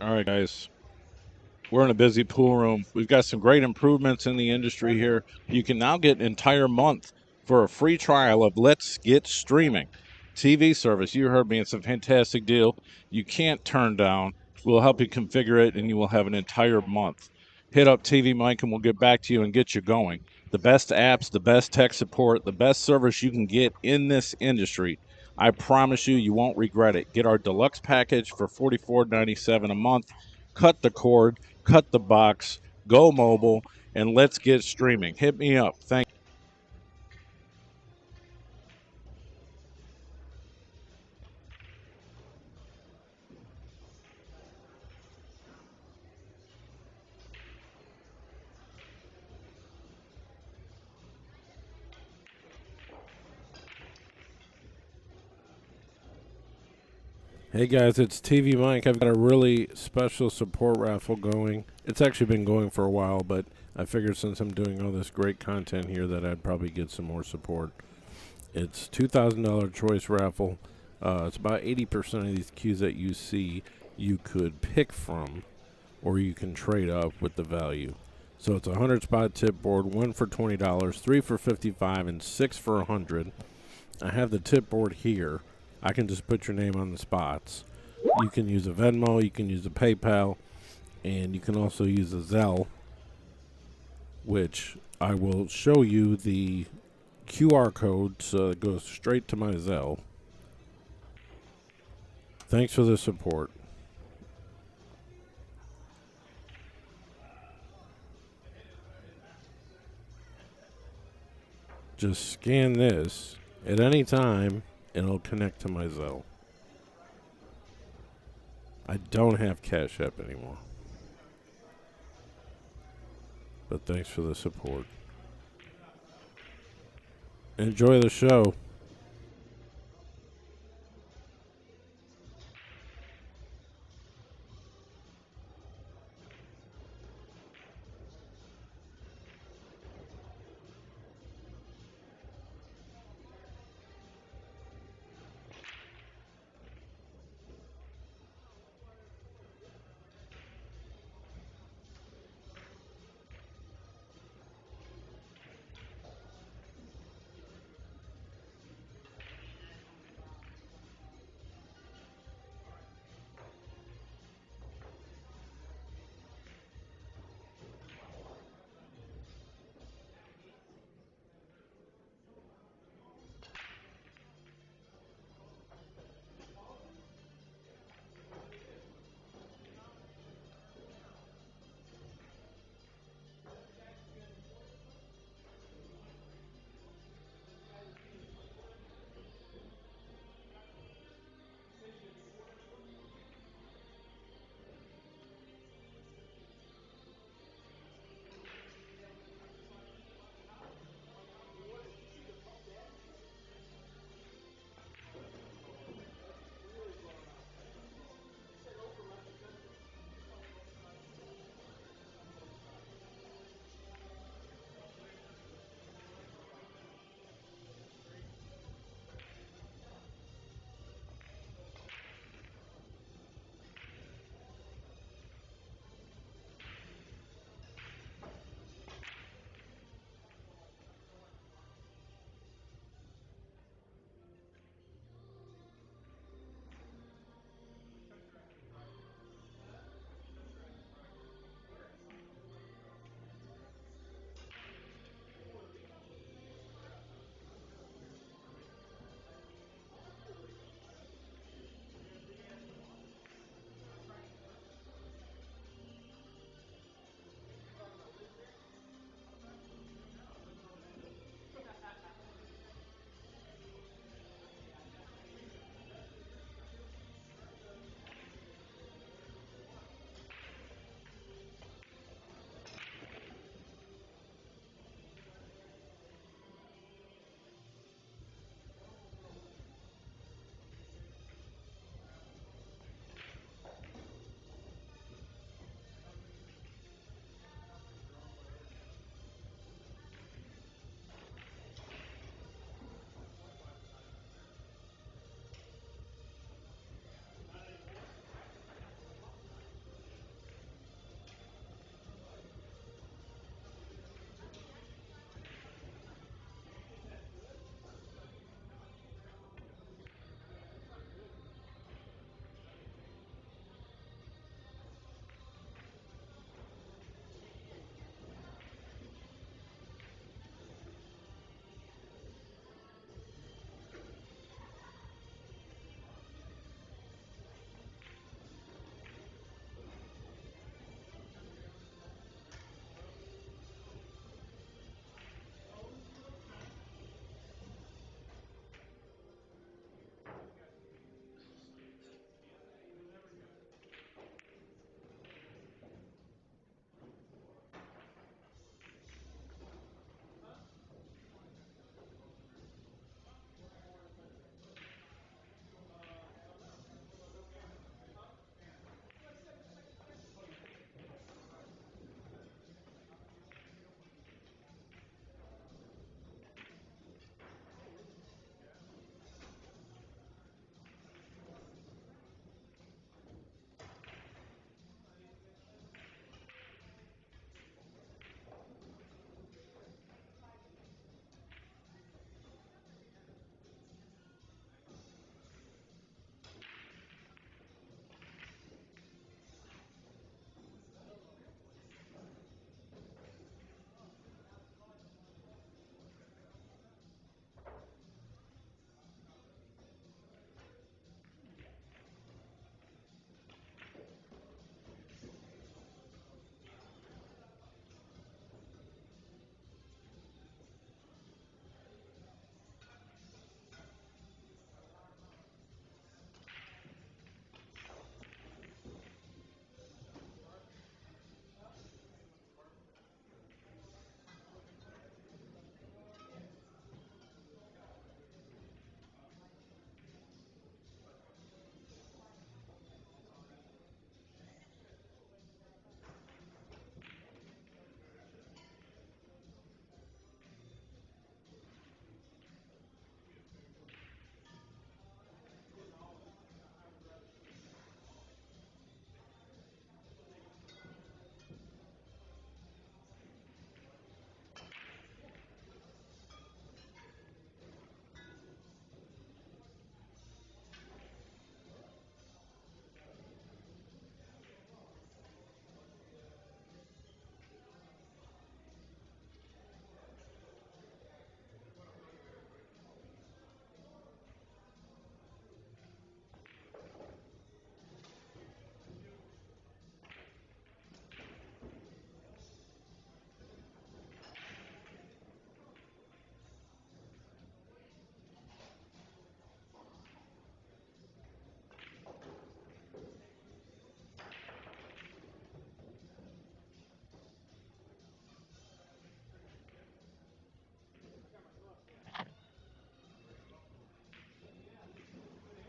All right, guys. We're in a busy pool room. We've got some great improvements in the industry here. You can now get an entire month for a free trial of Let's Get Streaming TV service. You heard me. It's a fantastic deal. You can't turn down. We'll help you configure it, and you will have an entire month. Hit up TvMike, and we'll get back to you and get you going. The best apps, the best tech support, the best service you can get in this industry. I promise you, you won't regret it. Get our deluxe package for $44.97 a month. Cut the cord, cut the box, go mobile, and let's get streaming. Hit me up. Thank Hey guys, it's TvMike. I've got a really special support raffle going. It's actually been going for a while, but I figured since I'm doing all this great content here that I'd probably get some more support. It's $2,000 choice raffle. It's about 80% of these cues that you see you could pick from, or you can trade up with the value. So it's a 100 spot tip board, one for $20, three for $55, and six for $100. I have the tip board here. I can just put your name on the spots. You can use a Venmo, you can use a PayPal, and you can also use a Zelle, which I will show you the QR code so it goes straight to my Zelle. Thanks for the support. Just scan this at any time, and it'll connect to my Zelle. I don't have Cash App anymore. But thanks for the support. Enjoy the show.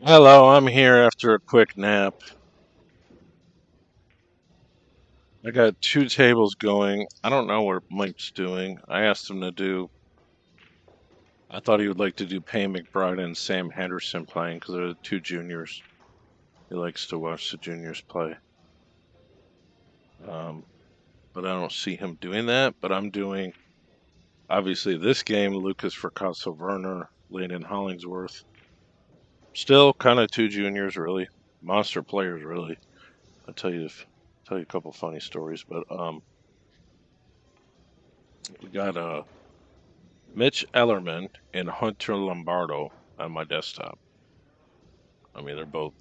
Hello, I'm here after a quick nap. I got two tables going. I don't know what Mike's doing. I asked him to do. I thought he would like to do Payne McBride and Sam Henderson playing because they're the two juniors. He likes to watch the juniors play. Um, but I don't see him doing that. But I'm doing, obviously, this game, Lukas Fracasso-Verner, Landon Hollingsworth. Still kind of two juniors, really. Monster players, really. I'll tell you a couple funny stories. But we got Mitch Ellerman and Hunter Lombardo on my desktop. I mean, they're both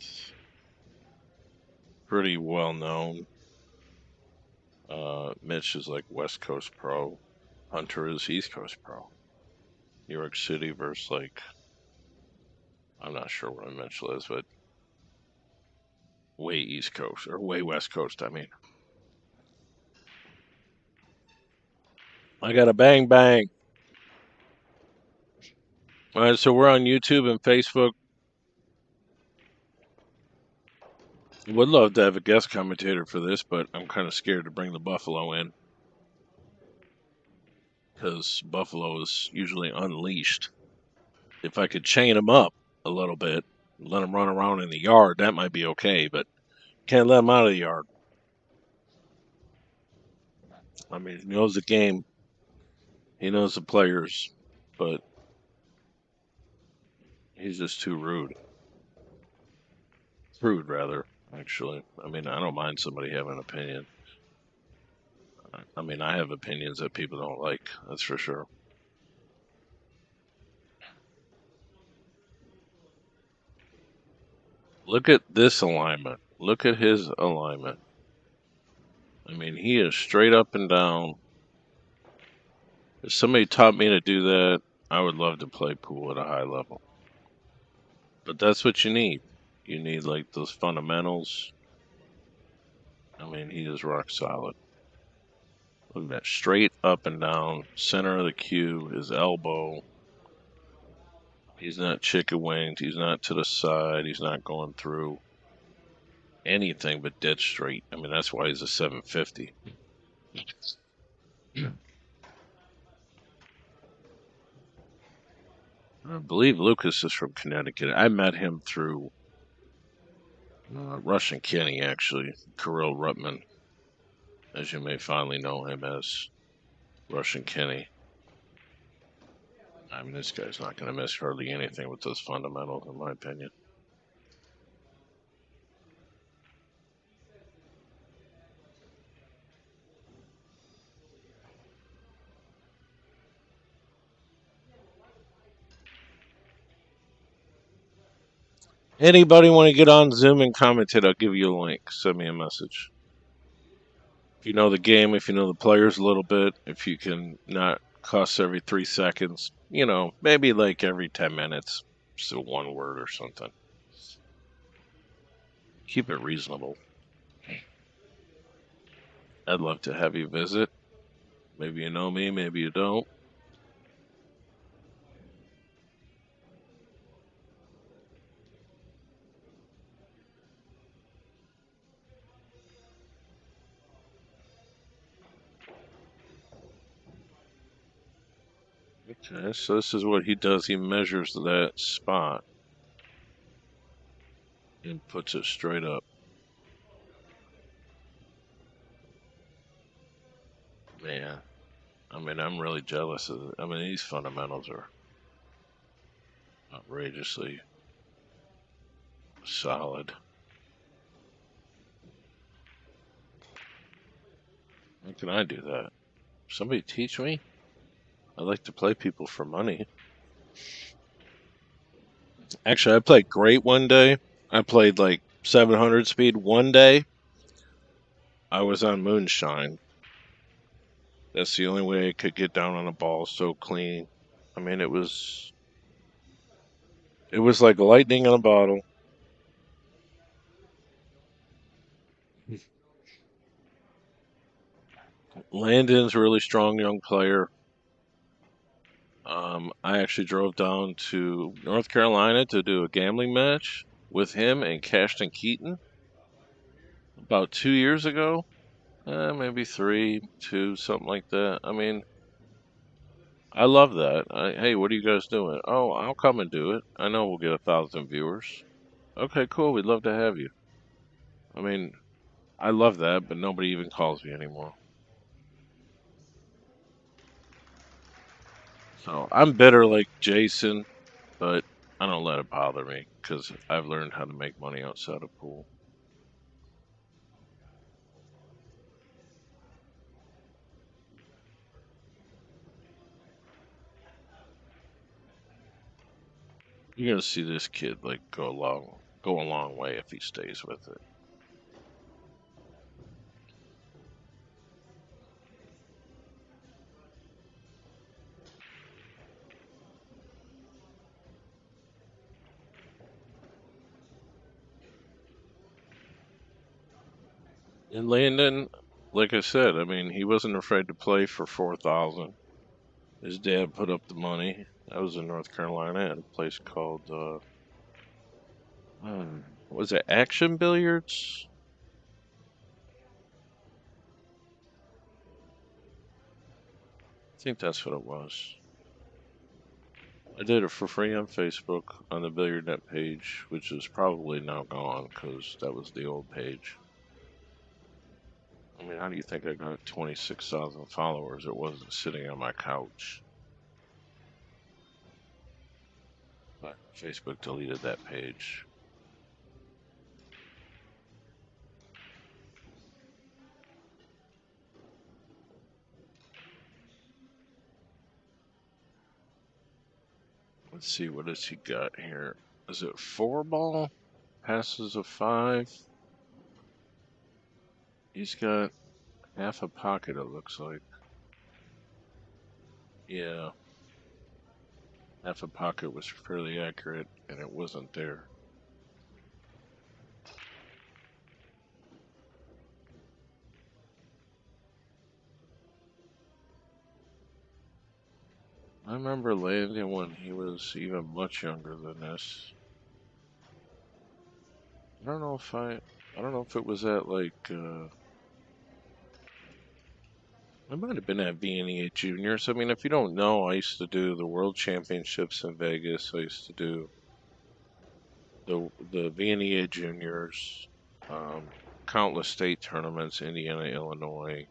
pretty well known. Mitch is like West Coast pro. Hunter is East Coast pro. New York City versus like I'm not sure what Mitch is, but way East Coast or way West Coast. I mean, I got a bang bang. All right, so we're on YouTube and Facebook. Would love to have a guest commentator for this, but I'm kind of scared to bring the Buffalo in because Buffalo is usually unleashed. If I could chain him up a little bit, let him run around in the yard, that might be okay, but can't let him out of the yard. I mean, he knows the game, he knows the players, but he's just too rude. Rude, rather, actually. I mean, I don't mind somebody having an opinion. I mean, I have opinions that people don't like, that's for sure. Look at this alignment. Look at his alignment. I mean, he is straight up and down. If somebody taught me to do that, I would love to play pool at a high level. But that's what you need. You need like those fundamentals. I mean, he is rock solid. Look at that, straight up and down, center of the cue, his elbow. He's not chicken winged. He's not to the side. He's not going through anything but dead straight. I mean, that's why he's a 750. I believe Lucas is from Connecticut. I met him through Russian Kenny, actually, Kirill Rutman, as you may fondly know him as Russian Kenny. I mean, this guy's not going to miss hardly anything with those fundamentals, in my opinion. Anybody want to get on Zoom and commentate? I'll give you a link. Send me a message. If you know the game, if you know the players a little bit, if you can not cuss every 3 seconds, maybe like every 10 minutes, so one word or something. Keep it reasonable. I'd love to have you visit. Maybe you know me, maybe you don't. Okay, so this is what he does. He measures that spot and puts it straight up. Man, I mean, I'm really jealous of it. I mean, these fundamentals are outrageously solid. How can I do that? Somebody teach me? I like to play people for money. Actually, I played great one day. I played like 700 speed one day. I was on moonshine. That's the only way I could get down on the ball so clean. I mean, it was like lightning in a bottle. Landon's a really strong young player. I actually drove down to North Carolina to do a gambling match. with him and Cashton Keaton about 2 years ago. Maybe three, two, something like that. I mean, I love that. Hey, what are you guys doing? Oh, I'll come and do it. I know we'll get 1,000 viewers. Okay, cool. We'd love to have you. I mean, I love that, but nobody even calls me anymore. So I'm bitter like Jason, but I don't let it bother me because I've learned how to make money outside of pool. You're gonna see this kid like go a long way if he stays with it. And Landon, like I said, I mean, he wasn't afraid to play for 4,000. His dad put up the money. I was in North Carolina at a place called was it Action Billiards? I think that's what it was. I did it for free on Facebook on the Billiardnet page, which is probably now gone because that was the old page. I mean, how do you think I got 26,000 followers? It wasn't sitting on my couch. But Facebook deleted that page. Let's see, what has he got here? Is it four ball? Passes a five. He's got half a pocket, it looks like. Yeah, half a pocket was fairly accurate, and it wasn't there. I remember landing when he was even much younger than this. I don't know if I, I don't know if it was at like, it might have been at VNEA Juniors. I mean, if you don't know, I used to do the World Championships in Vegas. I used to do the VNEA Juniors, countless state tournaments, Indiana, Illinois.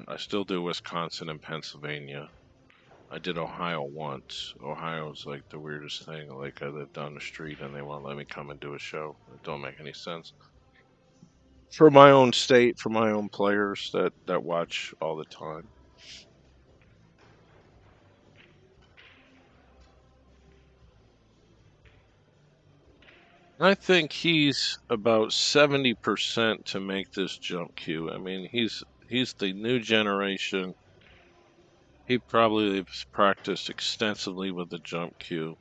I still do Wisconsin and Pennsylvania. I did Ohio once. Ohio's like the weirdest thing. Like I live down the street and they won't let me come and do a show. It don't make any sense. For my own state, for my own players that watch all the time. I think he's about 70% to make this jump cue. I mean, he's the new generation. He probably has practiced extensively with the jump cue.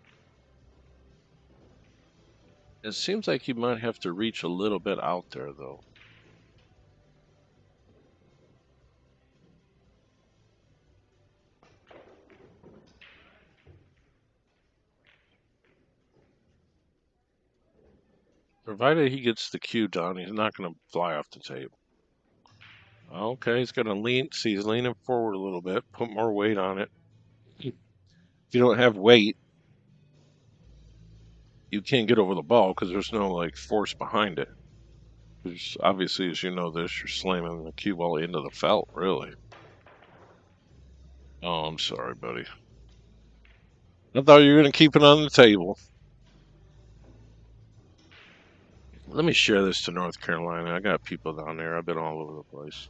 It seems like he might have to reach a little bit out there though. Provided he gets the cue done, he's not going to fly off the table. Okay, he's going to lean. See, he's leaning forward a little bit. Put more weight on it. If you don't have weight, you can't get over the ball because there's no like force behind it. There's obviously, as you know, this you're slamming the cue ball into the felt. Really. Oh, I'm sorry, buddy. I thought you were going to keep it on the table. Let me share this to North Carolina. I got people down there. I've been all over the place.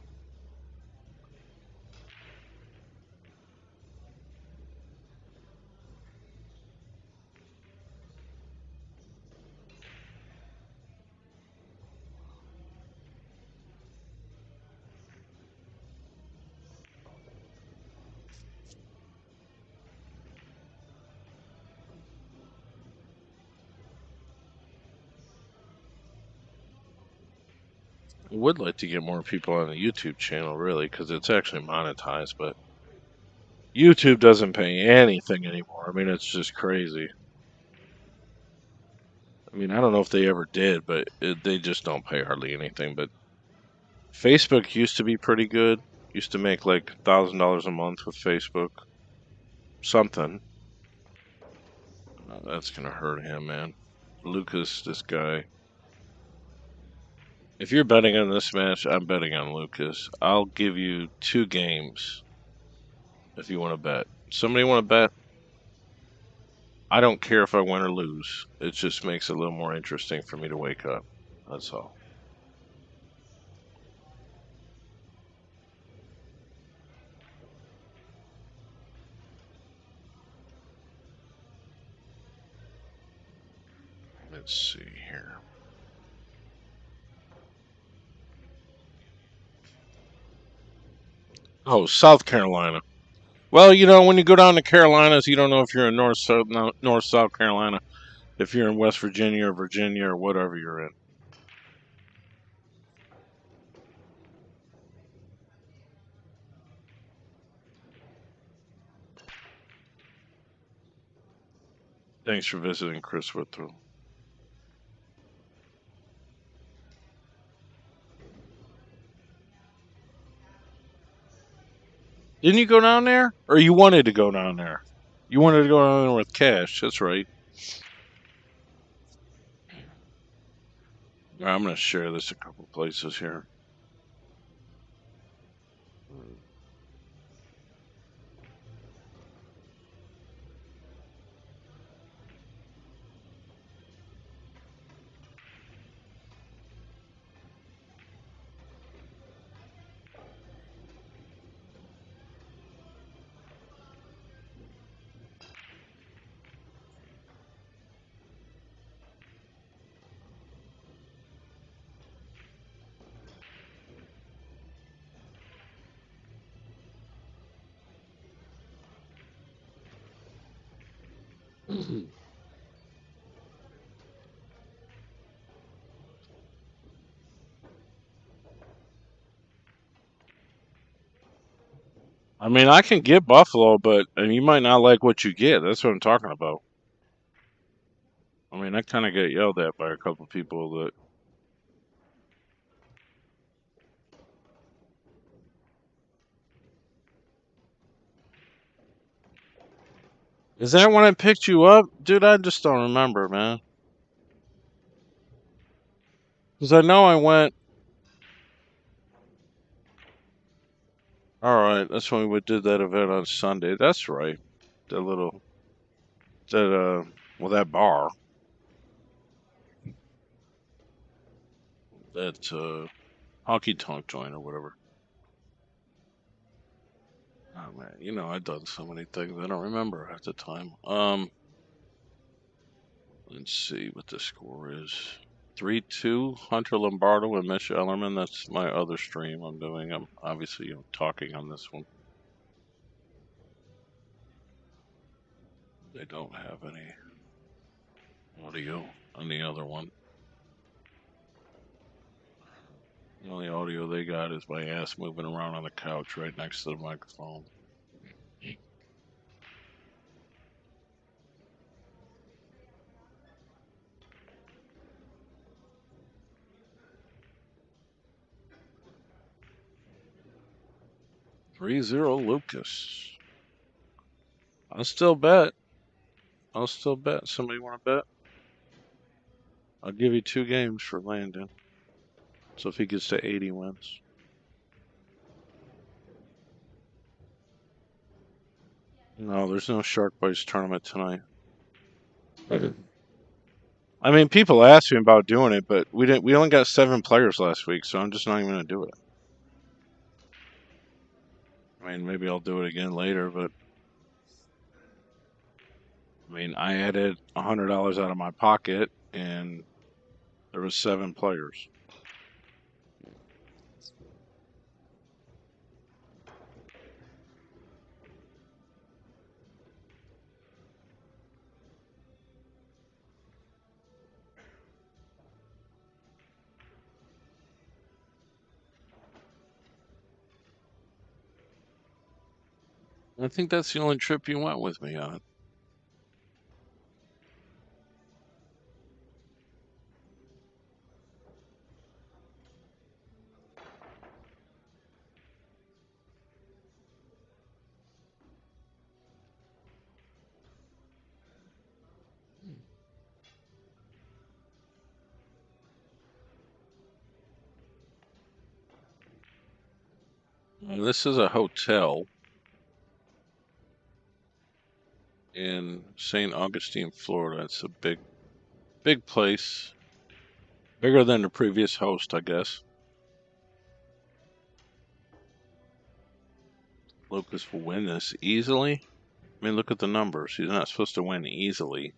I would like to get more people on the YouTube channel, really, because it's actually monetized, but YouTube doesn't pay anything anymore. I mean, it's just crazy. I mean, I don't know if they ever did, but they just don't pay hardly anything. But Facebook used to be pretty good. Used to make like $1,000 a month with Facebook. Something. That's gonna hurt him, man. Lucas, this guy. If you're betting on this match, I'm betting on Lucas. I'll give you 2 games if you want to bet. Somebody want to bet? I don't care if I win or lose. It just makes it a little more interesting for me to wake up. That's all. Let's see here. Oh, South Carolina. Well, when you go down to Carolinas, you don't know if you're in North South Carolina, if you're in West Virginia or whatever you're in. Thanks for visiting, Chris Withrow. Didn't you go down there? Or you wanted to go down there? You wanted to go down there with cash. That's right. All right, I'm going to share this a couple places here. I mean, I can get Buffalo, but you might not like what you get. That's what I'm talking about. I mean, I kind of get yelled at by a couple people that. Is that when I picked you up? Dude, I just don't remember, man. Because I know I went. Alright, that's when we did that event on Sunday. That's right. That little. That bar. That, honky tonk joint or whatever. Oh, man. I've done so many things I don't remember at the time. Let's see what the score is. 3-2, Hunter Lombardo and Mitch Ellerman. That's my other stream I'm doing. I'm obviously talking on this one. They don't have any audio on the other one. The only audio they got is my ass moving around on the couch right next to the microphone. $3-0 Lucas. I'll still bet. Somebody want to bet? I'll give you 2 games for Landon. So if he gets to 80 wins. No, there's no Shark Bites tournament tonight. I mean, people asked me about doing it, but we didn't. We only got 7 players last week, so I'm just not even gonna do it. I mean, maybe I'll do it again later, but I mean, I added $100 out of my pocket, and there was 7 players. I think that's the only trip you went with me on. This is a hotel in St. Augustine, Florida. It's a big place. Bigger than the previous host, I guess. Lucas will win this easily. I mean, look at the numbers. He's not supposed to win easily.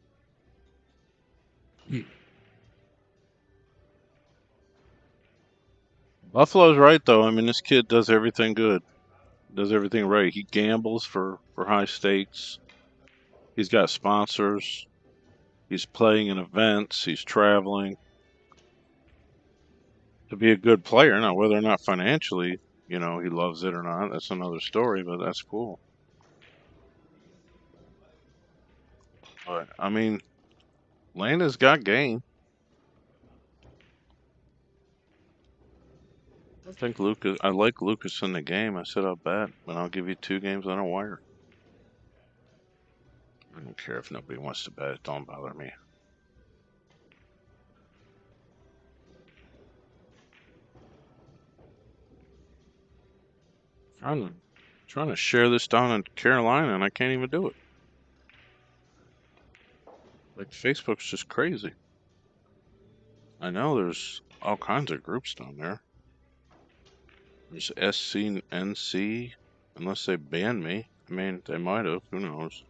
Buffalo's right, though. I mean, this kid does everything good. Does everything right. He gambles for high stakes. He's got sponsors. He's playing in events. He's traveling. To be a good player. Now, whether or not financially, he loves it or not, that's another story, but that's cool. But, I mean, Landon's got game. I like Lucas in the game. I said I'll bet, but I'll give you 2 games on a wire. I don't care if nobody wants to bet. It don't bother me. Trying to share this down in Carolina, and I can't even do it. Like, Facebook's just crazy. I know there's all kinds of groups down there. There's SCNC, unless they banned me. I mean, they might have. Who knows?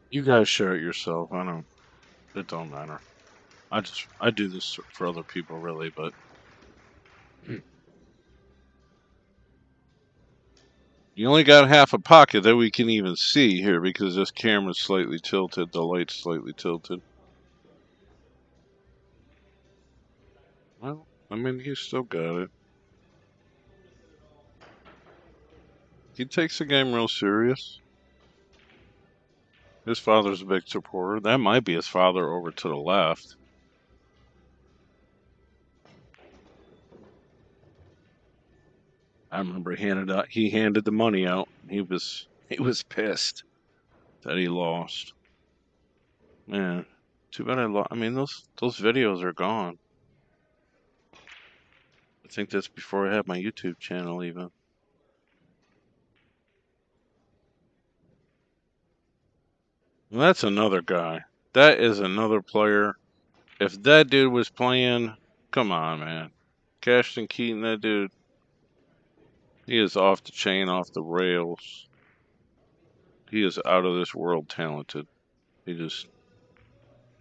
You guys share it yourself. I don't. It don't matter. I do this for other people, really, but you only got half a pocket that we can even see here because this camera's slightly tilted. The light's slightly tilted. Well, I mean, he's still got it. He takes the game real serious. His father's a big supporter. That might be his father over to the left. I remember he handed the money out. He was pissed that he lost. Man, too bad I lost. I mean, those videos are gone. I think that's before I had my YouTube channel even. Well, that's another guy. That is another player. If that dude was playing, come on, man. Cashton Keaton, that dude, he is off the chain, off the rails. He is out of this world talented. He just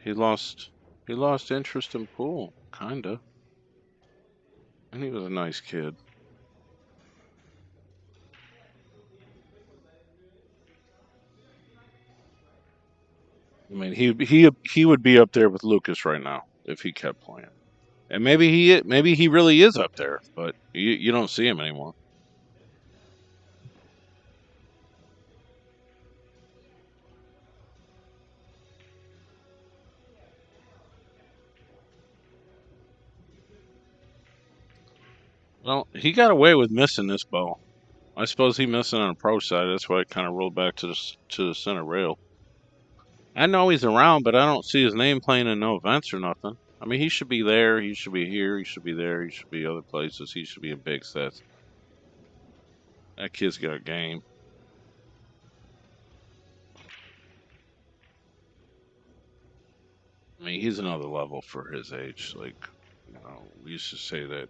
he lost interest in pool, kinda. And he was a nice kid. I mean, he would be up there with Lucas right now if he kept playing. And maybe he really is up there, but you don't see him anymore. Well, he got away with missing this ball. I suppose he missed it on the pro side. That's why it kind of rolled back to the center rail. I know he's around, but I don't see his name playing in no events or nothing. I mean, he should be there. He should be here. He should be there. He should be other places. He should be in big sets. That kid's got a game. I mean, he's another level for his age. Like, we used to say that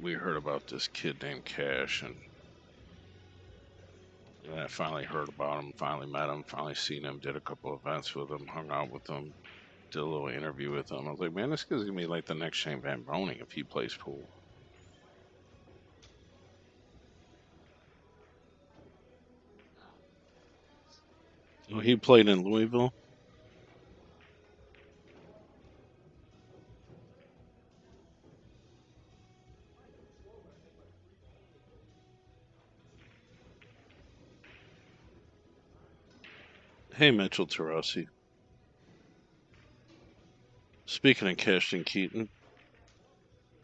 we heard about this kid named Cash, and I finally heard about him, finally met him, finally seen him, did a couple events with him, hung out with him, did a little interview with him. I was like, man, this kid's gonna be like the next Shane Van Boning if he plays pool. Well, he played in Louisville. Hey, Mitchell Terrasi. Speaking of Cashton Keaton,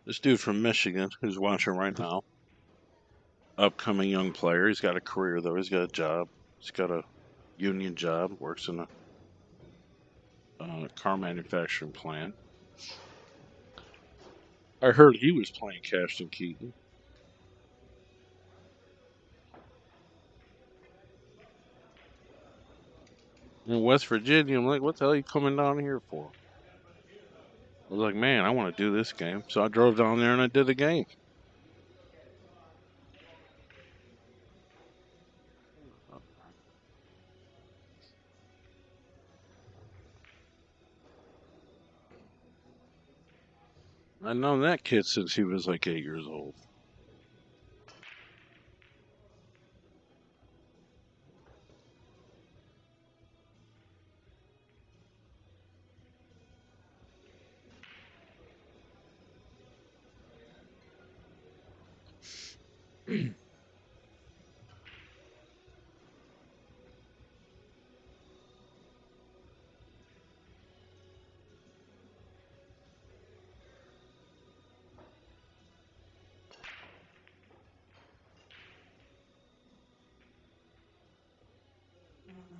This dude from Michigan who's watching right now, upcoming young player. He's got a career though. He's got a job. He's got a union job. Works in a car manufacturing plant. I heard he was playing Cashton Keaton. In West Virginia, I'm like, what the hell are you coming down here for? I was like, man, I want to do this game. So I drove down there and I did the game. I've known that kid since he was like 8 years old.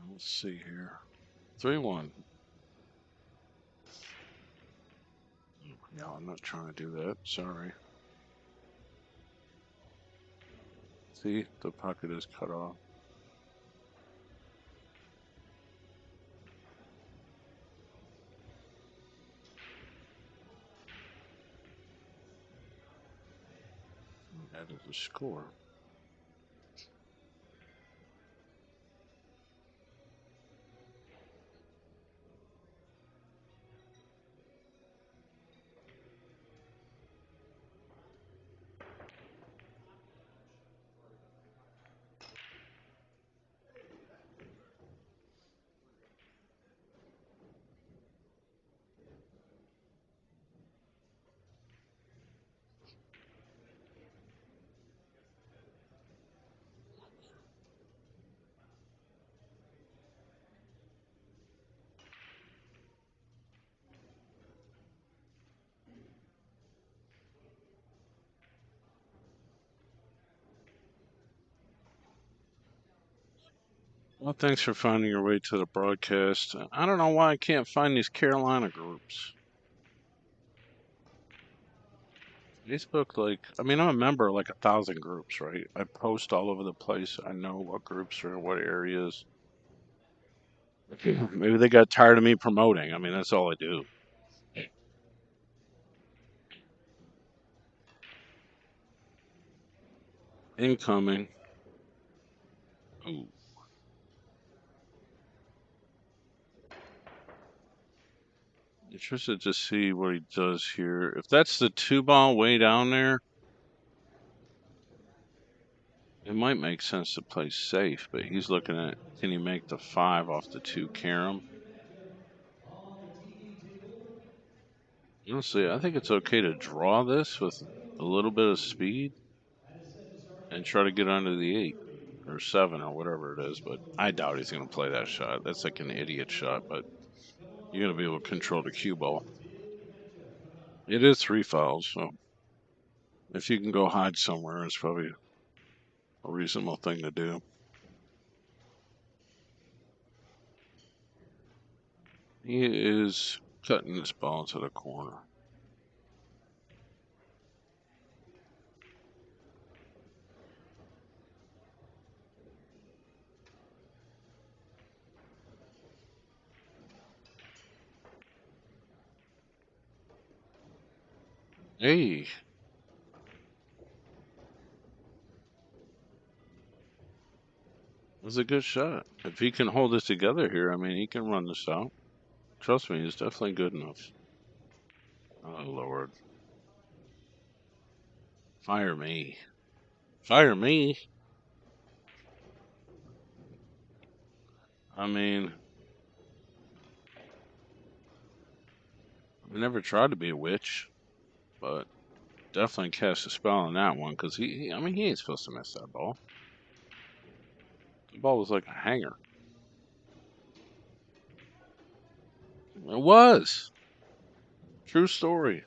Let's see here. 3-1. No, I'm not trying to do that. Sorry. See, the pocket is cut off. That is a score. Well, thanks for finding your way to the broadcast. I don't know why I can't find these Carolina groups. Facebook, I mean, I'm a member of like 1,000 groups, right? I post all over the place. I know what groups are in what areas. Maybe they got tired of me promoting. I mean, that's all I do. Incoming. Ooh. Interested to see what he does here. If that's the 2 ball way down there, it might make sense to play safe, but he's looking at, can he make the 5 off the 2 carom? Honestly, I think it's okay to draw this with a little bit of speed and try to get under the 8 or 7 or whatever it is, but I doubt he's going to play that shot. That's like an idiot shot, but you're going to be able to control the cue ball. It is 3 fouls, so if you can go hide somewhere, it's probably a reasonable thing to do. He is cutting this ball to the corner. Hey, it was a good shot. If he can hold this together here, I mean, he can run this out. Trust me, he's definitely good enough. Oh, Lord. Fire me. Fire me. I mean, I never tried to be a witch, but definitely cast a spell on that one because I mean, he ain't supposed to miss that ball. The ball was like a hanger. It was. True story.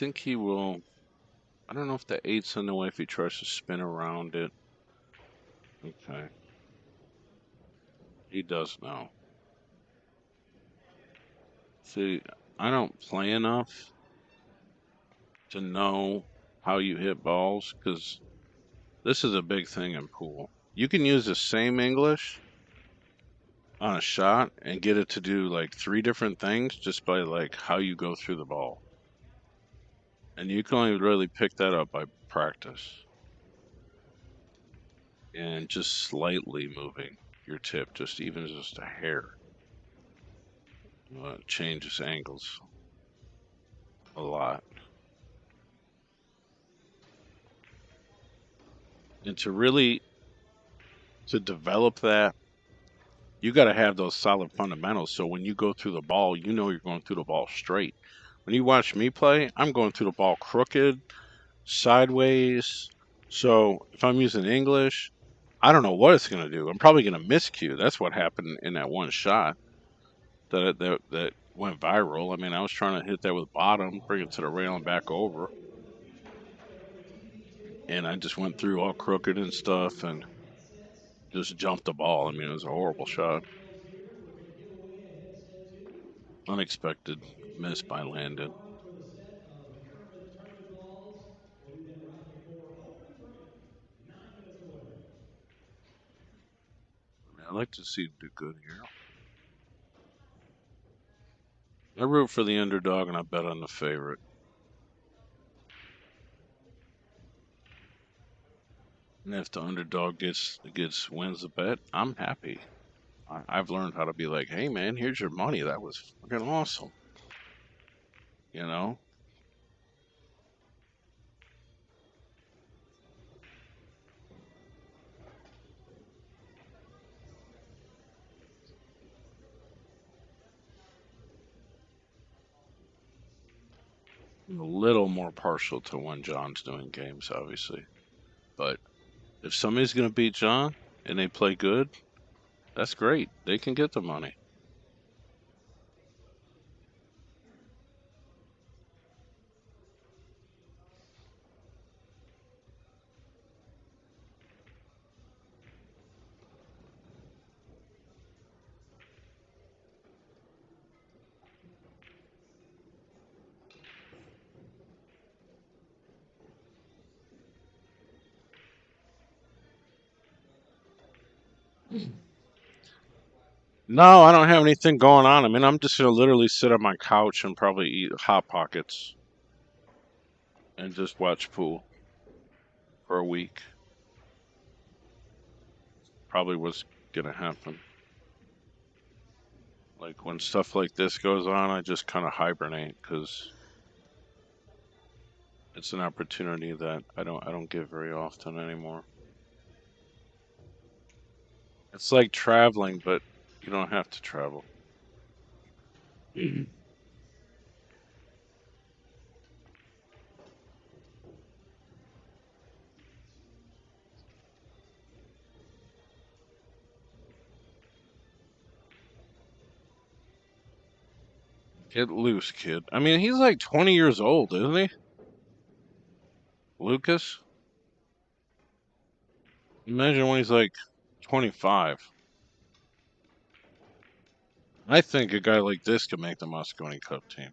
think he will. I don't know if the 8's in the way if he tries to spin around it. Okay. He does know. See, I don't play enough to know how you hit balls because this is a big thing in pool. You can use the same English on a shot and get it to do like 3 different things just by like how you go through the ball. And you can only really pick that up by practice and just slightly moving your tip, just a hair, changes angles a lot. And to develop that, you got to have those solid fundamentals. So when you go through the ball, you know you're going through the ball straight. When you watch me play, I'm going through the ball crooked, sideways. So if I'm using English, I don't know what it's going to do. I'm probably going to miscue. That's what happened in that one shot that went viral. I mean, I was trying to hit that with bottom, bring it to the rail and back over, and I just went through all crooked and stuff and just jumped the ball. I mean, it was a horrible shot. Unexpected miss by Landon. I mean, I like to see him do good here. I root for the underdog and I bet on the favorite. And if the underdog gets wins the bet, I'm happy. I've learned how to be like, hey man, here's your money. That was fucking awesome. You know, I'm a little more partial to when John's doing games, obviously. But if somebody's gonna beat John and they play good, that's great. They can get the money. No, I don't have anything going on. I mean, I'm just gonna literally sit on my couch and probably eat hot pockets and just watch pool for a week. Probably what's gonna happen. Like when stuff like this goes on, I just kind of hibernate because it's an opportunity that I don't get very often anymore. It's like traveling, but you don't have to travel. Get loose, kid. I mean, he's like 20 years old, isn't he? Lucas? Imagine when he's like 25. I think a guy like this could make the Moscone Cup team.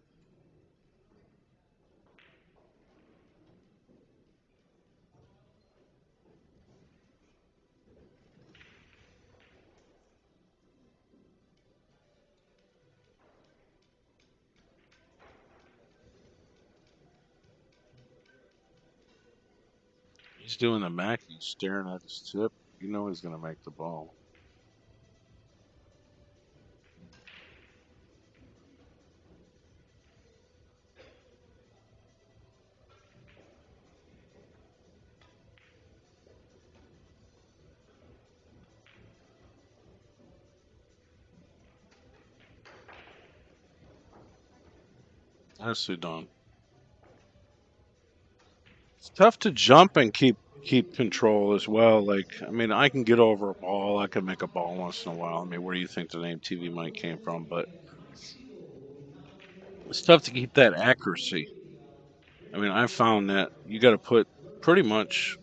He's doing the Mac. He's staring at his tip. You know he's going to make the ball. Honestly, don't. It's tough to jump and keep control as well. Like, I mean, I can get over a ball. I can make a ball once in a while. I mean, where do you think the name TvMike came from? But it's tough to keep that accuracy. I mean, I found that you got to put pretty much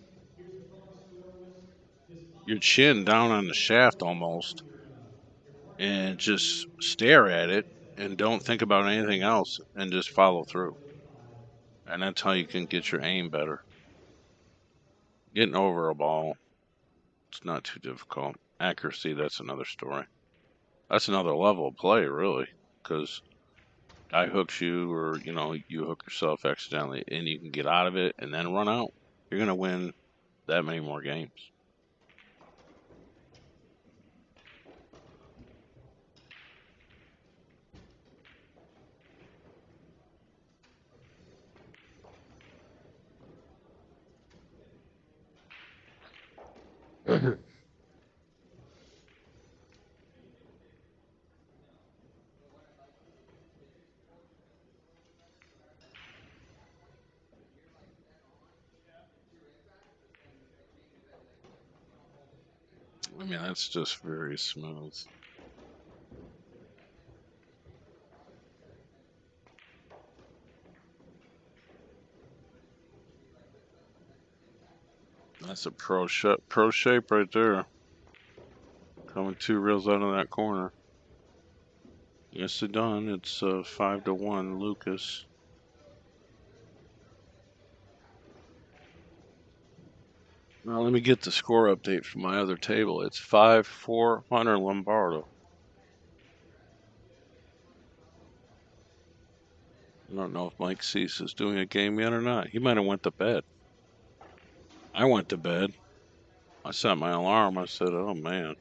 your chin down on the shaft almost and just stare at it and don't think about anything else and just follow through. And that's how you can get your aim better. Getting over a ball, it's not too difficult. Accuracy, that's another story. That's another level of play, really, because guy hooks you or, you hook yourself accidentally and you can get out of it and then run out. You're going to win that many more games. I mean, that's just very smooth. That's a pro shape right there. Coming 2 reels out of that corner. Yes, it done. It's 5-1, Lucas. Now let me get the score update from my other table. It's 5-4 Hunter Lombardo. I don't know if Mike Cease is doing a game yet or not. He might have went to bed. I went to bed. I set my alarm. I said, "Oh man,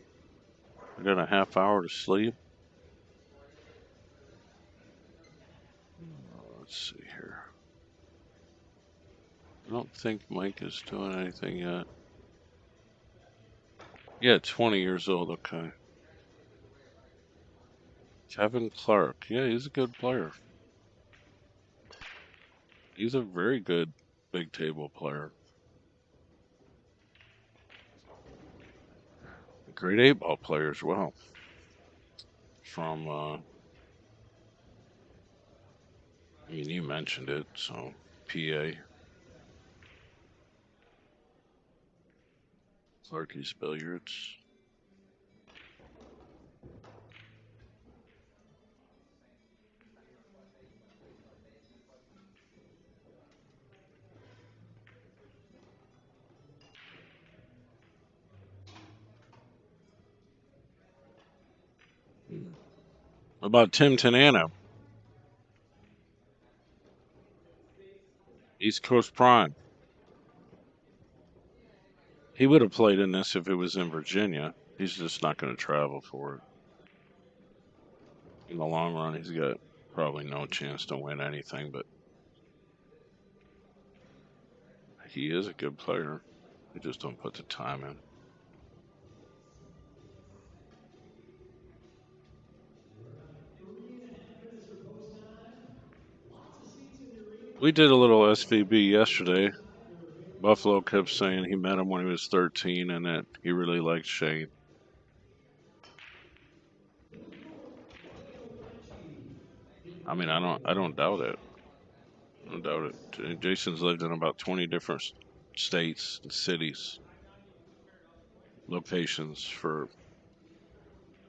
I got a half hour to sleep." Let's see here. I don't think Mike is doing anything yet. Yeah, 20 years old. Okay. Kevin Clark. Yeah, he's a good player. He's a very good big table player. A great 8-ball player as well. From, I mean, you mentioned it, so PA. Clarky's Billiards. What about Tim Tanana? East Coast Prime. He would have played in this if it was in Virginia. He's just not going to travel for it. In the long run, he's got probably no chance to win anything, but he is a good player. They just don't put the time in. We did a little SVB yesterday. Buffalo kept saying he met him when he was 13 and that he really liked Shane. I mean, I don't doubt it. I don't doubt it. Jason's lived in about 20 different states, cities, locations for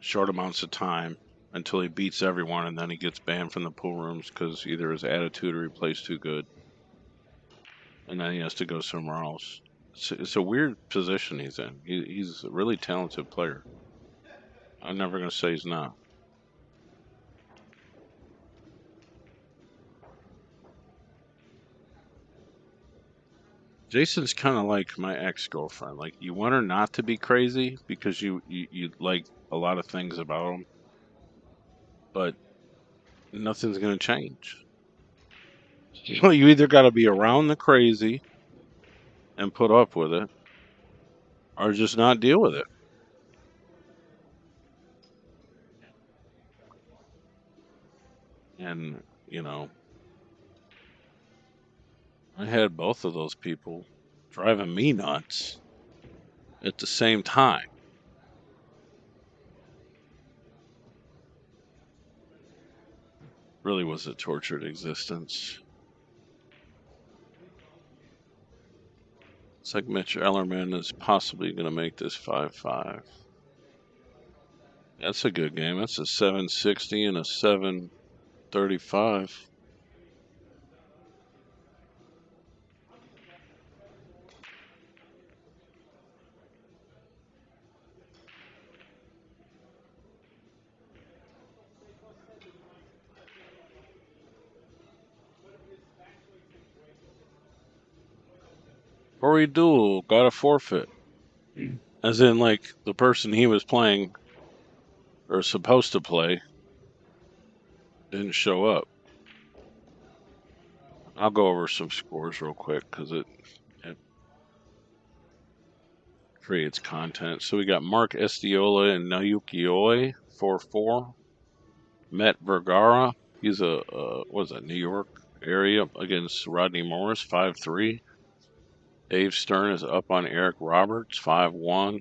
short amounts of time until he beats everyone and then he gets banned from the pool rooms because either his attitude or he plays too good. And then he has to go somewhere else. It's a weird position he's in. He's a really talented player. I'm never going to say he's not. Jason's kind of like my ex-girlfriend. Like, you want her not to be crazy because you like a lot of things about him, but nothing's going to change. You either got to be around the crazy and put up with it or just not deal with it. And, I had both of those people driving me nuts at the same time. Really was a tortured existence. Looks like Mitch Ellerman is possibly going to make this 5-5. That's a good game. That's a 760 and a 735. Corey Duel got a forfeit. As in, like, the person he was playing or supposed to play didn't show up. I'll go over some scores real quick because it creates content. So we got Mark Estiola and Nayuki Oi, 4-4. Matt Vergara, he's a New York area against Rodney Morris, 5-3. Dave Stern is up on Eric Roberts, 5-1.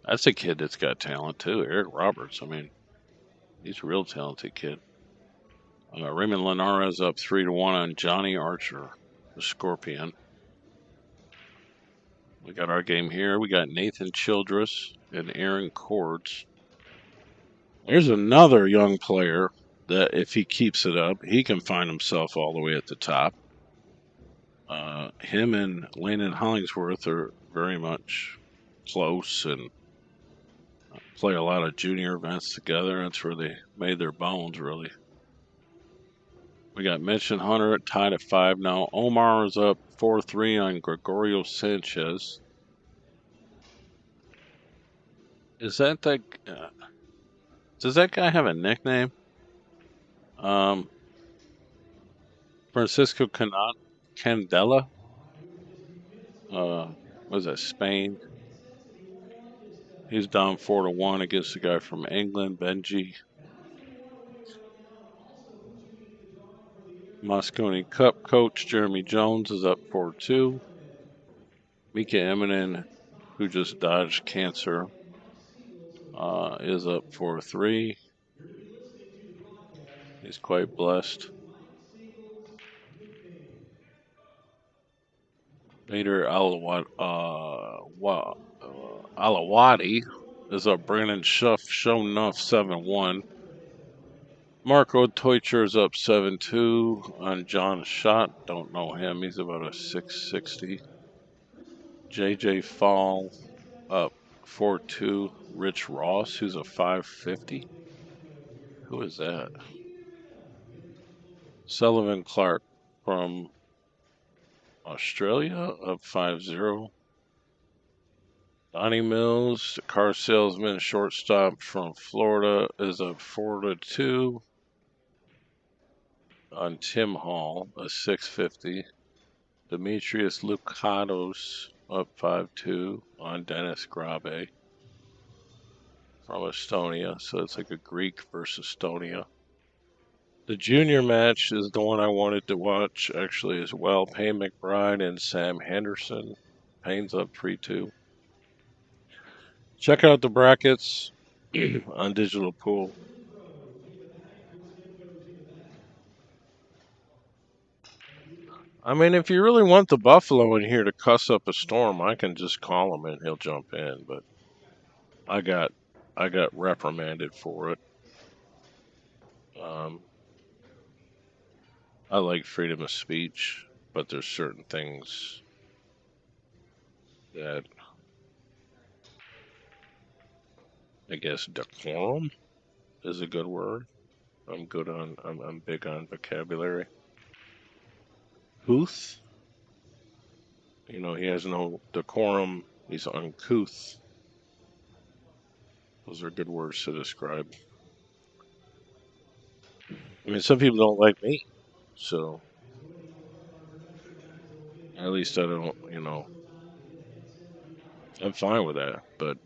That's a kid that's got talent too, Eric Roberts. I mean, he's a real talented kid. Raymond Linares up 3-1 on Johnny Archer, the Scorpion. We got our game here. We got Nathan Childress and Aaron Cords. There's another young player that if he keeps it up, he can find himself all the way at the top. Him and Landon Hollingsworth are very much close and play a lot of junior events together. That's where they made their bones, really. We got Mitch and Hunter tied at 5 now. Omar is up 4-3 on Gregorio Sanchez. Is that does that guy have a nickname? Francisco Candela. Was that Spain? He's down 4-1 against the guy from England, Benji. Moscone Cup coach Jeremy Jones is up 4-2. Mika Eminem, who just dodged cancer, is up 4-3. He's quite blessed. Bader Alawadi is up. Brandon Schuff, Shonuff 7-1. Marco Teucher is up 7-2 on John Schott. Don't know him. He's about a 660. JJ Fall up 4-2. Rich Ross, who's a 550. Who is that? Sullivan Clark from Australia up 5-0. Donnie Mills, the car salesman shortstop from Florida, is up 4-2 on Tim Hall, a 650. Demetrius Lukados up 5-2 on Dennis Grabe from Estonia. So it's like a Greek versus Estonia. The junior match is the one I wanted to watch actually as well. Payne McBride and Sam Henderson. Payne's up 3-2. Check out the brackets on Digital Pool. I mean, if you really want the Buffalo in here to cuss up a storm, I can just call him and he'll jump in. But I got reprimanded for it. I like freedom of speech, but there's certain things that I guess decorum is a good word. I'm big on vocabulary. Couth, he has no decorum. He's uncouth. Those are good words to describe. I mean, some people don't like me, so at least I don't, I'm fine with that. But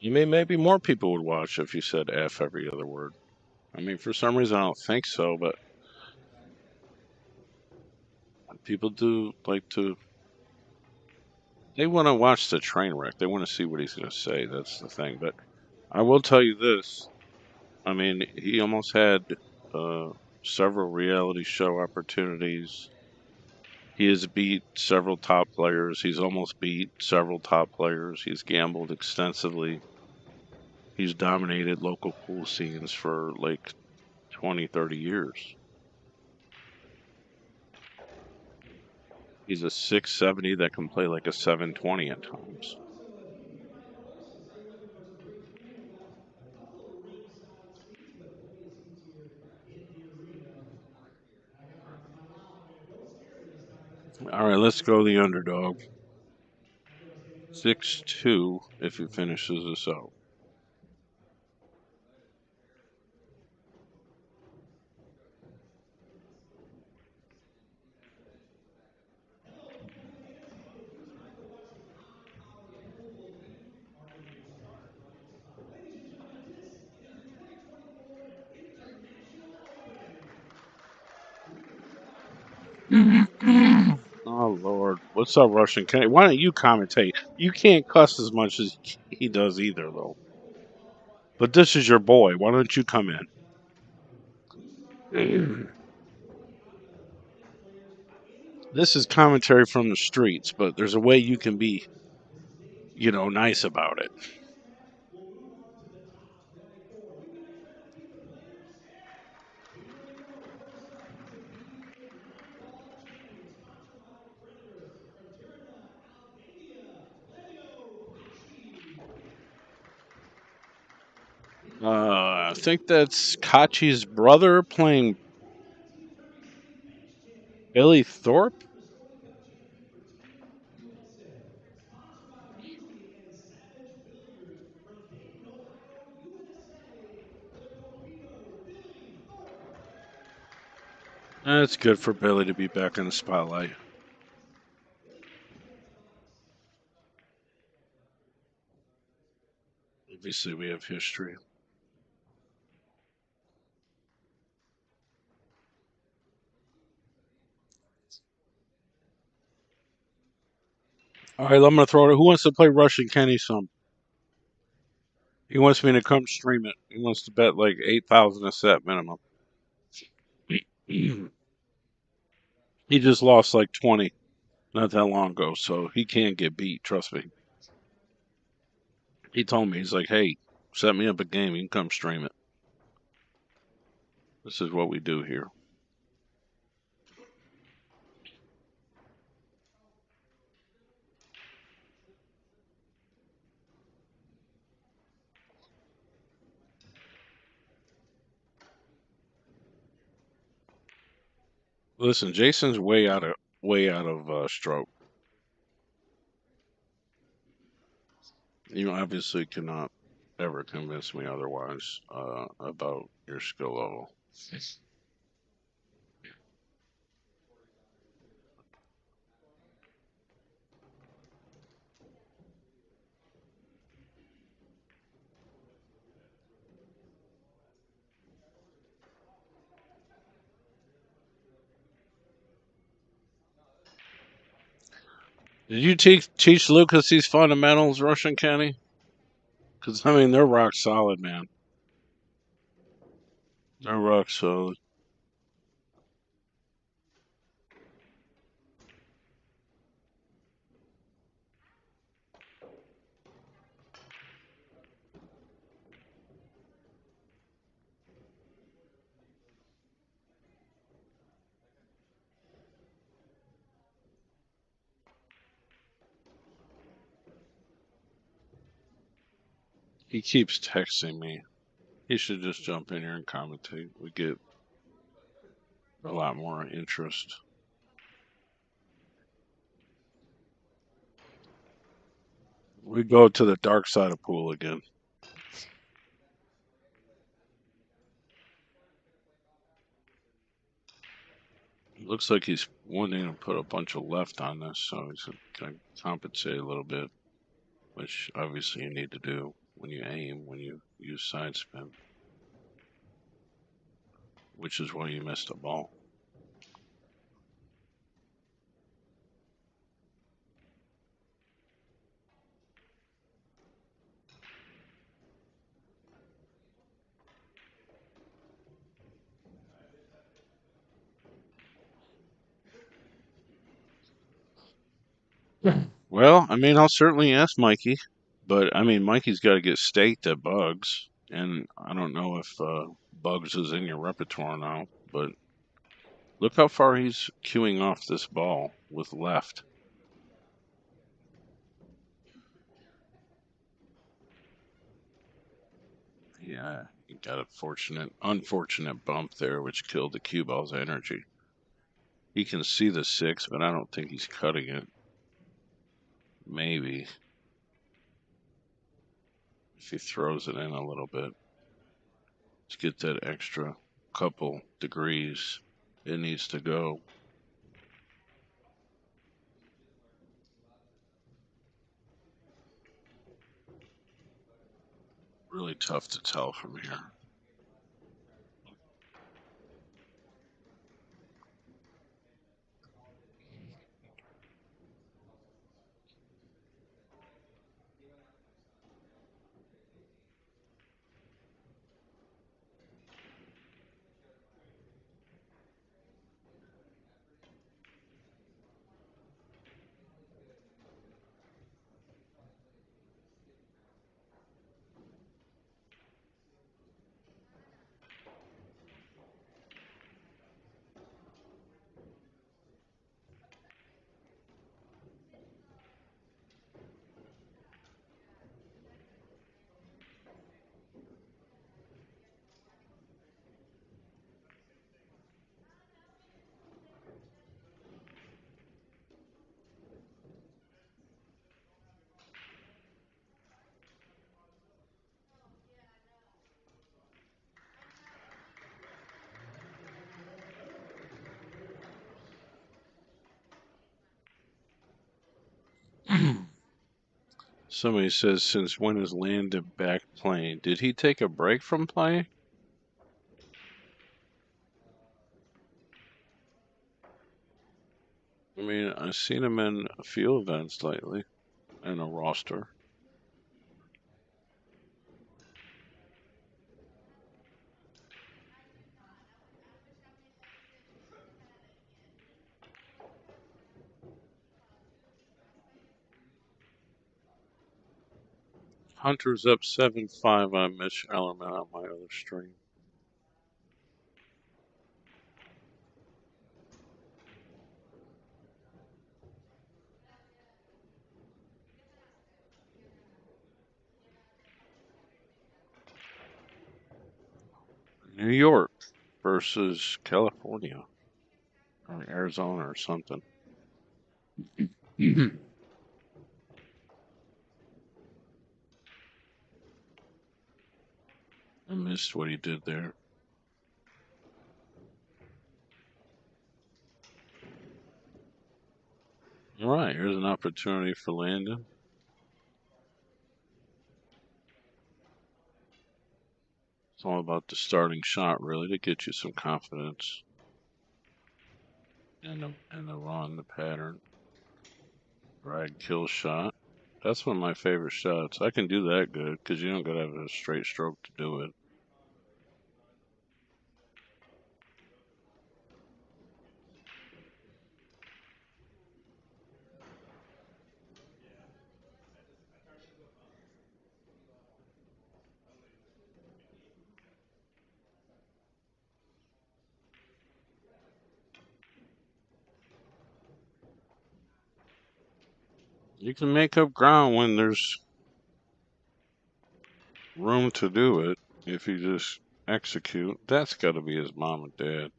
maybe more people would watch if you said F every other word. I mean, for some reason, I don't think so, but people do like to. They want to watch the train wreck. They want to see what he's going to say. That's the thing. But I will tell you this. I mean, he almost had several reality show opportunities. He has beat several top players. He's almost beat several top players. He's gambled extensively. He's dominated local pool scenes for like 20, 30 years. He's a 670 that can play like a 720 at times. All right, let's go the underdog. 6-2 if he finishes this out. Oh Lord, what's up, Russian? Why don't you commentate? You can't cuss as much as he does either, though. But this is your boy. Why don't you come in? This is commentary from the streets, but there's a way you can be, nice about it. I think that's Kachi's brother playing Billy Thorpe. It's good for Billy to be back in the spotlight. Obviously, we have history. All right, I'm gonna throw it. Who wants to play Russian Kenny some? He wants me to come stream it. He wants to bet like 8,000 a set minimum. He just lost like 20 not that long ago, so he can't get beat. Trust me. He told me, he's like, "Hey, set me up a game. You can come stream it. This is what we do here." Listen, Jason's way out of stroke. You obviously cannot ever convince me otherwise about your skill level. Did you teach Lucas these fundamentals, Russian Kenny? Because I mean, they're rock solid, man. They're rock solid. He keeps texting me. He should just jump in here and commentate. We get a lot more interest. We go to the dark side of pool again. Looks like he's wanting to put a bunch of left on this, so he's going to compensate a little bit, which obviously you need to do when you aim, when you use side spin, which is why you missed the ball. Well, I mean, I'll certainly ask Mikey, but I mean, Mikey's got to get staked at Bugs, and I don't know if Bugs is in your repertoire now, but look how far he's queuing off this ball with left. Yeah, he got a unfortunate bump there, which killed the cue ball's energy. He can see the six, but I don't think he's cutting it. Maybe if he throws it in a little bit to get that extra couple degrees it needs to go. Really tough to tell from here. Somebody says, since when is Landon back playing? Did he take a break from playing? I mean, I've seen him in a few events lately, in a roster. Hunter's up 7-5 on Mitch Ellerman on my other stream. New York versus California or Arizona or something. I missed what he did there. All right, here's an opportunity for Landon. It's all about the starting shot, really, to get you some confidence and the run, the pattern. Drag kill shot. That's one of my favorite shots. I can do that good because you don't got to have a straight stroke to do it. You can make up ground when there's room to do it if you just execute. That's got to be his mom and dad.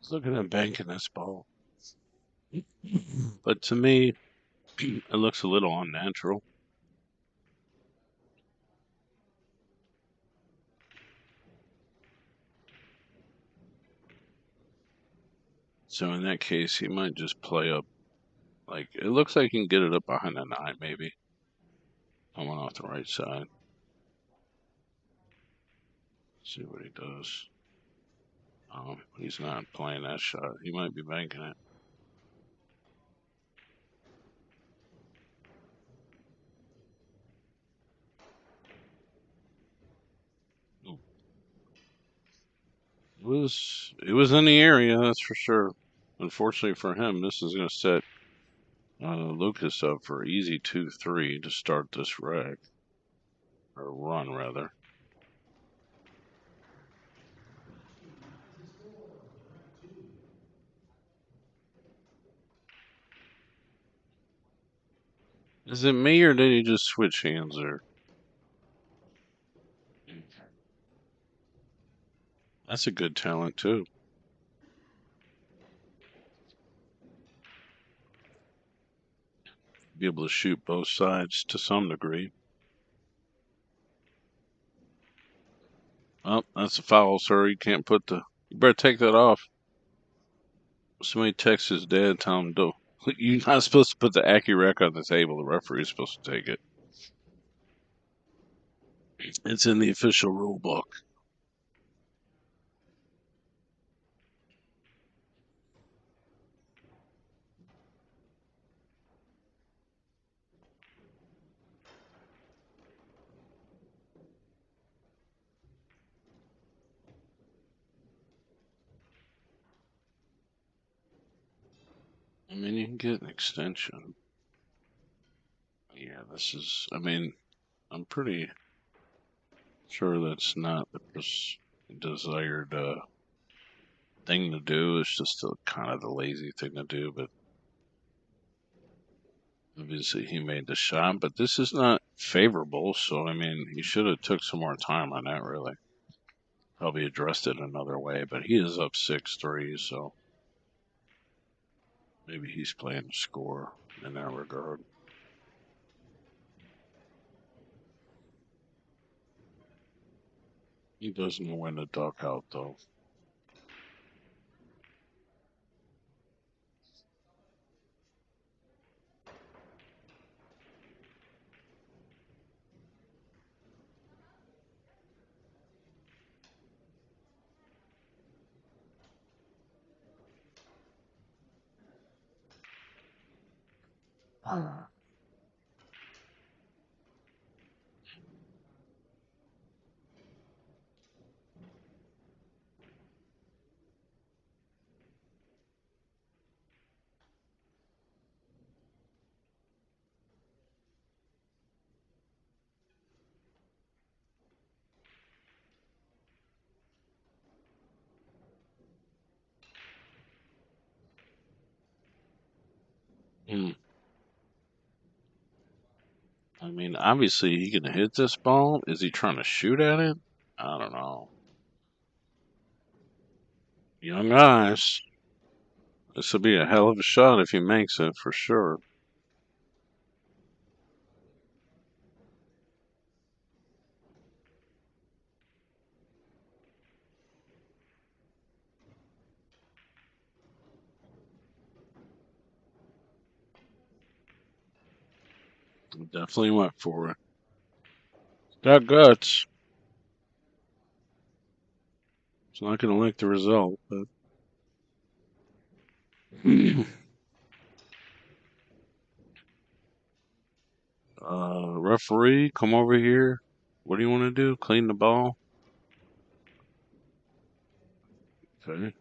Looking at banking this ball. But to me, it looks a little unnatural. So in that case, he might just play up. Like, it looks like he can get it up behind the 9, maybe. Coming off the right side. See what he does. He's not playing that shot. He might be banking it. Ooh. It was in the area, that's for sure. Unfortunately for him, this is going to set Lukas up for easy 2-3 to start this reg. Or run, rather. Is it me, or did he just switch hands there? That's a good talent, too. Be able to shoot both sides to some degree. Oh, that's a foul, sir. You can't put the... You better take that off. Somebody texts his dad, tell him, "Don't. You're not supposed to put the AccuRec on the table. The referee's supposed to take it. It's in the official rule book." I mean, you can get an extension. Yeah, this is... I mean, I'm pretty sure that's not the desired thing to do. It's just kind of the lazy thing to do, but obviously he made the shot. But this is not favorable, so I mean, he should have took some more time on that, really. Probably addressed it another way, but he is up 6-3, so maybe he's playing the score in that regard. He doesn't know when to duck out, though. Hmm. I mean, obviously he can hit this ball. Is he trying to shoot at it? I don't know. Young eyes. This will be a hell of a shot if he makes it, for sure. Definitely went for it. Got guts. It's not going to like the result, but. Referee, come over here. What do you want to do? Clean the ball? Okay.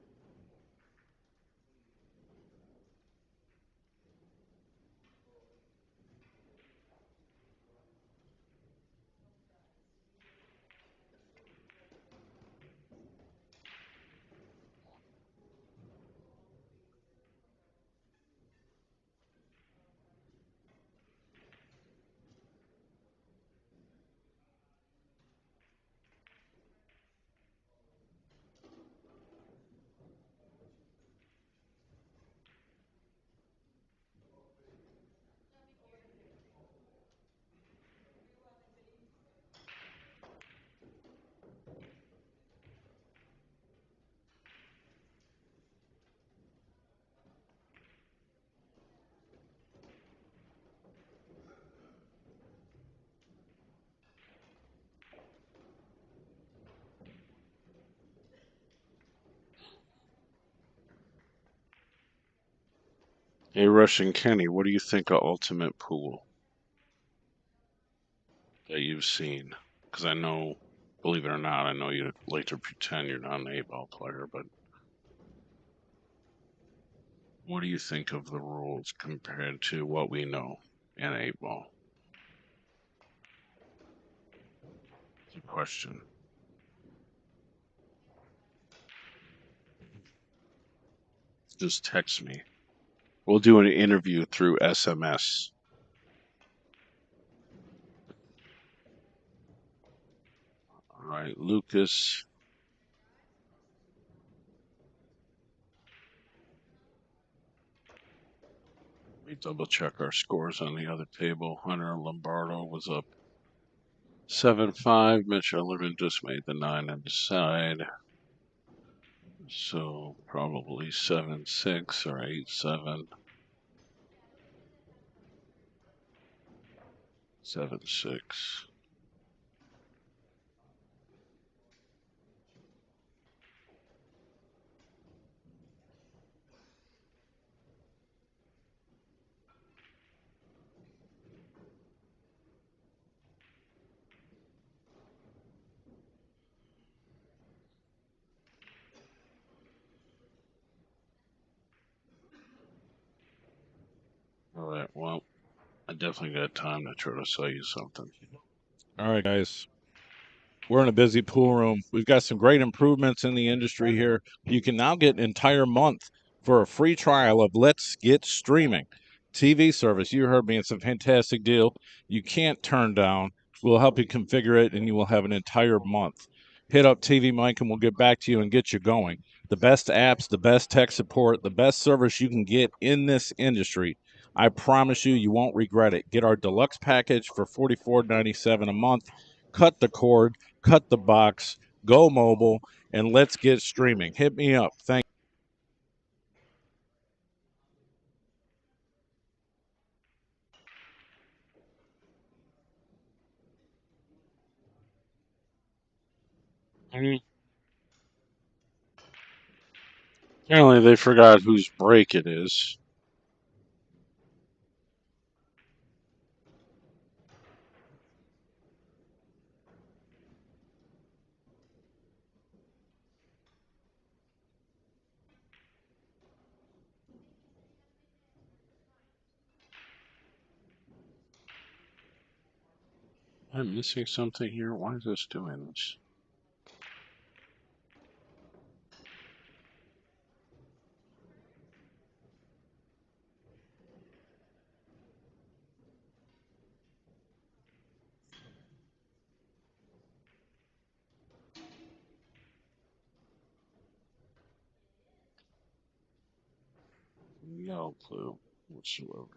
Hey, Russian Kenny, what do you think of Ultimate Pool that you've seen? Because I know, believe it or not, I know you like to pretend you're not an 8-ball player, but what do you think of the rules compared to what we know in 8-ball? It's a question. Just text me. We'll do an interview through SMS. All right, Lucas. Let me double check our scores on the other table. Hunter Lombardo was up 7-5. Mitch Ellerman just made the 9 inside. So probably 7-6 or 8-7. 7-6. All right, well, I definitely got time to try to sell you something. All right, guys. We're in a busy pool room. We've got some great improvements in the industry here. You can now get an entire month for a free trial of Let's Get Streaming TV service. You heard me. It's a fantastic deal. You can't turn down. We'll help you configure it, and you will have an entire month. Hit up TvMike, and we'll get back to you and get you going. The best apps, the best tech support, the best service you can get in this industry. I promise you, you won't regret it. Get our deluxe package for $44.97 a month. Cut the cord, cut the box, go mobile, and let's get streaming. Hit me up. Thank Apparently, they forgot whose break it is. I'm missing something here. Why is this doing this? No clue whatsoever.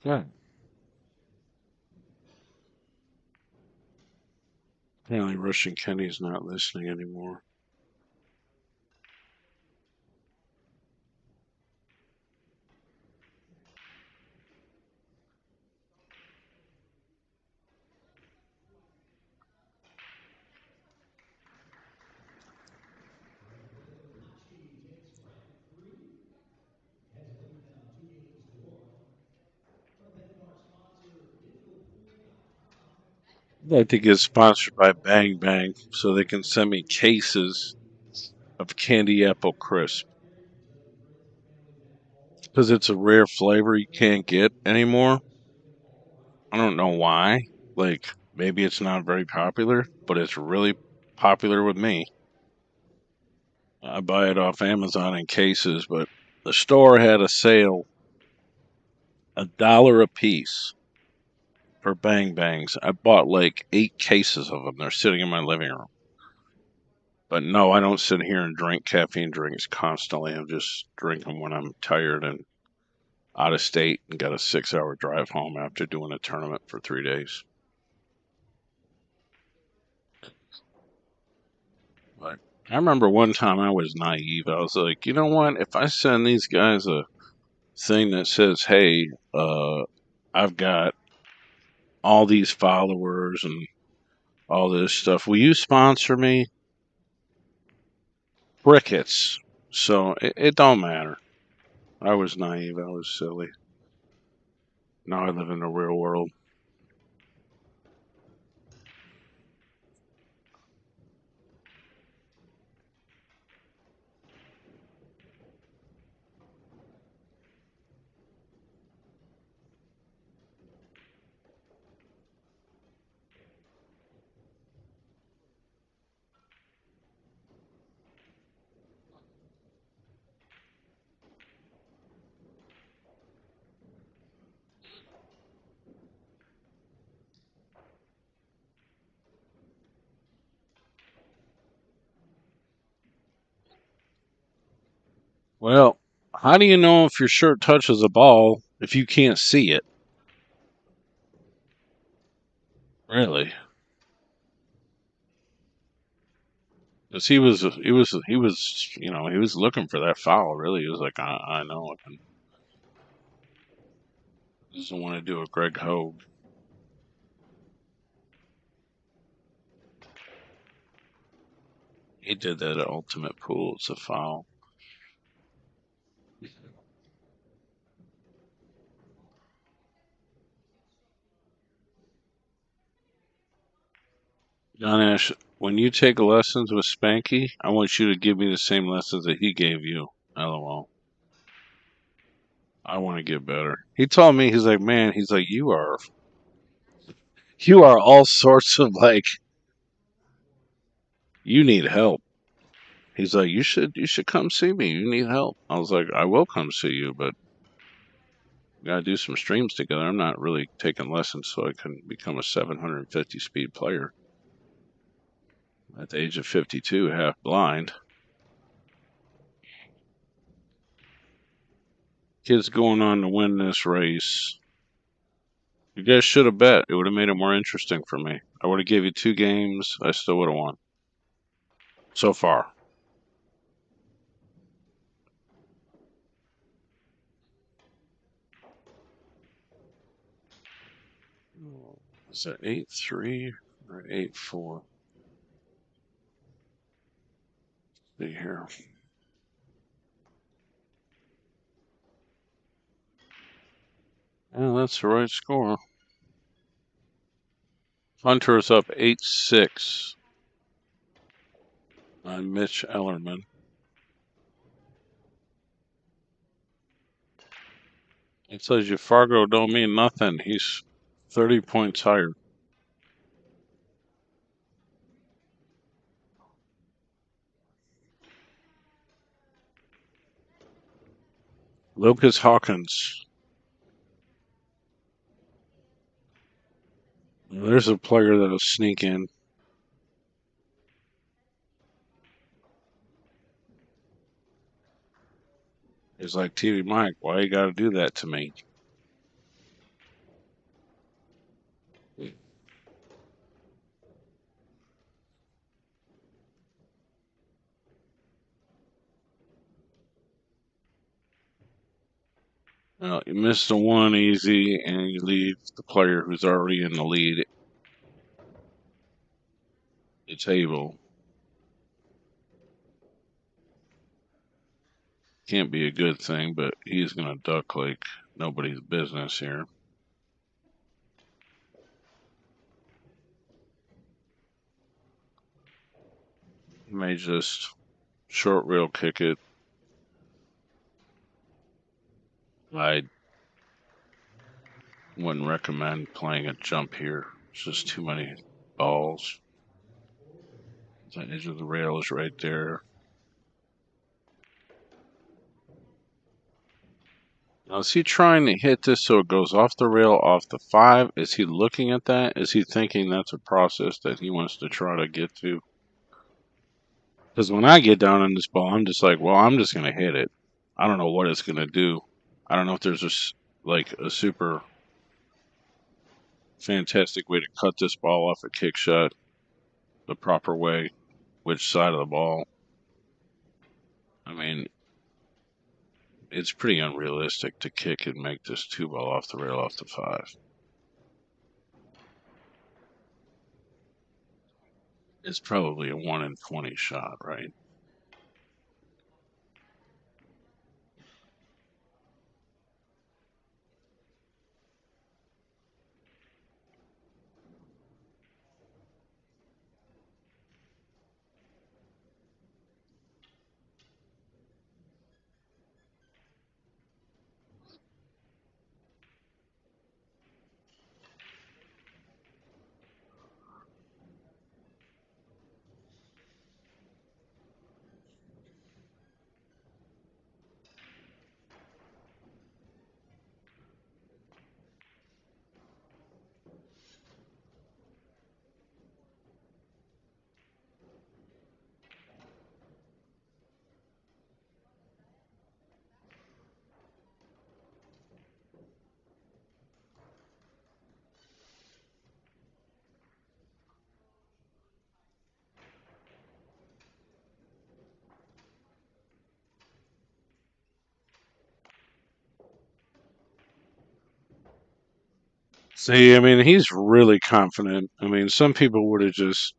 Okay. Apparently, Russian Kenny's not listening anymore. I'd like to get sponsored by Bang Bang so they can send me cases of candy apple crisp because it's a rare flavor you can't get anymore. I don't know why. Like, maybe it's not very popular, but it's really popular with me. I buy it off Amazon in cases, but the store had a sale, $1 a piece for Bang Bangs. I bought like 8 cases of them. They're sitting in my living room. But no, I don't sit here and drink caffeine drinks constantly. I just drink them when I'm tired and out of state and got a 6-hour drive home after doing a tournament for 3 days. Like, I remember one time I was naive. I was like, you know what? If I send these guys a thing that says, "Hey, I've got all these followers and all this stuff. Will you sponsor me?" Crickets. So it don't matter. I was naive. I was silly. Now I live in the real world. Well, how do you know if your shirt touches a ball if you can't see it? Really? Because he was looking for that foul. Really, he was like, I know, and doesn't want to do a Greg Hogue. He did that at Ultimate Pool. It's a foul. John Ash, when you take lessons with Spanky, I want you to give me the same lessons that he gave you. LOL. I want to get better. He told me, he's like, man, he's like, you are all sorts of like, you need help. He's like, you should come see me. You need help. I was like, I will come see you, but we gotta do some streams together. I'm not really taking lessons so I can become a 750 speed player at the age of 52, half blind. Kid's going on to win this race. You guys should have bet. It would have made it more interesting for me. I would have gave you 2 games. I still would have won. So far. Is that 8-3 or 8-4? See here. Yeah, that's the right score. Hunter is up 8-6 on Mitch Ellerman. It says you Fargo don't mean nothing. He's 30 points higher. Lucas Hawkins. There's a player that'll sneak in. He's like, TvMike, why you gotta do that to me? Well, you missed the one easy, and you leave the player who's already in the lead the table. Can't be a good thing, but he's gonna duck like nobody's business here. He may just short rail kick it. I wouldn't recommend playing a jump here. It's just too many balls. The edge of the rail is right there. Now, is he trying to hit this so it goes off the rail, off the 5? Is he looking at that? Is he thinking that's a process that he wants to try to get to? Because when I get down on this ball, I'm just like, well, I'm just going to hit it. I don't know what it's going to do. I don't know if there's a super fantastic way to cut this ball off a kick shot the proper way. which side of the ball. I mean, it's pretty unrealistic to kick and make this 2-ball off the rail off the 5. It's probably a 1 in 20 shot, right? See, I mean, he's really confident. I mean, some people would have just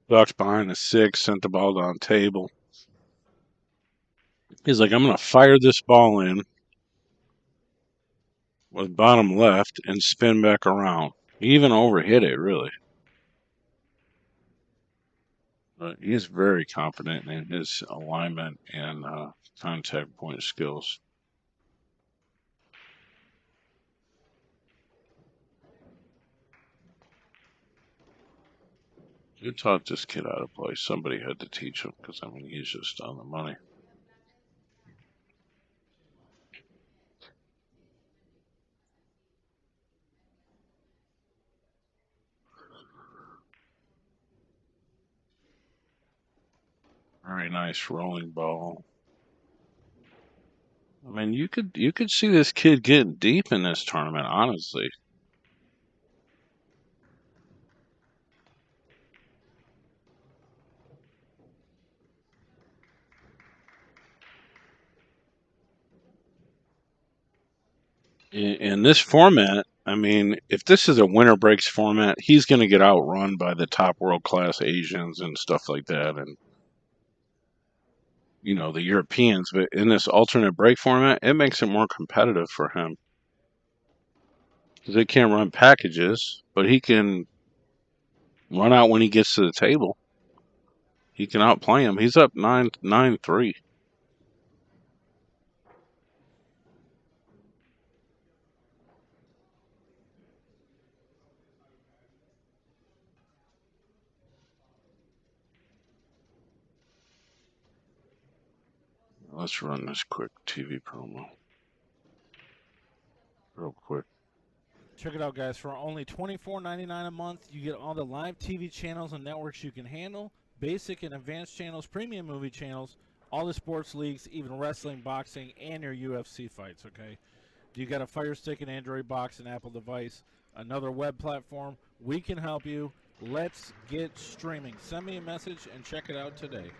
ducked behind the 6, sent the ball down the table. He's like, I'm going to fire this ball in with bottom left and spin back around. He even overhit it, really. But he's very confident in his alignment and contact point skills. Who taught this kid how to play? Somebody had to teach him because, I mean, he's just on the money. Very nice rolling ball. I mean, you could see this kid getting deep in this tournament, honestly. In this format, I mean, if this is a winner breaks format, he's going to get outrun by the top world class Asians and stuff like that, and you know the Europeans. But in this alternate break format, it makes it more competitive for him because they can't run packages, but he can run out when he gets to the table. He can outplay him. He's up 9-3. Let's run this quick TV promo. Real quick. Check it out, guys. For only $24.99 a month, you get all the live TV channels and networks you can handle, basic and advanced channels, premium movie channels, all the sports leagues, even wrestling, boxing, and your UFC fights, okay? You got a Fire Stick, an Android box, an Apple device, another web platform. We can help you. Let's get streaming. Send me a message and check it out today.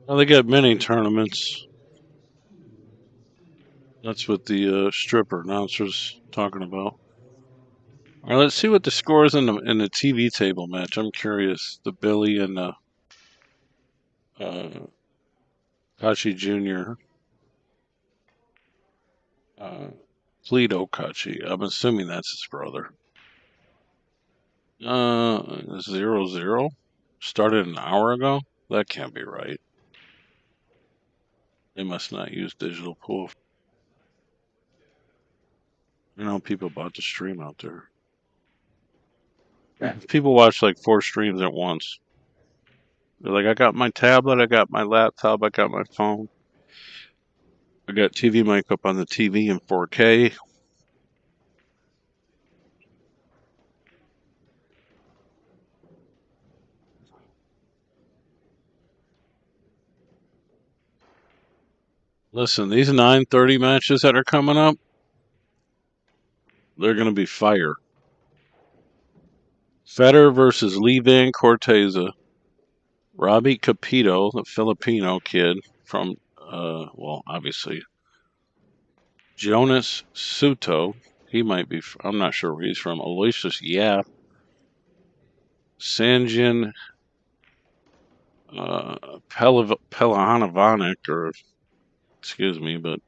Well, they got mini tournaments. That's what the stripper announcer's talking about. All right, let's see what the score is in the TV table match. I'm curious. The Billy and the Kachi Jr. Cleto Kachi. I'm assuming that's his brother. 0-0. Started an hour ago. That can't be right. They must not use digital pool. You know, people bought the stream out there. People watch like 4 streams at once. They're like, I got my tablet, I got my laptop, I got my phone. I got TvMike up on the TV in 4K. Listen, these 9:30 matches that are coming up, they're going to be fire. Federer versus Lee Van Corteza. Robbie Capito, the Filipino kid from, well, obviously, Jonas Suto. He might be, I'm not sure where he's from. Aloysius Yap. Sanjin Pelahanovanik, or excuse me, but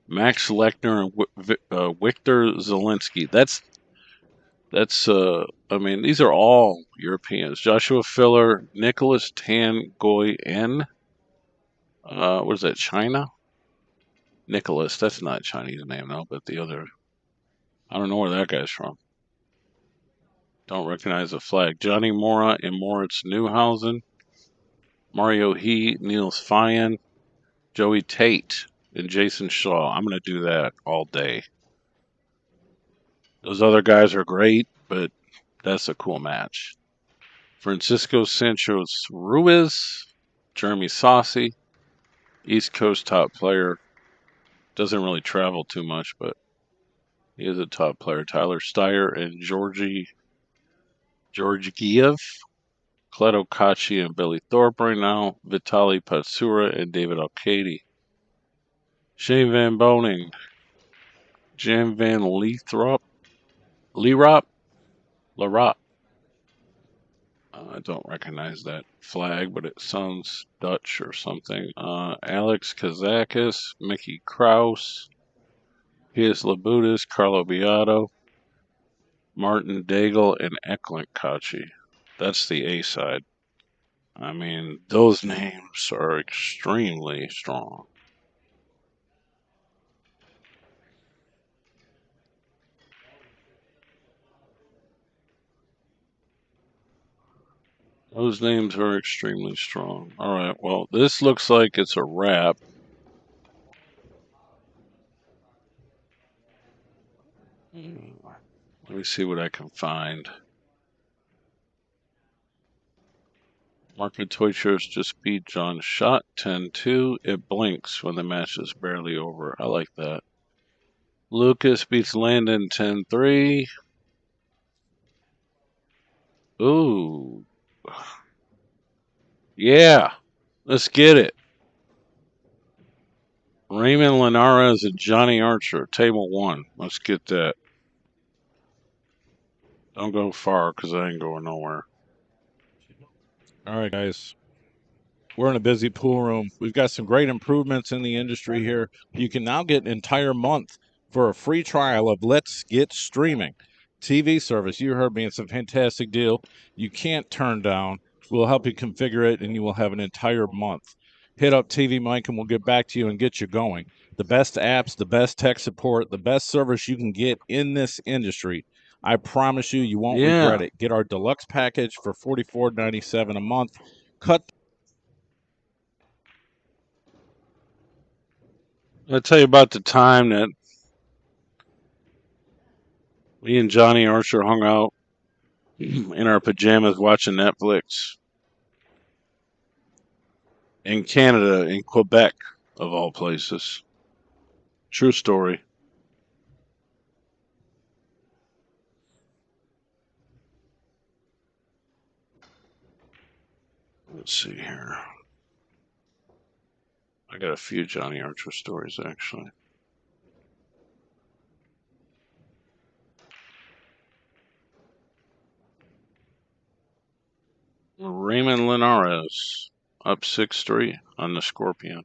Max Lechner and Victor Zelensky. I mean, these are all Europeans. Joshua Filler, Nicholas Tan Goy N. What is that, China? Nicholas, that's not a Chinese name, though, but the other, I don't know where that guy's from. Don't recognize the flag. Johnny Mora and Moritz Newhausen. Mario He, Niels Fyan, Joey Tate, and Jason Shaw. I'm going to do that all day. Those other guys are great, but that's a cool match. Francisco Sanchez Ruiz, Jeremy Saucy, East Coast top player. Doesn't really travel too much, but he is a top player. Tyler Steyer and Georgiev, Kleto Kachi and Billy Thorpe right now. Vitali Patsura and David Alcady. Shane Van Boning, Jan Van Lerop. I don't recognize that flag, but it sounds Dutch or something. Alex Kazakis, Mickey Kraus, Pius Labutis, Carlo Beato, Martin Daigle, and Eklund Kachi. That's the A side. I mean, those names are extremely strong. Those names are extremely strong. All right, well, this looks like it's a wrap. Let me see what I can find. Marco Toichos just beat John Schott 10-2. It blinks when the match is barely over. I like that. Lucas beats Landon 10-3. Ooh. Yeah. Let's get it. Raymond Linares and Johnny Archer, table 1. Let's get that. Don't go far because I ain't going nowhere. All right, guys. We're in a busy pool room. We've got some great improvements in the industry here. You can now get an entire month for a free trial of Let's Get Streaming TV service. You heard me. It's a fantastic deal. You can't turn down. We'll help you configure it, and you will have an entire month. Hit up TvMike, and we'll get back to you and get you going. The best apps, the best tech support, the best service you can get in this industry. I promise you, you won't regret it. Get our deluxe package for $44.97 a month. Cut I'll tell you about the time that me and Johnny Archer hung out in our pajamas watching Netflix in Canada, in Quebec, of all places. True story. Let's see here. I got a few Johnny Archer stories, actually. Raymond Linares up 6-3 on the Scorpion.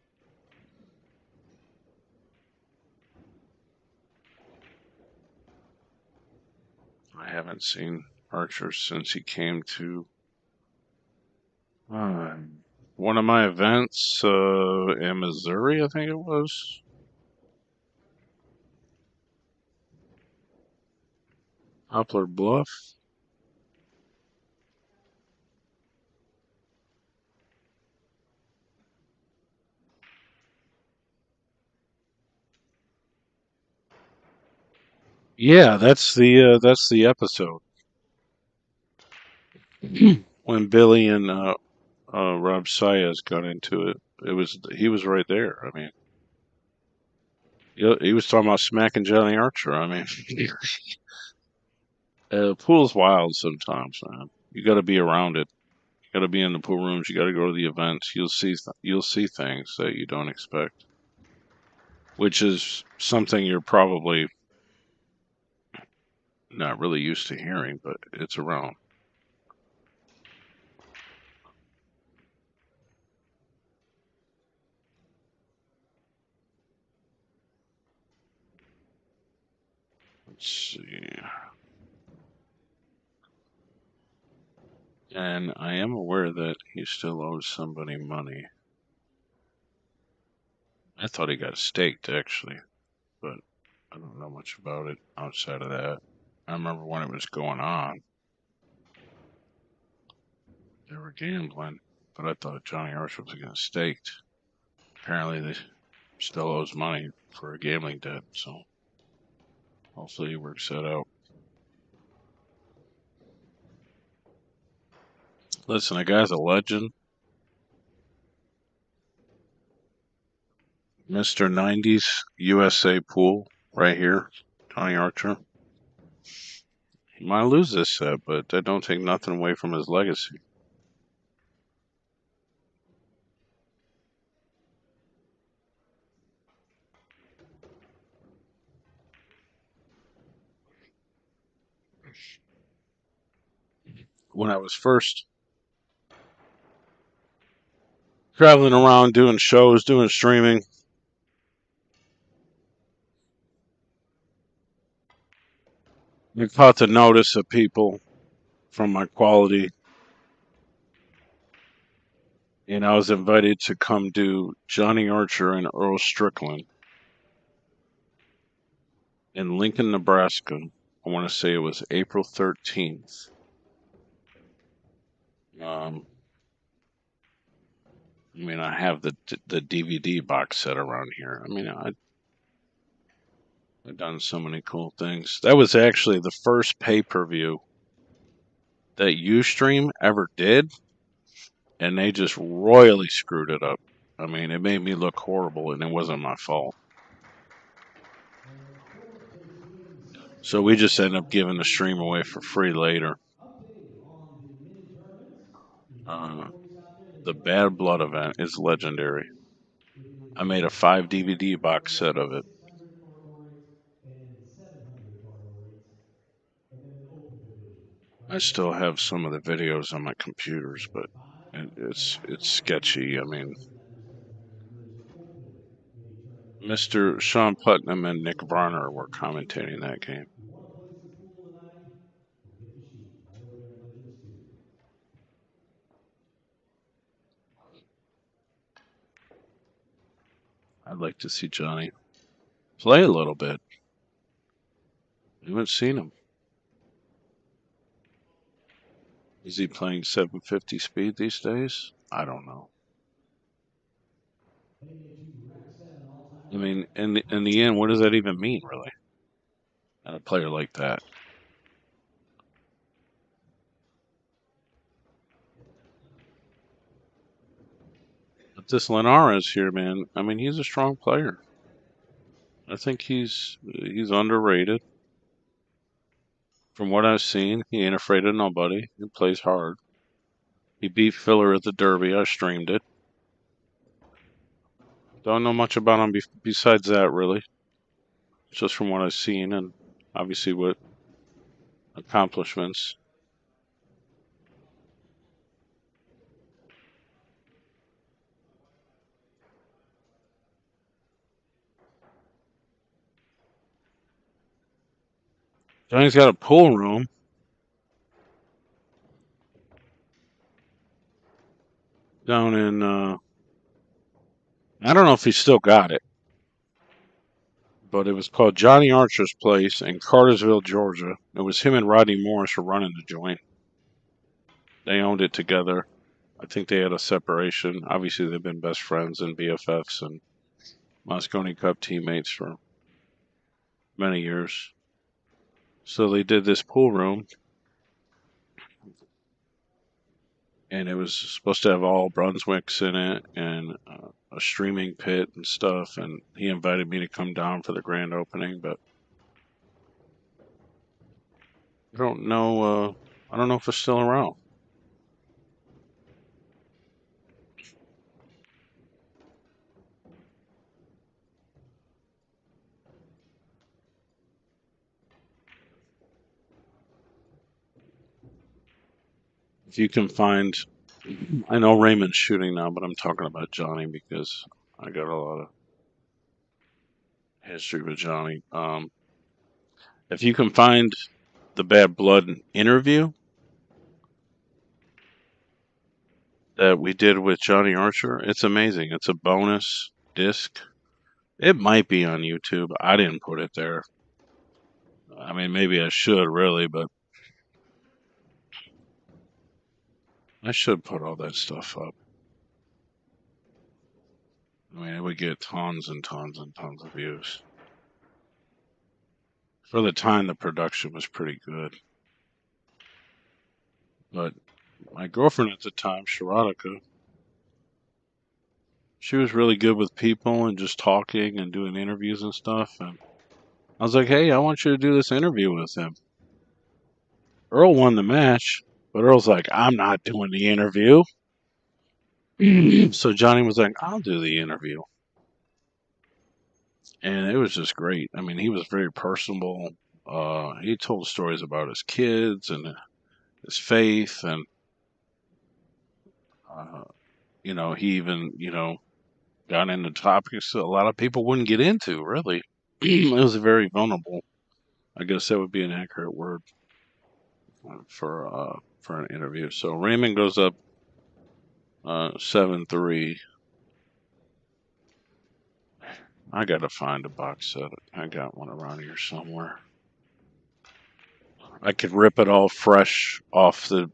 I haven't seen Archer since he came to one of my events in Missouri, I think it was. Poplar Bluff. Yeah, that's the episode when Billy and Rob Sayas got into it. He was right there. I mean, he was talking about smacking Johnny Archer. I mean, pool's wild sometimes, man. You got to be around it. You got to be in the pool rooms. You got to go to the events. You'll see things that you don't expect, which is something you're probably not really used to hearing, but it's around. Let's see. And I am aware that he still owes somebody money. I thought he got staked, actually, but I don't know much about it outside of that. I remember when it was going on, they were gambling, but I thought Johnny Archer was getting staked. Apparently, they still owes money for a gambling debt, so hopefully he works that out. Listen, the guy's a legend. Mr. 90s USA Pool, right here, Johnny Archer. He might lose this set, but that don't take nothing away from his legacy. When I was first traveling around doing shows, doing streaming, I caught the notice of people from my quality, and I was invited to come do Johnny Archer and Earl Strickland in Lincoln, Nebraska. I want to say it was April 13th. I mean, I have the DVD box set around here. I mean, I've done so many cool things. That was actually the first pay-per-view that Ustream ever did, and they just royally screwed it up. I mean, it made me look horrible, and it wasn't my fault. So we just ended up giving the stream away for free later. Uh, the Bad Blood event is legendary. I made a 5 DVD box set of it. I still have some of the videos on my computers, but it's sketchy. I mean, Mr. Sean Putnam and Nick Varner were commentating that game. I'd like to see Johnny play a little bit. I haven't seen him. Is he playing 750 speed these days? I don't know. I mean, in the end, what does that even mean, really? And a player like that. But this Linares here, man, I mean, he's a strong player. I think he's underrated. From what I've seen, he ain't afraid of nobody. He plays hard. He beat Filler at the Derby. I streamed it. Don't know much about him besides that, really. Just from what I've seen and obviously what accomplishments. Johnny's got a pool room down in, I don't know if he's still got it, but it was called Johnny Archer's Place in Cartersville, Georgia. It was him and Rodney Morris were running the joint. They owned it together. I think they had a separation. Obviously, they've been best friends and BFFs and Moscone Cup teammates for many years. So they did this pool room, and it was supposed to have all Brunswicks in it and a streaming pit and stuff. And he invited me to come down for the grand opening, but I don't know. I don't know if it's still around. If you can find, I know Raymond's shooting now, but I'm talking about Johnny because I got a lot of history with Johnny. If you can find the Bad Blood interview that we did with Johnny Archer, it's amazing. It's a bonus disc. It might be on YouTube. I didn't put it there. I mean, maybe I should really, but I should put all that stuff up. I mean, it would get tons and tons and tons of views. For the time, the production was pretty good. But my girlfriend at the time, Sharadika, she was really good with people and just talking and doing interviews and stuff. And I was like, hey, I want you to do this interview with him. Earl won the match, but Earl's like, I'm not doing the interview. So Johnny was like, I'll do the interview. And it was just great. I mean, he was very personable. He told stories about his kids and his faith, and uh, he even got into topics that a lot of people wouldn't get into. Really, it was very vulnerable. I guess that would be an accurate word for an interview. So Raymond goes up 7-3. I gotta find a box set. I got one around here somewhere. I could rip it all fresh off the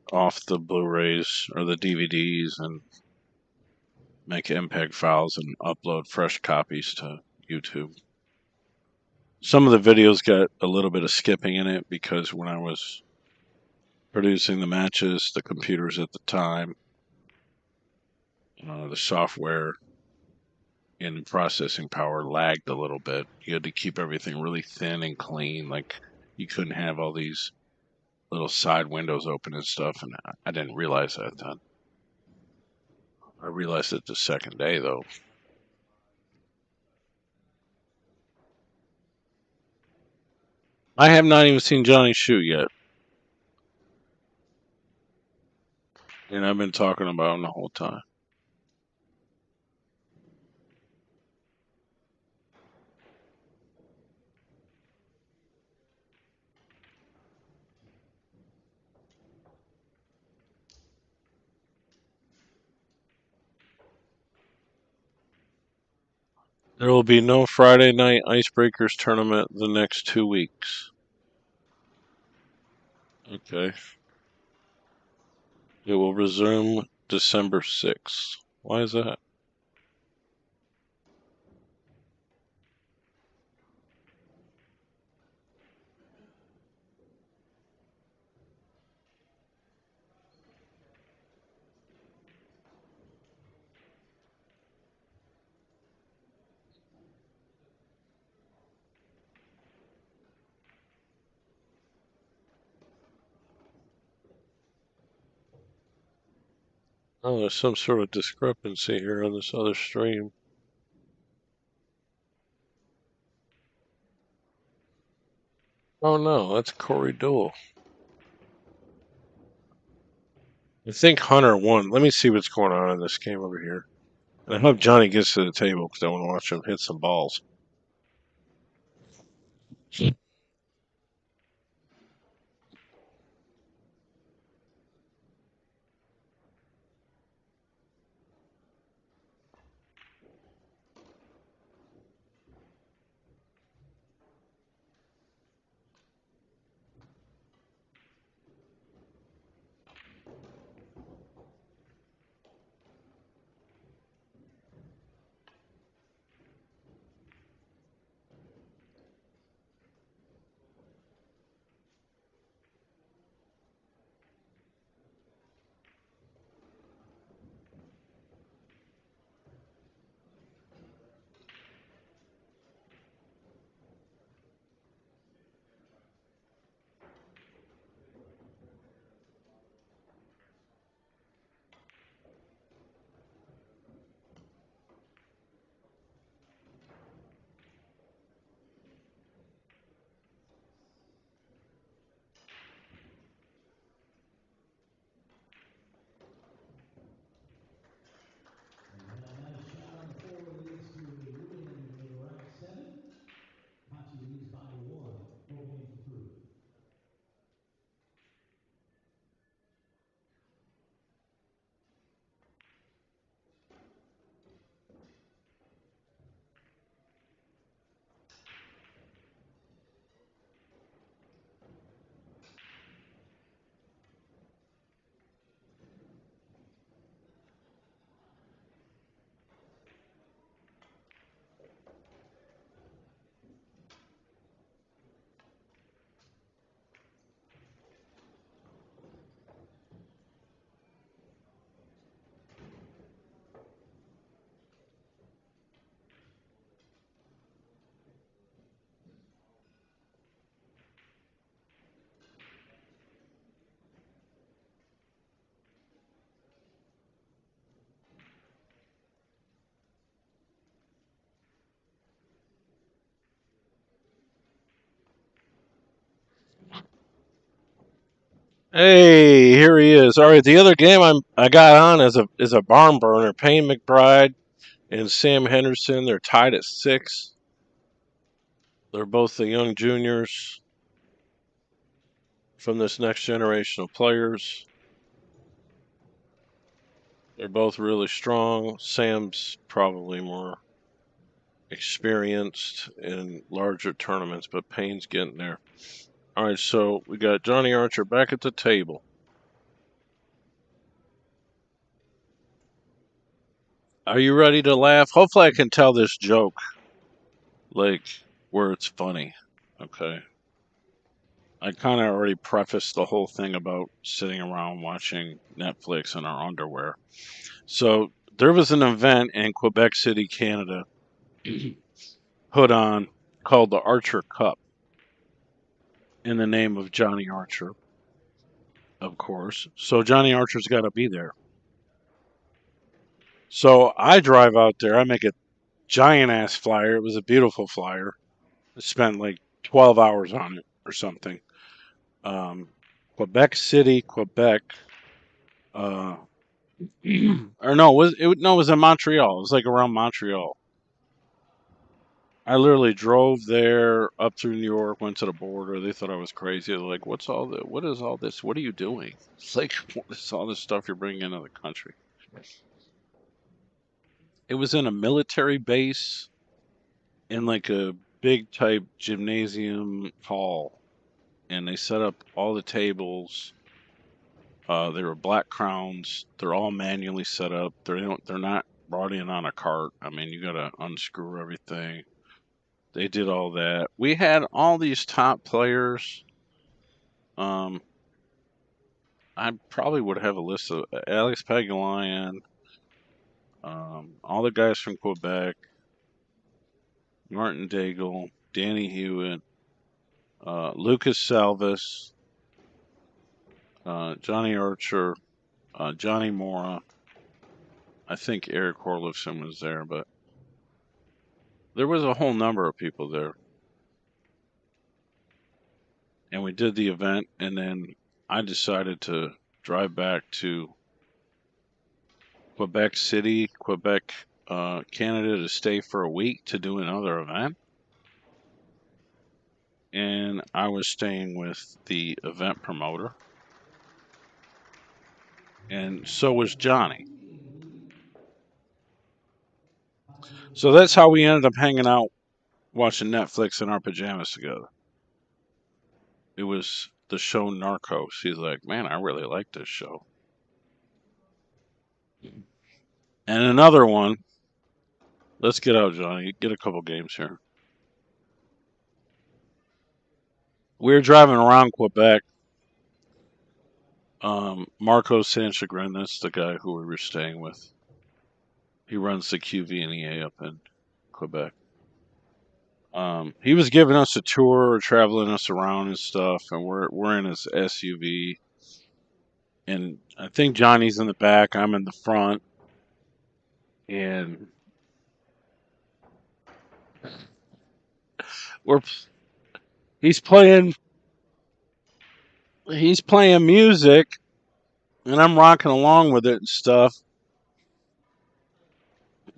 Blu-rays or the DVDs and make MPEG files and upload fresh copies to YouTube. Some of the videos got a little bit of skipping in it because when I was producing the matches, the computers at the time, the software and processing power lagged a little bit. You had to keep everything really thin and clean. Like you couldn't have all these little side windows open and stuff. And I didn't realize that then. I realized it the second day though. I have not even seen Johnny shoot yet. And I've been talking about him the whole time. There will be no Friday night Icebreakers tournament the next 2 weeks. Okay. It will resume December 6th. Why is that? Oh, there's some sort of discrepancy here on this other stream. Oh no, that's Corey Dole. I think Hunter won. Let me see what's going on in this game over here. And I hope Johnny gets to the table because I want to watch him hit some balls. Hey, here he is. All right, the other game I got on is a barn burner. Payne McBride and Sam Henderson. They're tied at 6. They're both the young juniors from this next generation of players. They're both really strong. Sam's probably more experienced in larger tournaments, but Payne's getting there. All right, so we got Johnny Archer back at the table. Are you ready to laugh? Hopefully, I can tell this joke like where it's funny. Okay. I kind of already prefaced the whole thing about sitting around watching Netflix in our underwear. So there was an event in Quebec City, Canada, put on called the Archer Cup in the name of Johnny Archer, of course. So Johnny Archer's got to be there. So I drive out there. I make a giant ass flyer. It was a beautiful flyer. I spent like 12 hours on it or something. Quebec City, Quebec. Uh, or no, it was in Montreal. It was like around Montreal. I literally drove there up through New York, went to the border. They thought I was crazy. They're like, "What's all the? What is all this? What are you doing?" It's like, what is all this stuff you're bringing into the country? It was in a military base in like a big type gymnasium hall, and they set up all the tables. They were black crowns. They're all manually set up. They're not brought in on a cart. I mean, you gotta unscrew everything. They did all that. We had all these top players. Um, I probably would have a list of Alex Pagulayan, all the guys from Quebec, Martin Daigle, Danny Hewitt, Lucas Salvis, Johnny Archer, Johnny Mora. I think Eric Horlifson was there, but there was a whole number of people there. And we did the event, and then I decided to drive back to Quebec City, Quebec, Canada to stay for a week to do another event. And I was staying with the event promoter. And so was Johnny. So that's how we ended up hanging out watching Netflix in our pajamas together. It was the show Narcos. He's like, man, I really like this show. And another one. Let's get out, Johnny. Get a couple games here. We were driving around Quebec. Marco Sanchagrenas, the guy who we were staying with, he runs the QVNEA up in Quebec. He was giving us a tour, traveling us around and stuff, and we're in his SUV, and I think Johnny's in the back, I'm in the front, and we're he's playing he's playing music, and I'm rocking along with it and stuff.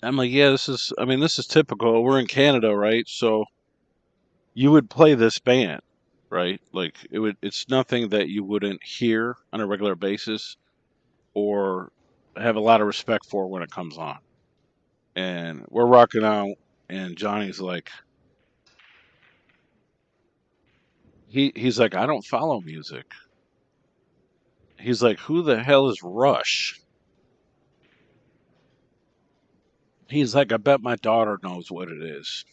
I'm like, yeah, this is typical. We're in Canada, right? So you would play this band, right? Like it's nothing that you wouldn't hear on a regular basis or have a lot of respect for when it comes on. And we're rocking out, and Johnny's like, he's like, I don't follow music. He's like, who the hell is Rush? He's like, I bet my daughter knows what it is.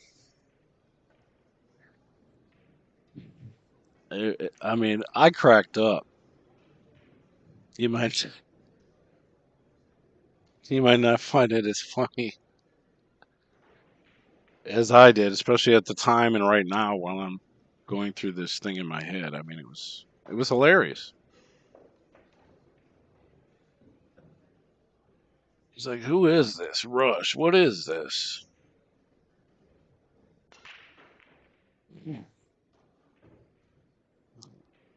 I mean, I cracked up. You might you might not find it as funny as I did, especially at the time and right now while I'm going through this thing in my head. I mean, it was hilarious. He's like, "Who is this Rush? What is this?"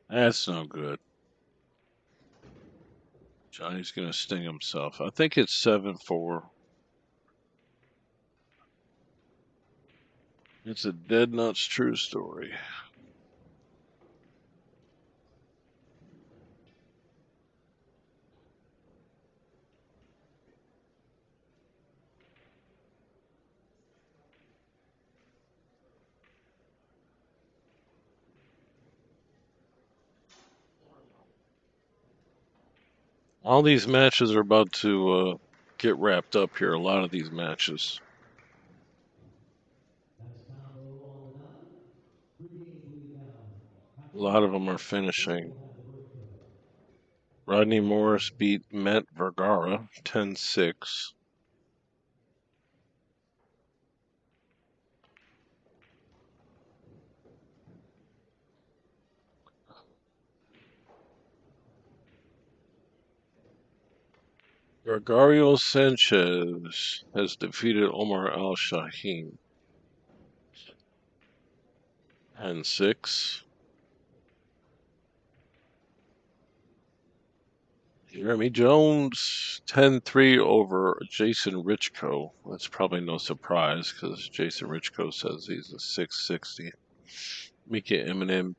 That's no good. Johnny's gonna sting himself. I think it's 7-4. It's a dead nuts true story. All these matches are about to get wrapped up here. A lot of these matches. A lot of them are finishing. Rodney Morris beat Met Vergara 10-6. Gregorio Sanchez has defeated Omar Al Shaheen 10-6. Jeremy Jones 10-3 over Jason Richko. That's probably no surprise because Jason Richko says he's a 660. Mika Eminem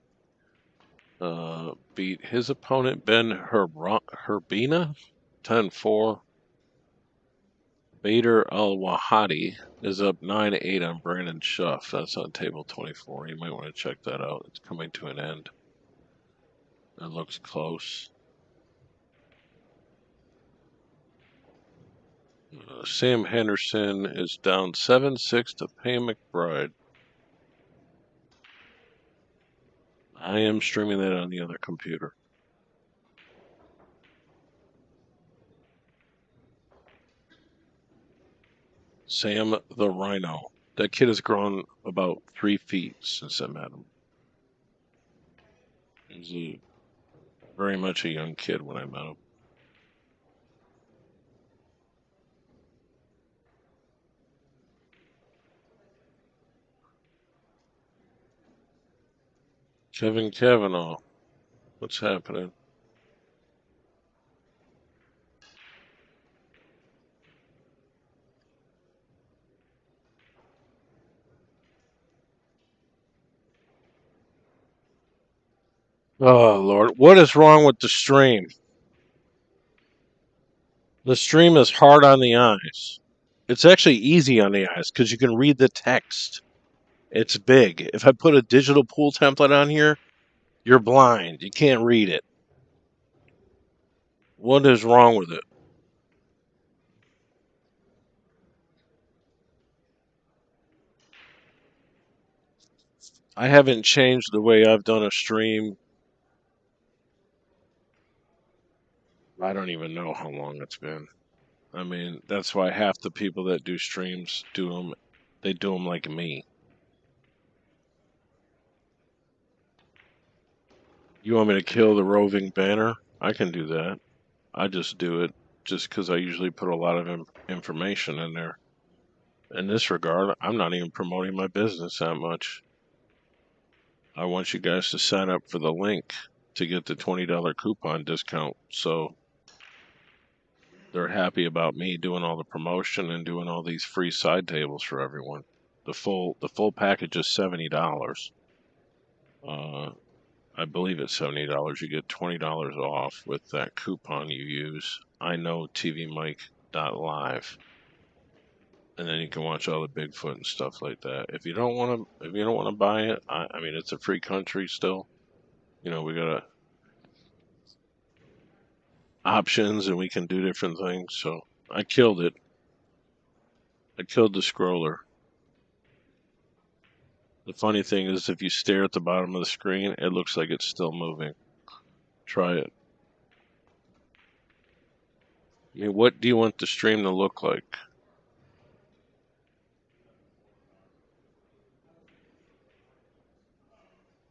beat his opponent Ben Herbina 10-4. Bader Al Wahadi is up 9-8 on Brandon Schuff. That's on table 24. You might want to check that out. It's coming to an end. It looks close. Sam Henderson is down 7-6 to Pam McBride. I am streaming that on the other computer. Sam the Rhino. That kid has grown about 3 feet since I met him. He was very much a young kid when I met him. Kevin Kavanaugh. What's happening? Oh, Lord. What is wrong with the stream? The stream is hard on the eyes. It's actually easy on the eyes because you can read the text. It's big. If I put a digital pool template on here, you're blind. You can't read it. What is wrong with it? I haven't changed the way I've done a stream. I don't even know how long it's been. I mean, that's why half the people that do streams do them. They do them like me. You want me to kill the roving banner? I can do that. I just do it just because I usually put a lot of information in there. In this regard, I'm not even promoting my business that much. I want you guys to sign up for the link to get the $20 coupon discount. So they're happy about me doing all the promotion and doing all these free side tables for everyone. The full package is $70. I believe it's $70. You get $20 off with that coupon you use. I know TvMike.live. And then you can watch all the Bigfoot and stuff like that. If you don't want to buy it, I mean, it's a free country still. You know, we got options and we can do different things. So I killed it. I killed the scroller. The funny thing is, if you stare at the bottom of the screen, it looks like it's still moving. Try it. I mean, what do you want the stream to look like?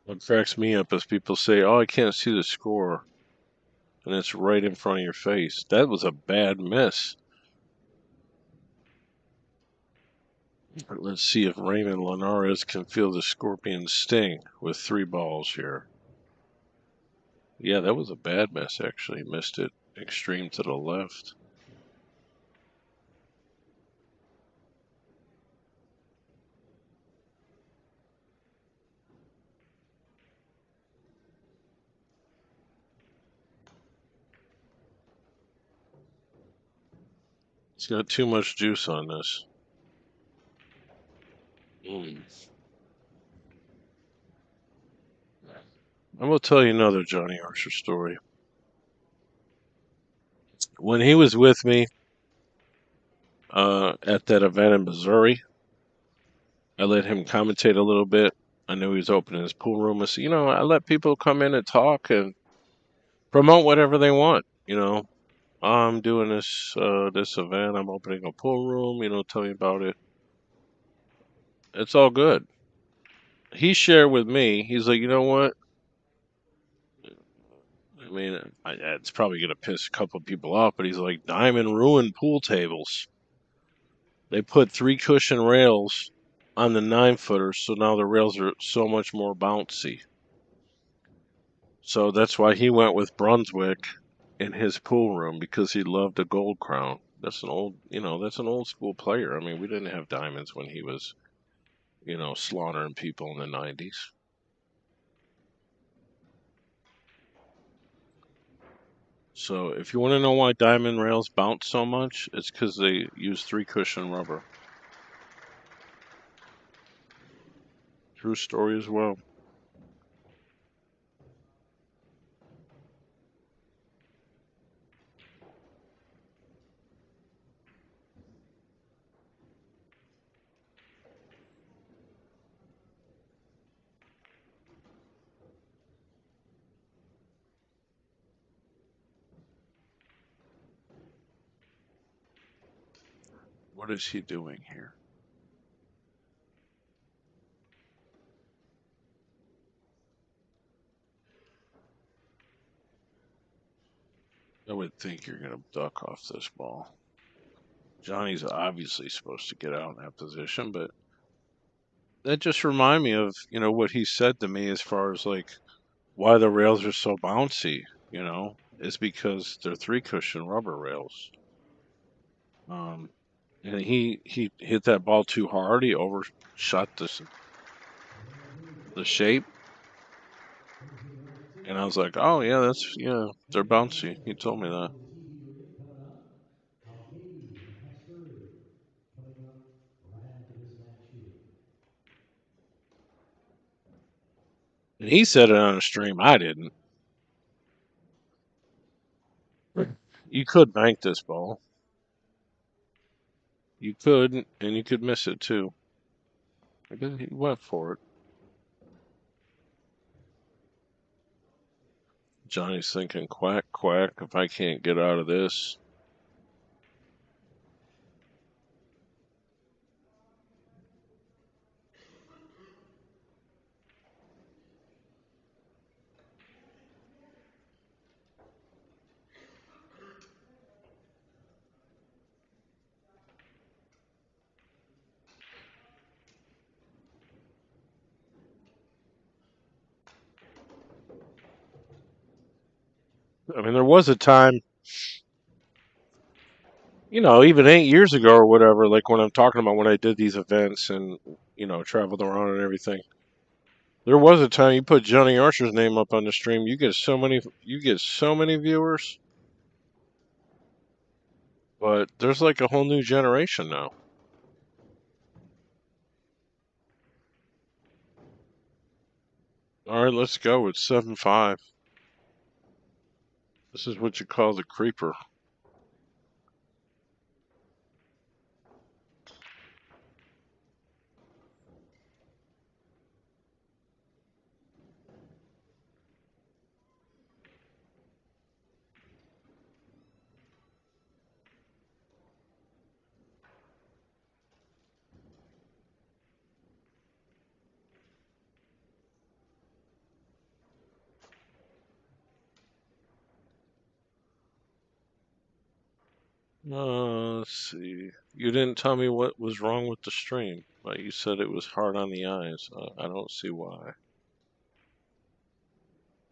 What cracks me up is people say, "Oh, I can't see the score," and it's right in front of your face. That was a bad miss. Let's see if Raymond Linares can feel the scorpion's sting with 3 balls here. Yeah, that was a bad miss, actually. Missed it extreme to the left. It's got too much juice on this. Mm. I will tell you another Johnny Archer story. When he was with me at that event in Missouri, I let him commentate a little bit. I knew he was opening his pool room. I said, I let people come in and talk and promote whatever they want. I'm doing this event. I'm opening a pool room. Tell me about it. It's all good. He shared with me. He's like, you know what? I mean, it's probably gonna piss a couple people off, but he's like, Diamond ruined pool tables. They put 3 cushion rails on the 9-footers, so now the rails are so much more bouncy. So that's why he went with Brunswick in his pool room because he loved a gold crown. That's an old school player. I mean, we didn't have diamonds when he was, slaughtering people in the 90s. So if you want to know why diamond rails bounce so much, it's because they use 3 cushion rubber. True story as well. What is he doing here? I would think you're going to duck off this ball. Johnny's obviously supposed to get out in that position, but that just reminded me of, what he said to me as far as like why the rails are so bouncy, is because they're 3 cushion rubber rails. Um, and he hit that ball too hard. He overshot the shape. And I was like, oh yeah, they're bouncy. He told me that. And he said it on a stream. I didn't. You could bank this ball. You could, and you could miss it too. I guess he went for it. Johnny's thinking, quack, quack, if I can't get out of this. I mean, there was a time, even 8 years ago or whatever, like when I'm talking about when I did these events and, traveled around and everything. There was a time you put Johnny Archer's name up on the stream, you get so many viewers, but there's like a whole new generation now. All right, let's go. It's 7-5. This is what you call the creeper. Let's see. You didn't tell me what was wrong with the stream, but you said it was hard on the eyes. I don't see why.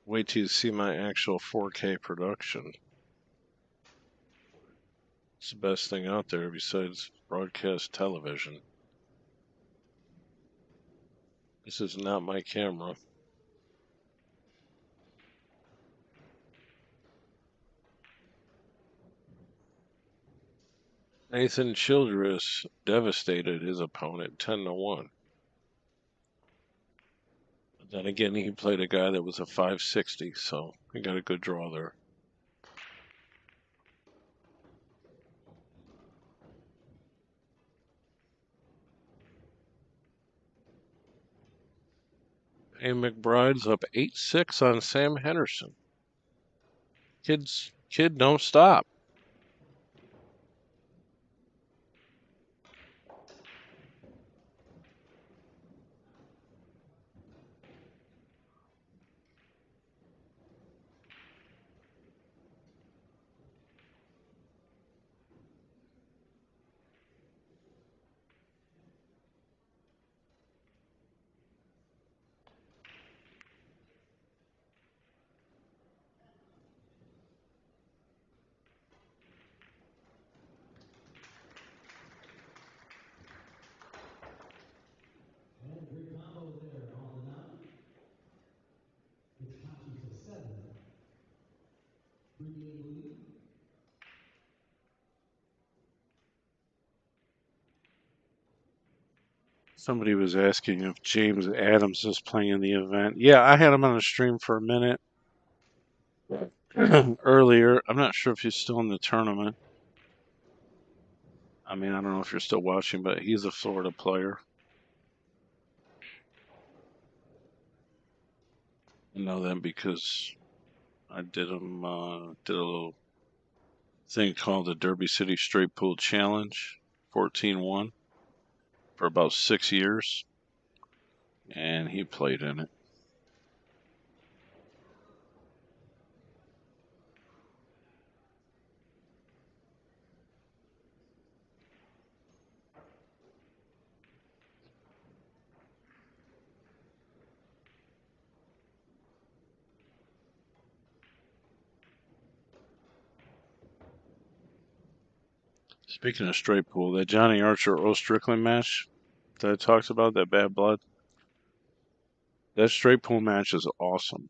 Wait till you see my actual 4K production. It's the best thing out there besides broadcast television. This is not my camera. Nathan Childress devastated his opponent 10-1. Then again, he played a guy that was a 560, so he got a good draw there. A. McBride's up 8-6 on Sam Henderson. Kid don't stop. Somebody was asking if James Adams is playing in the event. Yeah, I had him on the stream for a minute earlier. I'm not sure if he's still in the tournament. I mean, I don't know if you're still watching, but he's a Florida player. I know that because I did him did a little thing called the Derby City Straight Pool Challenge, 14-1 for about 6 years, and he played in it. Speaking of straight pool, that Johnny Archer Earl Strickland match that I talked about, that bad blood, that straight pool match is awesome.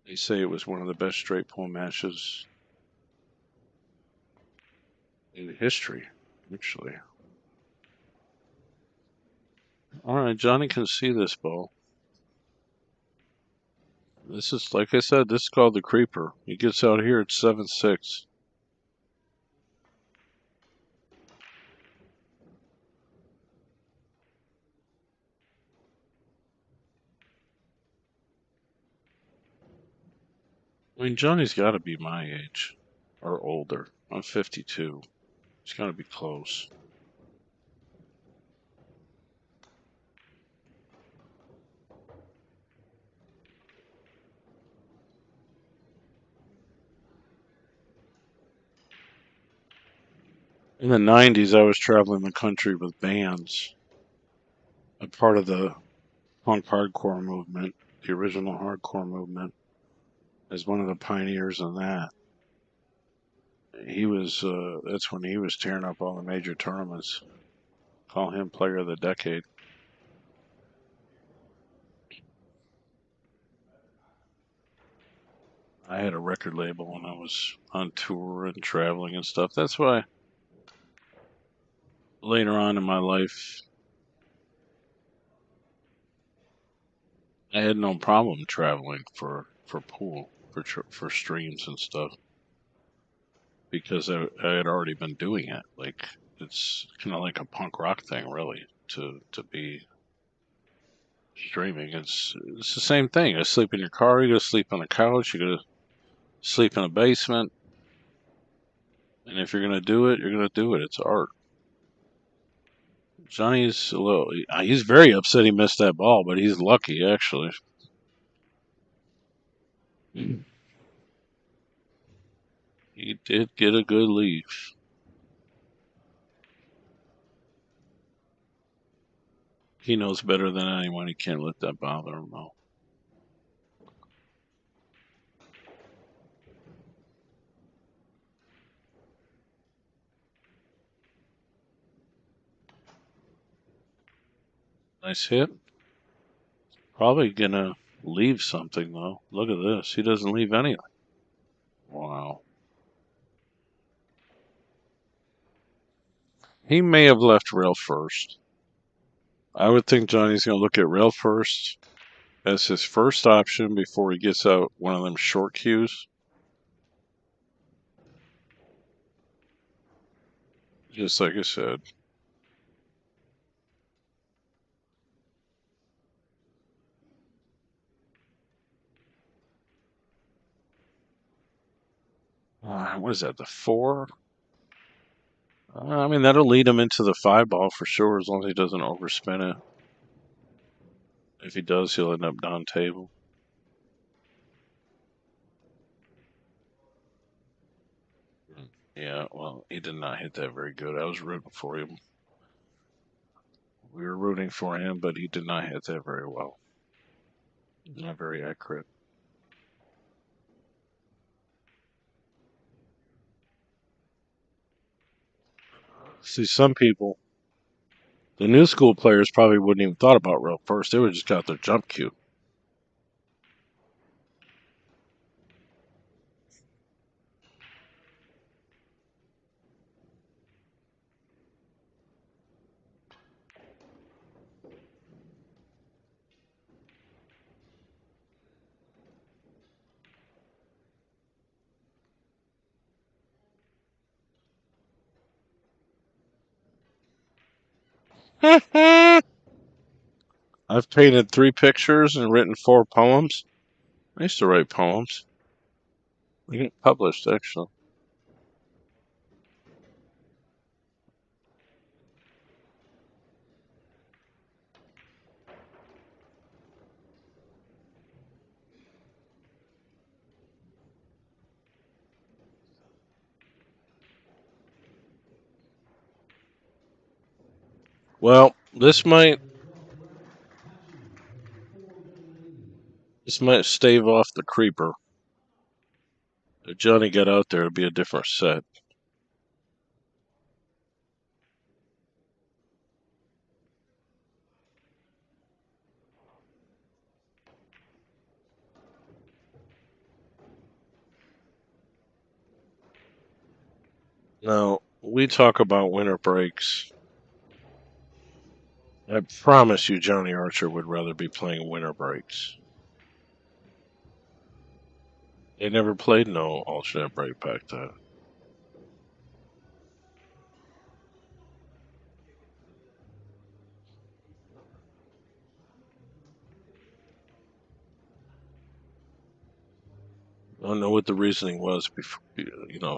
They say it was one of the best straight pool matches in history, actually. All right, Johnny can see this ball. This is, like I said, this is called the creeper. He gets out here at 7-6. I mean, Johnny's got to be my age or older. I'm 52. He's got to be close. In the 90s, I was traveling the country with bands, a part of the punk hardcore movement, the original hardcore movement, as one of the pioneers in that. He was, that's when he was tearing up all the major tournaments. Call him player of the decade. I had a record label when I was on tour and traveling and stuff. That's why later on in my life, I had no problem traveling for pool, for streams and stuff, because I had already been doing it. Like, it's kind of like a punk rock thing, really, to be streaming. It's the same thing. You sleep in your car, you go sleep on the couch, you go sleep in a basement, and if you're gonna do it, you're gonna do it. It's art. Johnny's a little. He's very upset he missed that ball, but he's lucky actually. He did get a good lead. He knows better than anyone. He can't let that bother him though. Nice hit. Probably gonna leave something though. Look at this. He doesn't leave anything. Wow. He may have left rail first. I would think Johnny's gonna look at rail first as his first option before he gets out one of them short cues. Just like I said. What is that, the 4? I mean, that'll lead him into the 5 ball for sure, as long as he doesn't overspin it. If he does, he'll end up down table. Yeah, well, he did not hit that very good. I was rooting for him. We were rooting for him, but he did not hit that very well. Not very accurate. See, some people, the new school players probably wouldn't even thought about rail first. They would just got their jump cue. I've painted 3 pictures and written 4 poems. I used to write poems. They get published, actually. Well, this might stave off the creeper. If Johnny got out there, it'd be a different set. Now, we talk about winter breaks. I promise you, Johnny Archer would rather be playing winter breaks. They never played no alternate break back then. I don't know what the reasoning was before,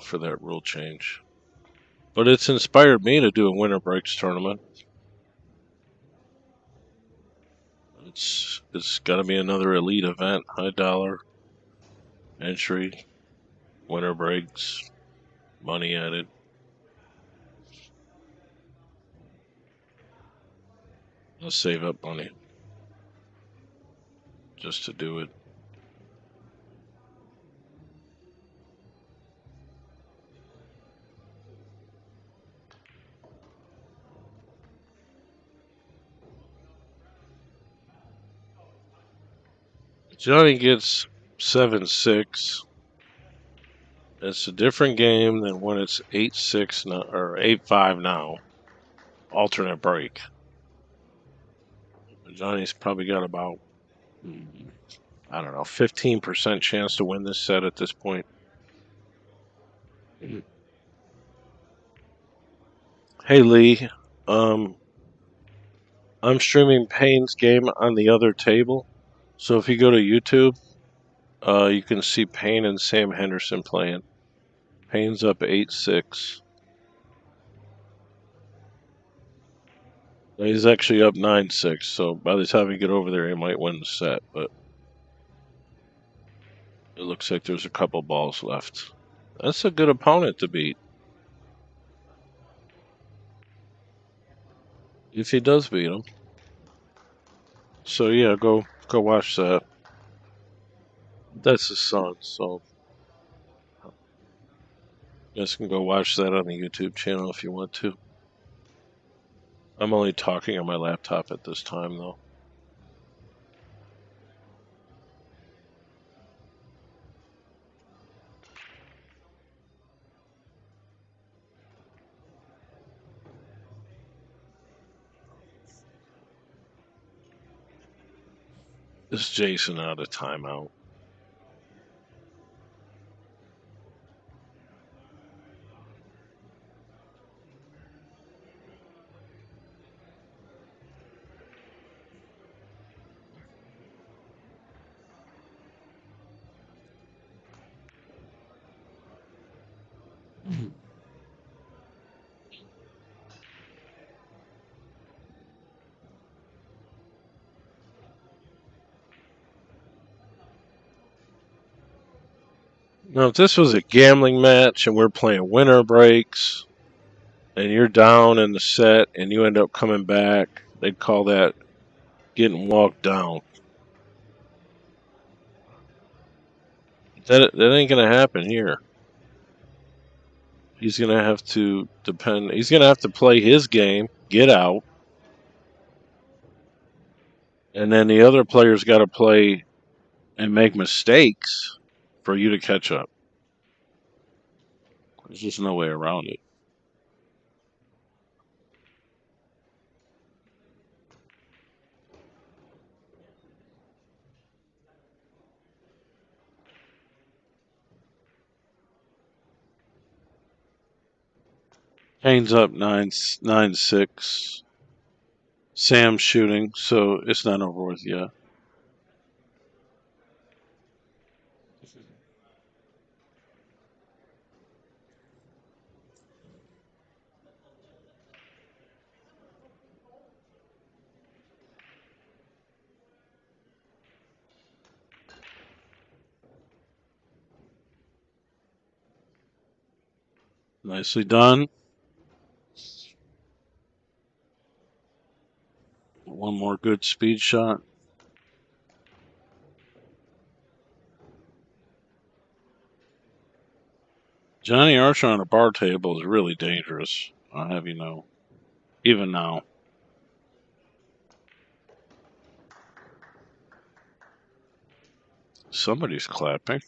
for that rule change. But it's inspired me to do a winter breaks tournament. It's got to be another elite event, high dollar entry, winter breaks, money added. I'll save up money just to do it. Johnny gets 7-6. It's a different game than when it's 8-6 now, or 8-5 now. Alternate break. Johnny's probably got about, I don't know, 15% chance to win this set at this point. Hey Lee, I'm streaming Payne's game on the other table. So if you go to YouTube, you can see Payne and Sam Henderson playing. Payne's up 8-6. He's actually up 9-6, so by the time you get over there, he might win the set, but it looks like there's a couple balls left. That's a good opponent to beat. If he does beat him. So yeah, go watch that. That's his son, so you guys can go watch that on the YouTube channel if you want to. I'm only talking on my laptop at this time, though. Is Jason out of timeout? Now, if this was a gambling match and we're playing winner breaks, and you're down in the set and you end up coming back, they'd call that getting walked down. That ain't gonna happen here. He's gonna have to depend. He's gonna have to play his game, get out, and then the other player's got to play and make mistakes for you to catch up. There's just no way around it. Kane's up 9-6. Sam's shooting, so it's not over with yet. Nicely done. One more good speed shot. Johnny Archer on a bar table is really dangerous. I'll have you know. Even now. Somebody's clapping.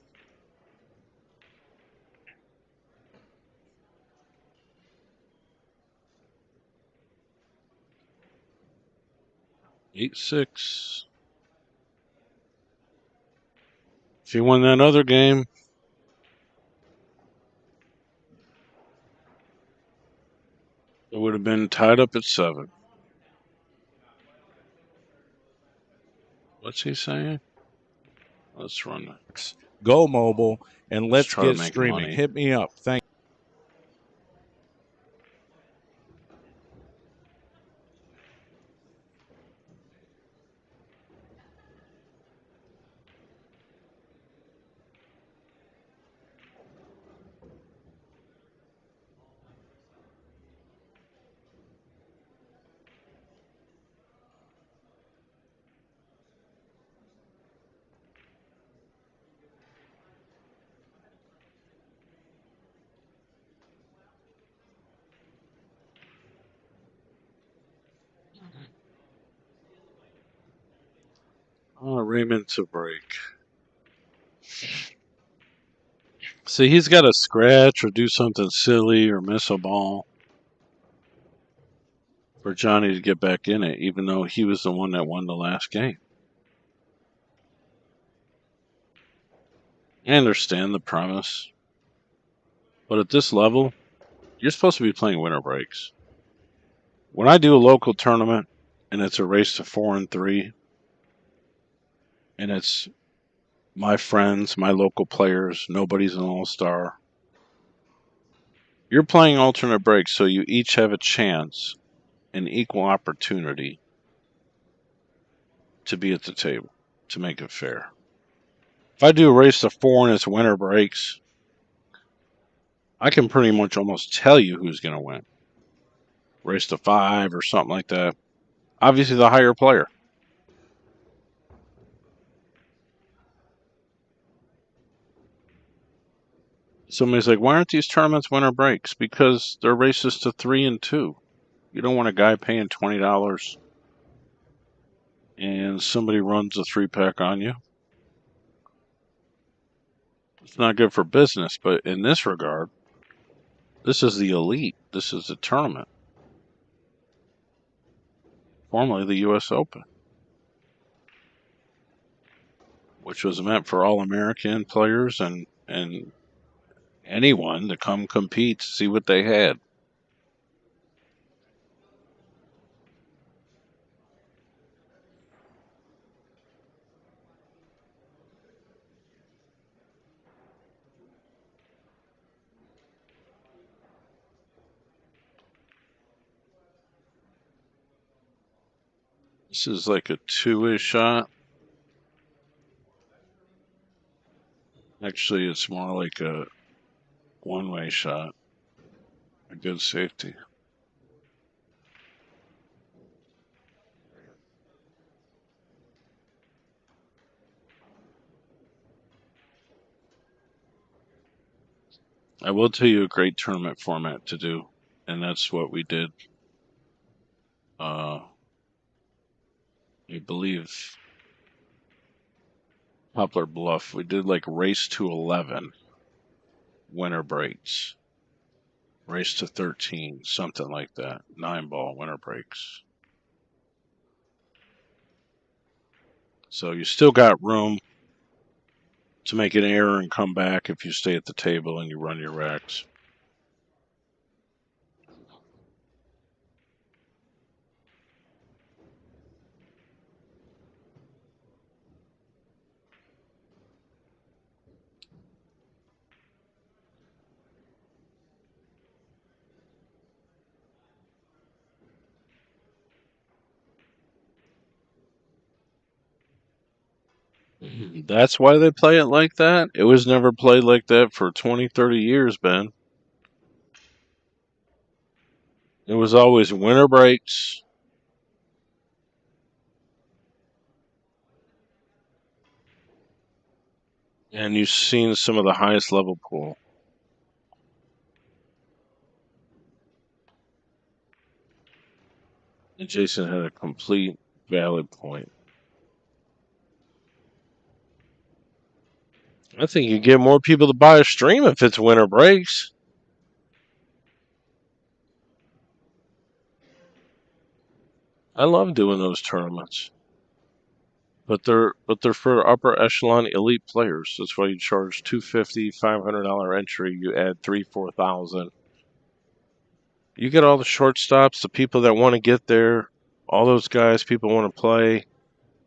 Eight six. If you win that other game, it would have been tied up at 7. What's he saying? Let's run it. Go mobile and Let's let's try to get make streaming. money. Hit me up. Thank Oh, Raymond to break. See, he's got to scratch or do something silly or miss a ball for Johnny to get back in it, even though he was the one that won the last game. I understand the premise, but at this level, you're supposed to be playing winner breaks. When I do a local tournament and it's a race to 4 and 3, and it's my friends, my local players, nobody's an all-star. You're playing alternate breaks, so you each have a chance, an equal opportunity to be at the table, to make it fair. If I do a race to 4 and it's winner breaks, I can pretty much almost tell you who's going to win. Race to 5 or something like that. Obviously, the higher player. Somebody's like, why aren't these tournaments winner breaks? Because they're races to 3 and 2. You don't want a guy paying $20 and somebody runs a 3-pack on you. It's not good for business, but in this regard, this is the elite. This is the tournament. Formerly the U.S. Open, which was meant for all American players and anyone to come compete to see what they had. This is like a 2-ish shot. Actually, it's more like a one-way shot. A good safety. I will tell you a great tournament format to do, and that's what we did. I believe Poplar Bluff. We did like race to 11, winner breaks. Race to 13, something like that. 9-ball winner breaks. So you still got room to make an error and come back if you stay at the table and you run your racks. That's why they play it like that? It was never played like that for 20, 30 years, Ben. It was always winner breaks. And you've seen some of the highest level pool. And Jason had a complete valid point. I think you get more people to buy a stream if it's winner breaks. I love doing those tournaments. But they're for upper echelon elite players. That's why you charge $250, $500 entry. You add 3,000, 4,000. You get all the shortstops, the people that want to get there, all those guys. People want to play.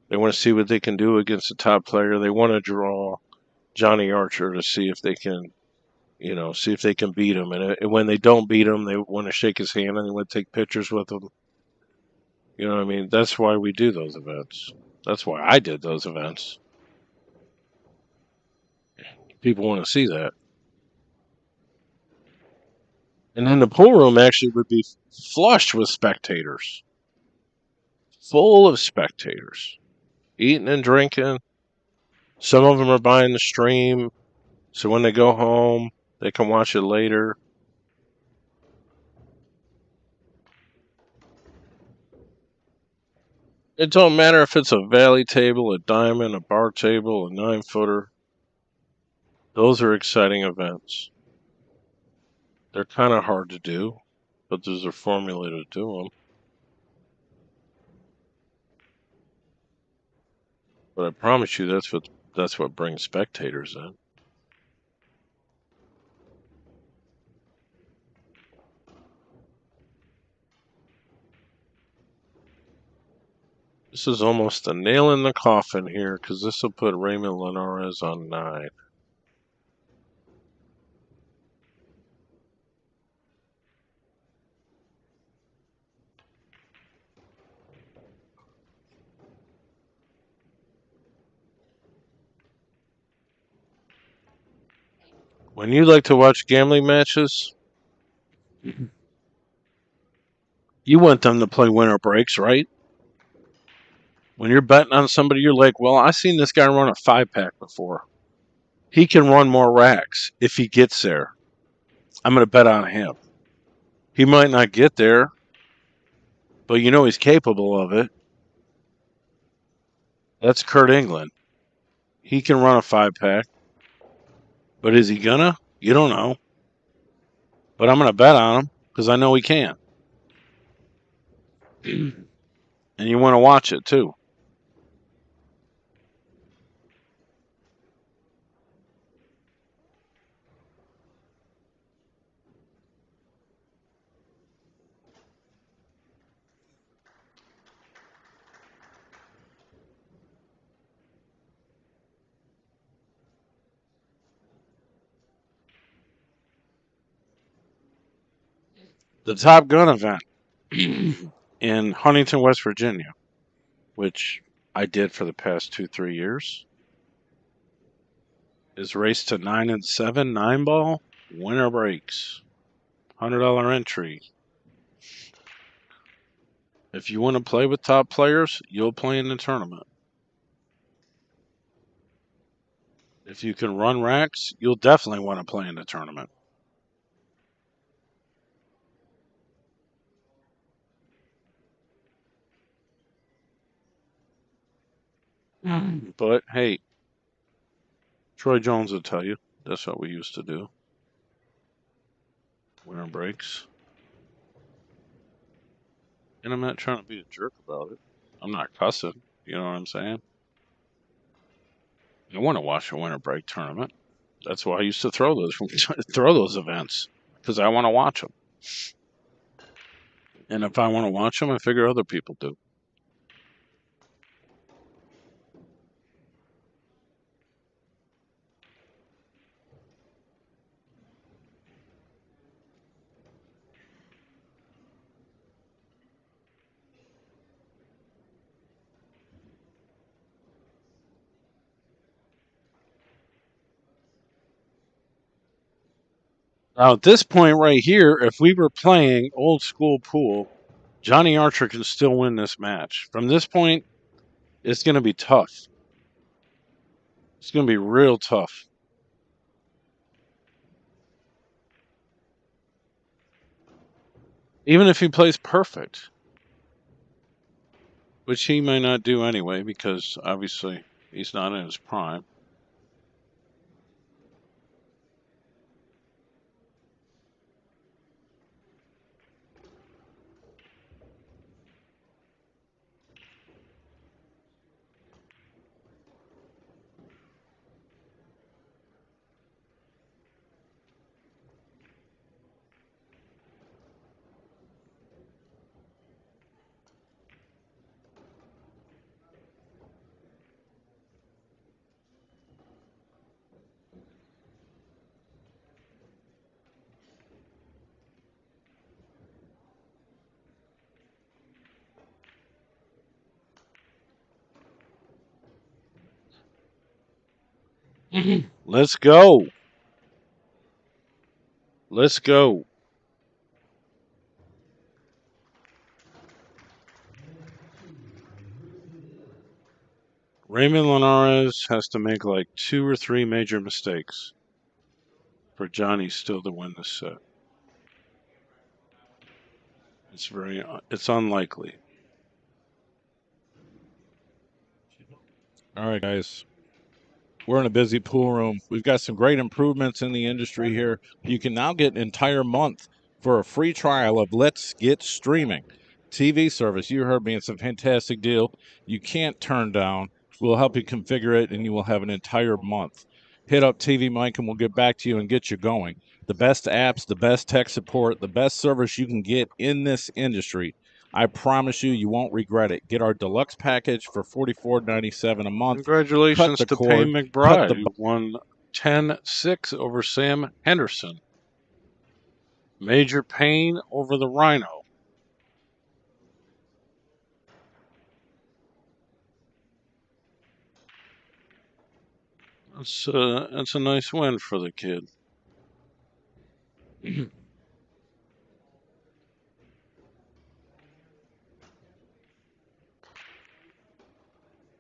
They want to see what they can do against a top player. They want to draw Johnny Archer to see if they can, see if they can beat him. And when they don't beat him, they want to shake his hand and they want to take pictures with him. You know what I mean? That's why we do those events. That's why I did those events. People want to see that. And then the pool room actually would be flushed with spectators. Full of spectators. Eating and drinking. Some of them are buying the stream. So when they go home, they can watch it later. It don't matter if it's a valley table, a diamond, a bar table, a 9-footer. Those are exciting events. They're kind of hard to do, but there's a formula to do them. But I promise you, that's what brings spectators in. This is almost a nail in the coffin here, because this will put Raymond Linares on 9. When you like to watch gambling matches, you want them to play winner breaks, right? When you're betting on somebody, you're like, well, I've seen this guy run a 5-pack before. He can run more racks if he gets there. I'm going to bet on him. He might not get there, but you know he's capable of it. That's Kurt England. He can run a 5-pack, but is he gonna? You don't know. But I'm gonna bet on him because I know he can. And you want to watch it too. The Top Gun event in Huntington, West Virginia, which I did for the past 2-3 years, is race to 9 and 7 9-ball winner breaks. $100 entry. If you want to play with top players, you'll play in the tournament. If you can run racks, you'll definitely want to play in the tournament. But hey, Troy Jones will tell you that's what we used to do. Winner breaks. And I'm not trying to be a jerk about it. I'm not cussing. You know what I'm saying? I want to watch a winter break tournament. That's why I used to throw those events because I want to watch them. And if I want to watch them, I figure other people do. Now, at this point right here, if we were playing old school pool, Johnny Archer can still win this match. From this point, it's going to be tough. It's going to be real tough. Even if he plays perfect, which he may not do anyway because obviously he's not in his prime. Let's go. Let's go. Raymond Linares has to make like 2 or 3 major mistakes for Johnny still to win this set. It's unlikely. All right, guys. We're in a busy pool room. We've got some great improvements in the industry here. You can now get an entire month for a free trial of Let's Get Streaming TV service. You heard me, it's a fantastic deal. You can't turn down. We'll help you configure it, and you will have an entire month. Hit up TvMike, and we'll get back to you and get you going. The best apps, the best tech support, the best service you can get in this industry. I promise you, you won't regret it. Get our deluxe package for $44.97 a month. Cut Congratulations the to Payne cord, cut McBride, the. who won 10-6 over Sam Henderson. Major Payne over the Rhino. That's a nice win for the kid.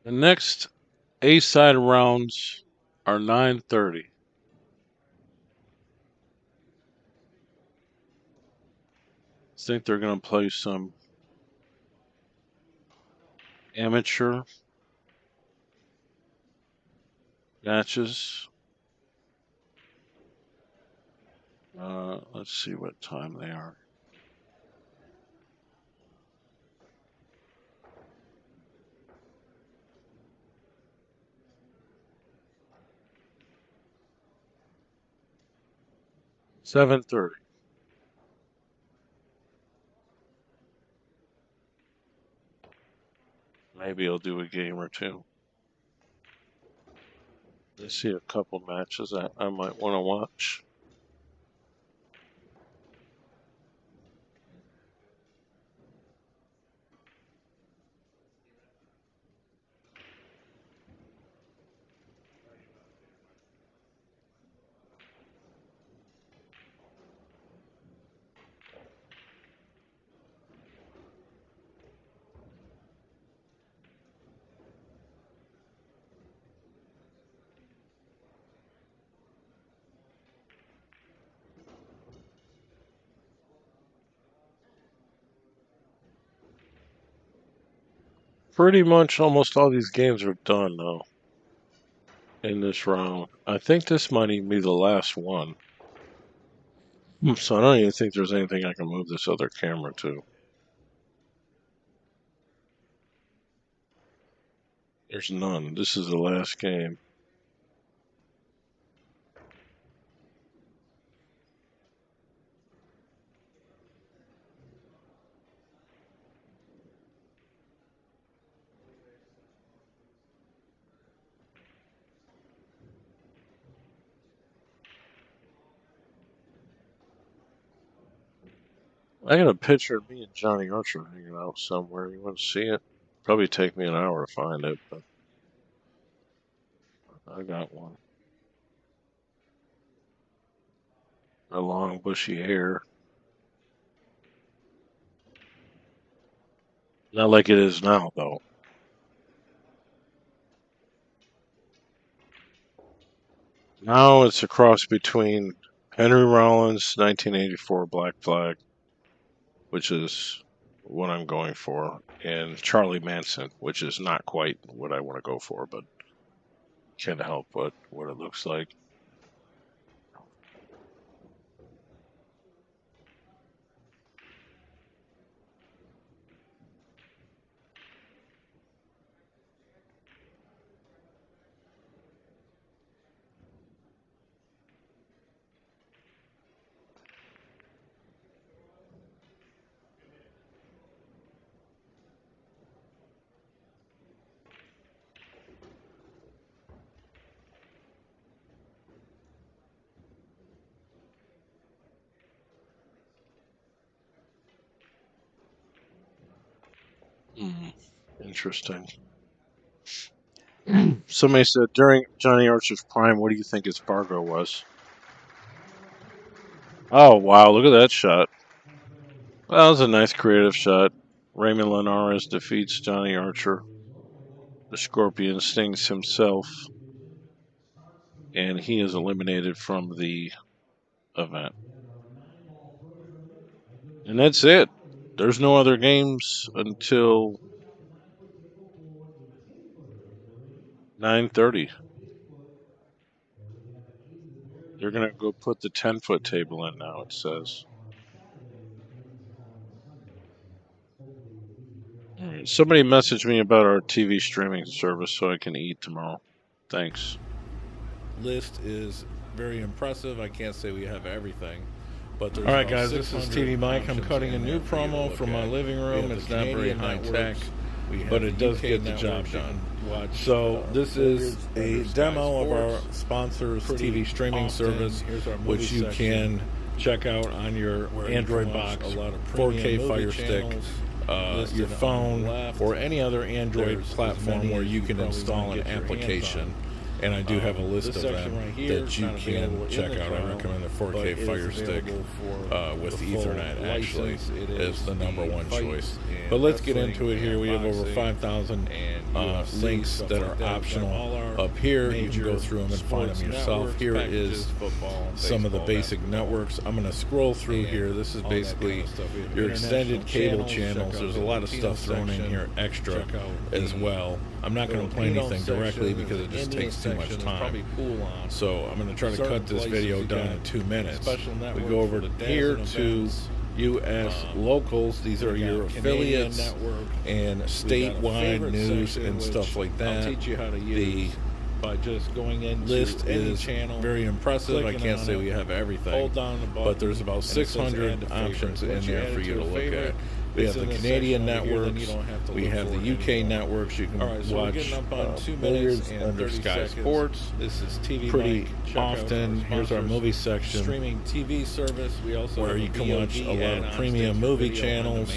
The next A-side rounds are 9:30. I think they're going to play some Amateur matches. Let's see what time they are. $7:30. Maybe I'll do a game or two. I see a couple matches that I might want to watch. Pretty much almost all these games are done though in this round. I think this might even be the last one. So I don't even think there's anything I can move this other camera to. There's none. This is the last game. I got a picture of me and Johnny Archer hanging out somewhere. You want to see it? Probably take me an hour to find it, but I got one. A long bushy hair. Not like it is now, though. Now it's a cross between Henry Rollins' 1984 Black Flag, which is what I'm going for, and Charlie Manson, which is not quite what I want to go for, but can't help but what it looks like. Interesting. Somebody said during Johnny Archer's prime, what do you think his Fargo was? Oh wow, look at that shot. Well, that was a nice creative shot. Raymond Linares defeats Johnny Archer. The Scorpion stings himself, and he is eliminated from the event. And that's it. There's no other games until 9:30. They're gonna go put the 10-foot table in now. It says. All right. Somebody messaged me about our TV streaming service so I can eat tomorrow. Thanks. List is very impressive. I can't say we have everything, but there's All right, about guys, this is 600 TvMike. I'm options cutting a in new there for you to promo look for my at. living We room. have It's the not very Canadian high tech, networks. We have but the it does UK get the job networks. You done. can watch, So this is a Sky demo of our Sports sponsor's pretty TV streaming often. service, Here's our movie which you section, can check out on your where you Android can watch box, a lot of 4K premium Fire movie Stick, channels listed your on the phone, left. or any other Android There's as platform many where as you you can probably install wanna an get your hands application. on. And I do have a list of them right here, that you can check out. I recommend the 4K Fire Stick with Ethernet, actually, is the #1 choice. But let's get into it here. We have over 5,000 links that are optional. Up here, you can go through them and find them yourself. Here is some of the basic networks. I'm going to scroll through here. This is basically your extended cable channels. There's a lot of stuff thrown in here extra as well. I'm not going to play anything directly because it just takes too much time. So I'm going to try to cut this video down to 2 minutes. We go over here to U.S. locals. These are your affiliates and statewide news and stuff like that. I'll teach you how to use by just going in. List is very impressive. I can't say we have everything, but there's about 600 options in there for you to look at. We have the Canadian networks. We have the UK networks. You can watch Billiards under Sky Sports. This is TvMike. Pretty often. Here's our movie section, streaming TV service. We also where you can watch a lot of premium movie channels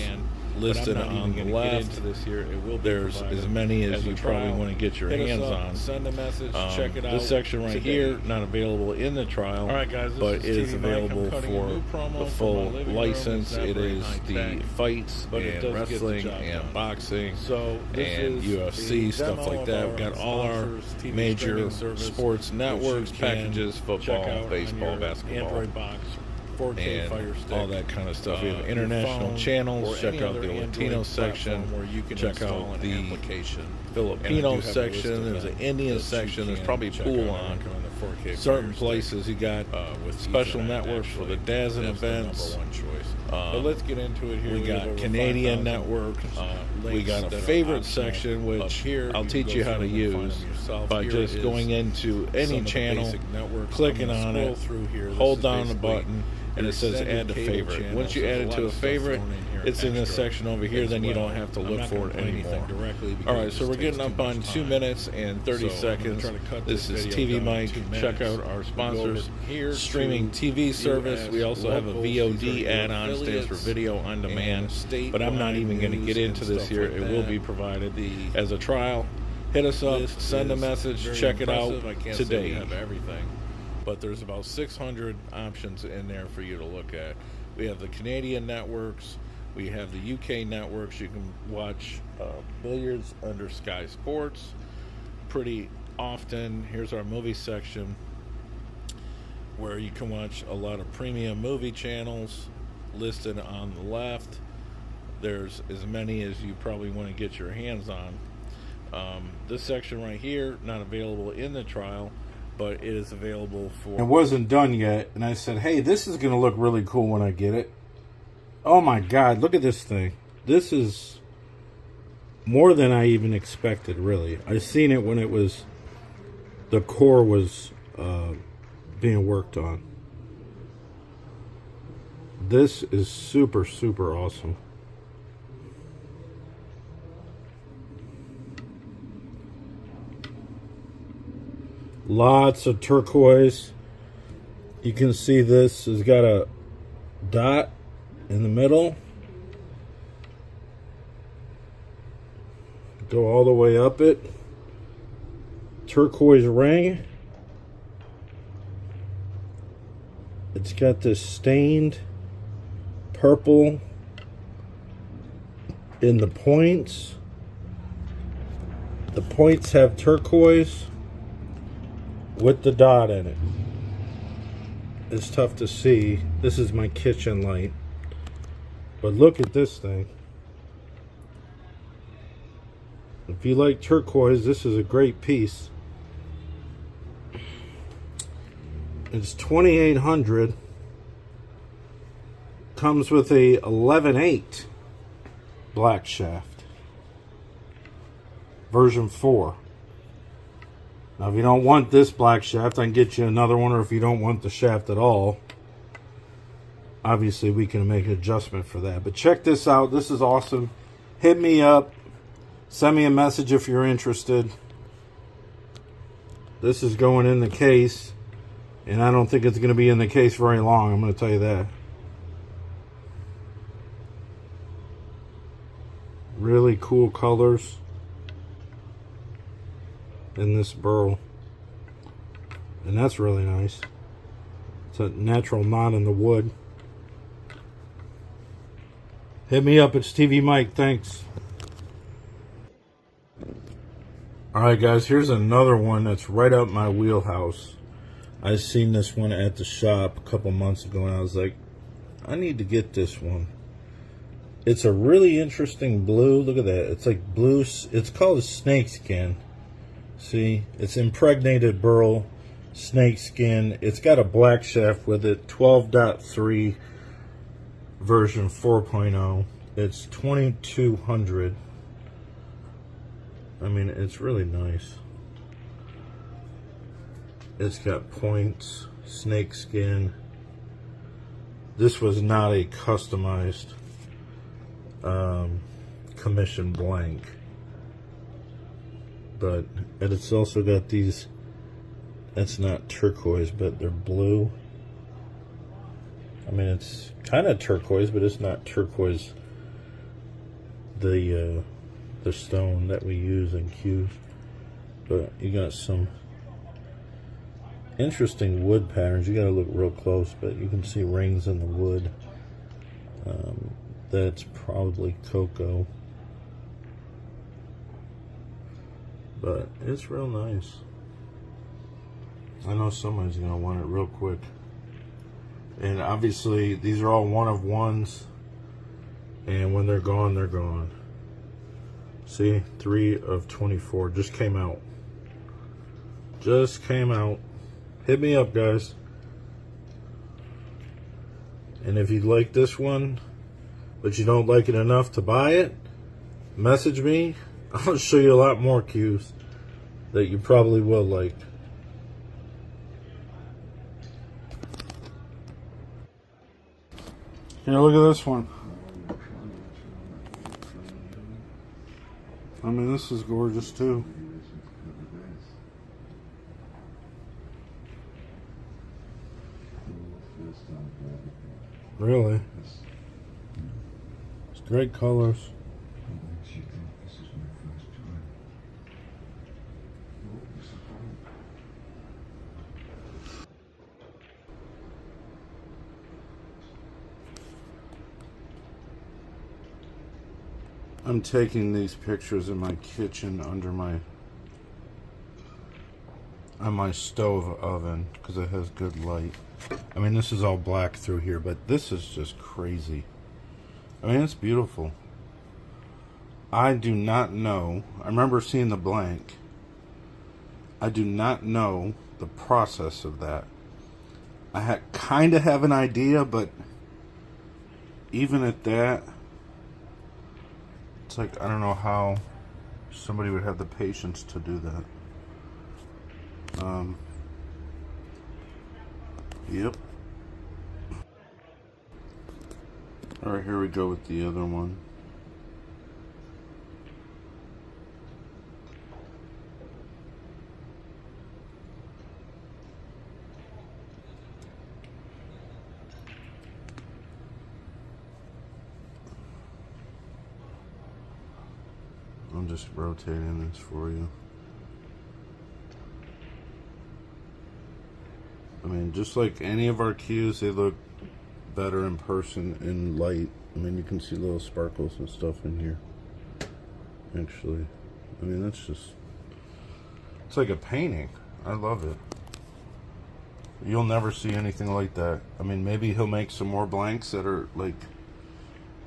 listed on the left. There's as many as you probably want to get your hands on. Send a message. Check it out. This section right here, not available in the trial, all right, guys, but it is available for the full license. It is the fights and wrestling and boxing and UFC, stuff like that. We've got all our major sports networks, packages, football, baseball, basketball, Android box, 4K Fire Stick, all that kind of stuff. We have international channels. Check out the Latino section. Where you can check out the application. Filipino section. There's an Indian section. There's probably pool on certain places. You got with special networks for the DAZN events. But let's get into it here. We got Canadian networks. We got a favorite section, which I'll teach you how to use by just going into any channel, clicking on it, hold down the button, and it says add to favorite. Once you add it to a favorite, it's in this section over here, then you don't have to look for it anymore. Alright, so we're getting up on 2 minutes and 30 seconds. This is TvMike. Check out our sponsors. Streaming TV service. We also have a VOD add-on, stands for Video On Demand. But I'm not even going to get into this here. It will be provided as a trial. Hit us up, send a message, check it out today. But there's about 600 options in there for you to look at. We have the Canadian networks. We have the UK networks. You can watch Billiards under Sky Sports pretty often. Here's our movie section, where you can watch a lot of premium movie channels listed on the left. There's as many as you probably want to get your hands on. This section right here, not available in the trial, but it is available for... It wasn't done yet, and I said, hey, this is going to look really cool when I get it. Oh my God, look at this thing. This is more than I even expected, really. I seen it when it was... the core was being worked on. This is super, super awesome. Lots of turquoise. You can see this has got a dot in the middle. Go all the way up it. Turquoise ring. It's got this stained purple in the points. The points have turquoise with the dot in it. It's tough to see. This is my kitchen light. But look at this thing. If you like turquoise, this is a great piece. It's 2800. Comes with a 11/8 black shaft. Version 4. Now, if you don't want this black shaft, I can get you another one, or if you don't want the shaft at all, obviously we can make an adjustment for that. But check this out. This is awesome. Hit me up. Send me a message if you're interested. This is going in the case, and I don't think it's going to be in the case very long. I'm going to tell you that. Really cool colors in this burl. And that's really nice. It's a natural knot in the wood. Hit me up, it's TvMike, thanks. Alright guys, here's another one that's right up my wheelhouse. I seen this one at the shop a couple months ago and I was like, I need to get this one. It's a really interesting blue. Look at that. It's like blue. It's called a snakeskin. See? It's impregnated burl snakeskin. It's got a black shaft with it. 12.3 version 4.0. It's 2200. I mean, it's really nice. It's got points, snakeskin. This was not a customized commission blank, but it's also got these. That's not turquoise, but they're blue. I mean, it's kind of turquoise, but it's not turquoise. The stone that we use in cues, but you got some interesting wood patterns. You gotta look real close, but you can see rings in the wood. That's probably cocoa, but it's real nice. I know somebody's gonna want it real quick. And obviously these are all one of ones, and when they're gone, they're gone. See, 3 of 24 just came out. Just came out. Hit me up, guys. And if you like this one, but you don't like it enough to buy it, message me. I'll show you a lot more cues that you probably will like. Here, look at this one. I mean, this is gorgeous too. Really? It's great colors. I'm taking these pictures in my kitchen under on my stove oven because it has good light. I mean, this is all black through here, but this is just crazy. I mean, it's beautiful. I do not know. I remember seeing the blank. I do not know the process of that. I kind of have an idea, but even at that, it's like, I don't know how somebody would have the patience to do that. Yep. Alright, here we go with the other one. I'm just rotating this for you. I mean, just like any of our cues, they look better in person in light. I mean, you can see little sparkles and stuff in here. Actually, I mean, that's just, it's like a painting. I love it. You'll never see anything like that. I mean, maybe he'll make some more blanks that are like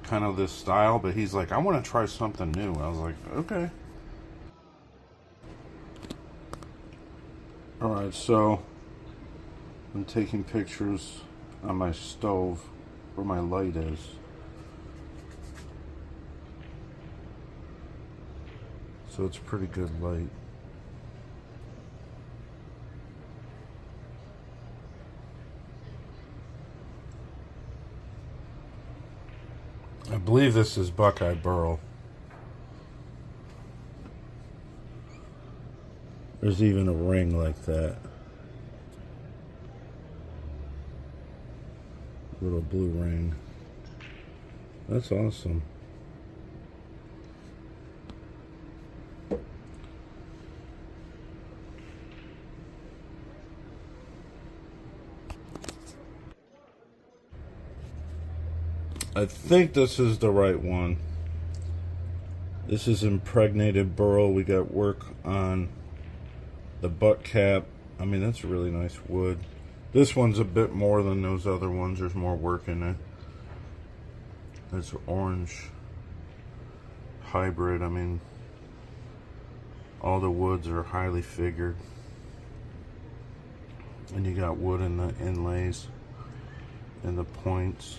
kind of this style, but he's like, I want to try something new. I was like, okay. Alright, so I'm taking pictures on my stove where my light is. So it's pretty good light. I believe this is Buckeye Burl. There's even a ring like that. Little blue ring. That's awesome. I think this is the right one. This is impregnated burl. We got work on the butt cap. I mean, that's a really nice wood. This one's a bit more than those other ones. There's more work in it. It's orange hybrid. I mean, all the woods are highly figured. And you got wood in the inlays and the points.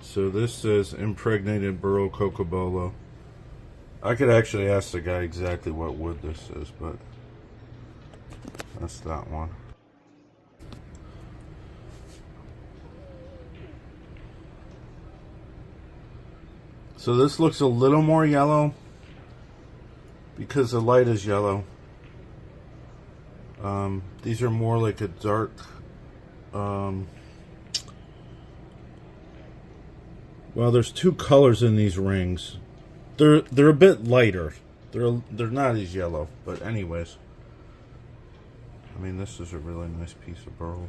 So this says impregnated burl cocobolo. I could actually ask the guy exactly what wood this is, but that's that one. So this looks a little more yellow because the light is yellow. These are more like a dark well, there's two colors in these rings. They're a bit lighter. They're not as yellow, but anyways. I mean, this is a really nice piece of burl.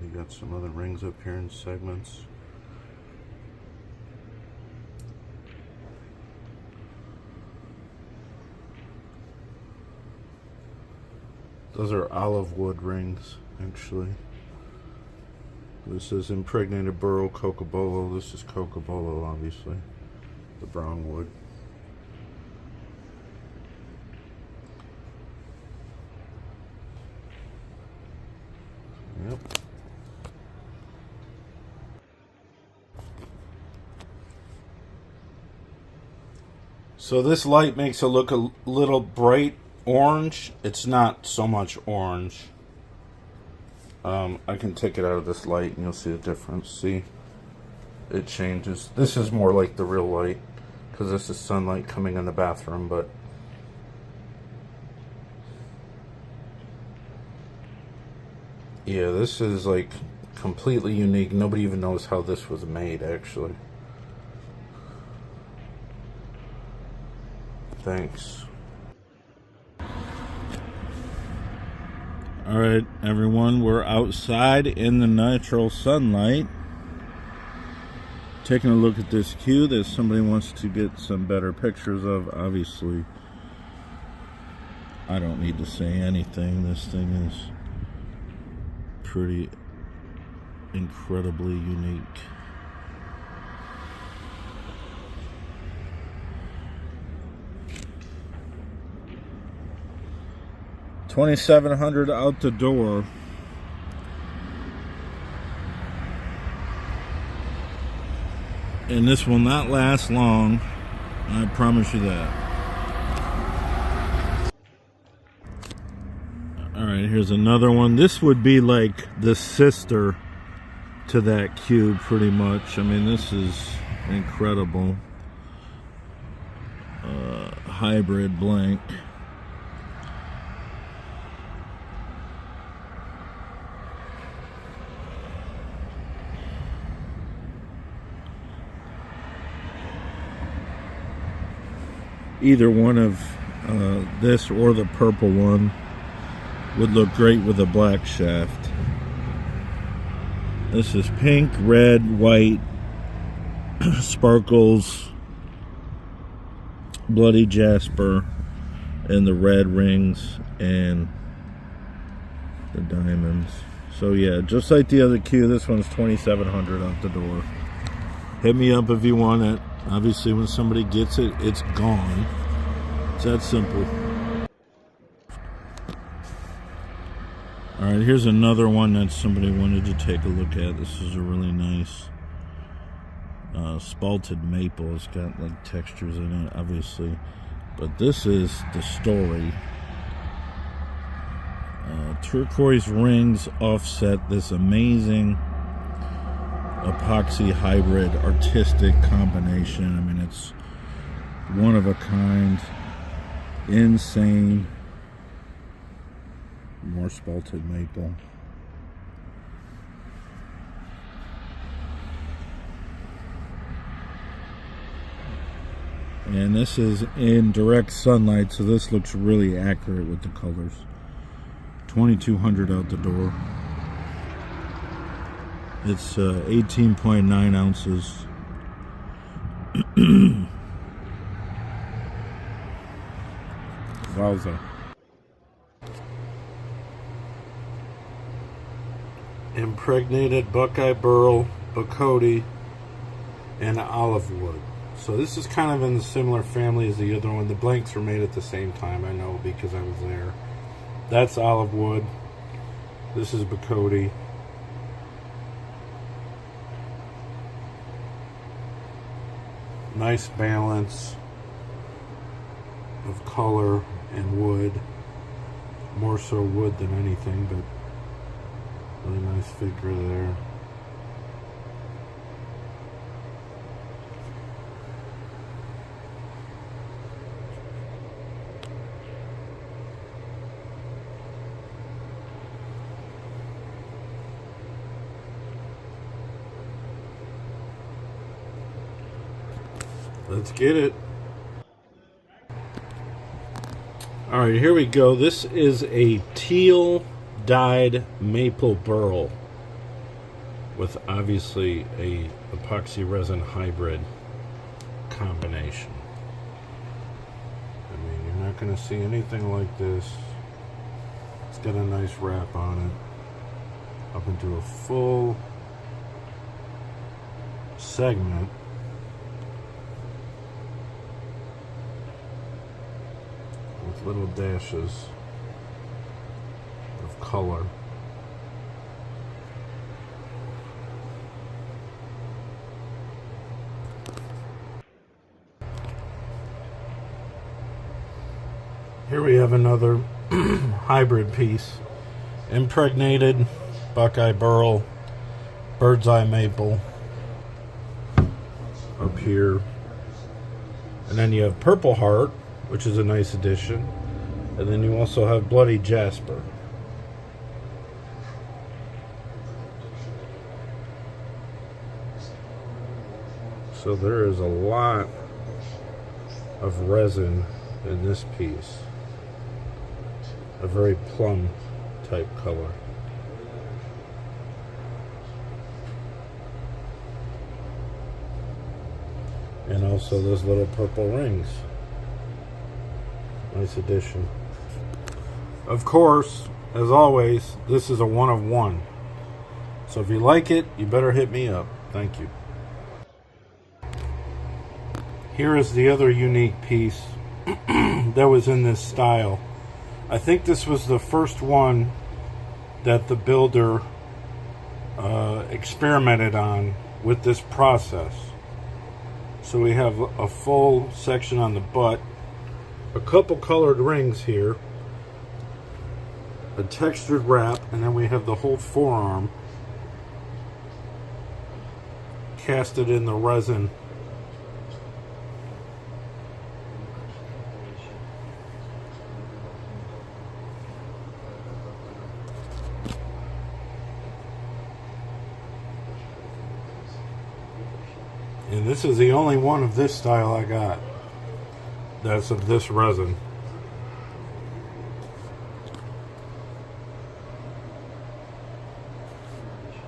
You got some other rings up here in segments. Those are olive wood rings, actually. This is impregnated burl cocobolo. This is cocobolo, obviously. The brown wood. Yep. So this light makes it look a little bright orange. It's not so much orange. I can take it out of this light and you'll see the difference. See, it changes. This is more like the real light because this is sunlight coming in the bathroom, but yeah, this is like completely unique. Nobody even knows how this was made, actually. Thanks. Alright, everyone, we're outside in the natural sunlight. Taking a look at this cue that somebody wants to get some better pictures of. Obviously, I don't need to say anything. This thing is pretty incredibly unique. $2,700 out the door. And this will not last long, I promise you that. Alright, here's another one. This would be like the sister to that cube, pretty much. I mean, this is incredible. Hybrid blank. Either one of this or the purple one would look great with a black shaft. This is pink, red, white, sparkles, bloody jasper, and the red rings and the diamonds. So yeah, just like the other cue, this one's $2,700 out the door. Hit me up if you want it. Obviously, when somebody gets it, it's gone. It's that simple. Alright, here's another one that somebody wanted to take a look at. This is a really nice spalted maple. It's got like textures in it, obviously. But this is the story. Turquoise rings offset this amazing epoxy hybrid artistic combination. I mean, it's one of a kind, insane. More spalted maple. And this is in direct sunlight, so this looks really accurate with the colors. 2200 out the door. It's 18.9 ounces. Wowza. Impregnated Buckeye Burl, Bacote, and Olive Wood. So this is kind of in the similar family as the other one. The blanks were made at the same time, I know, because I was there. That's Olive Wood. This is Bacote. Nice balance of color and wood. More so wood than anything, but really nice figure there. Let's get it. Alright, here we go. This is a teal dyed maple burl with obviously a epoxy resin hybrid combination. I mean, you're not going to see anything like this. It's got a nice wrap on it. Up into a full segment. With little dashes of color. Here we have another hybrid piece. Impregnated Buckeye Burl, Bird's Eye Maple up here. And then you have Purple Heart, which is a nice addition. And then you also have Bloody Jasper. So there is a lot of resin in this piece. A very plum type color. And also those little purple rings. Nice addition. Of course, as always, this is a one of one. So if you like it, you better hit me up. Thank you. Here is the other unique piece that was in this style. I think this was the first one that the builder experimented on with this process. So we have a full section on the butt, a couple colored rings here, a textured wrap, and then we have the whole forearm casted in the resin. And this is the only one of this style I got that's of this resin.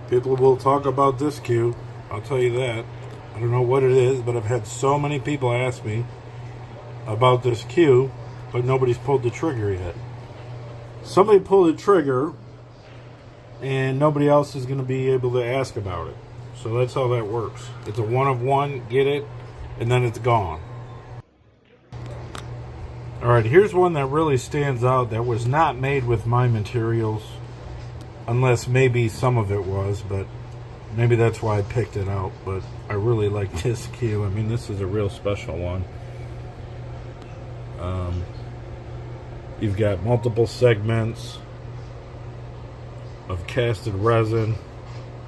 People will talk about this cue, I'll tell you that. I don't know what it is, but I've had so many people ask me about this cue, but nobody's pulled the trigger yet. Somebody pulled the trigger, and nobody else is going to be able to ask about it. So that's how that works. It's a one of one, get it, and then it's gone. Alright, here's one that really stands out that was not made with my materials. Unless maybe some of it was, but maybe that's why I picked it out. But I really like this cue. I mean, this is a real special one. You've got multiple segments of casted resin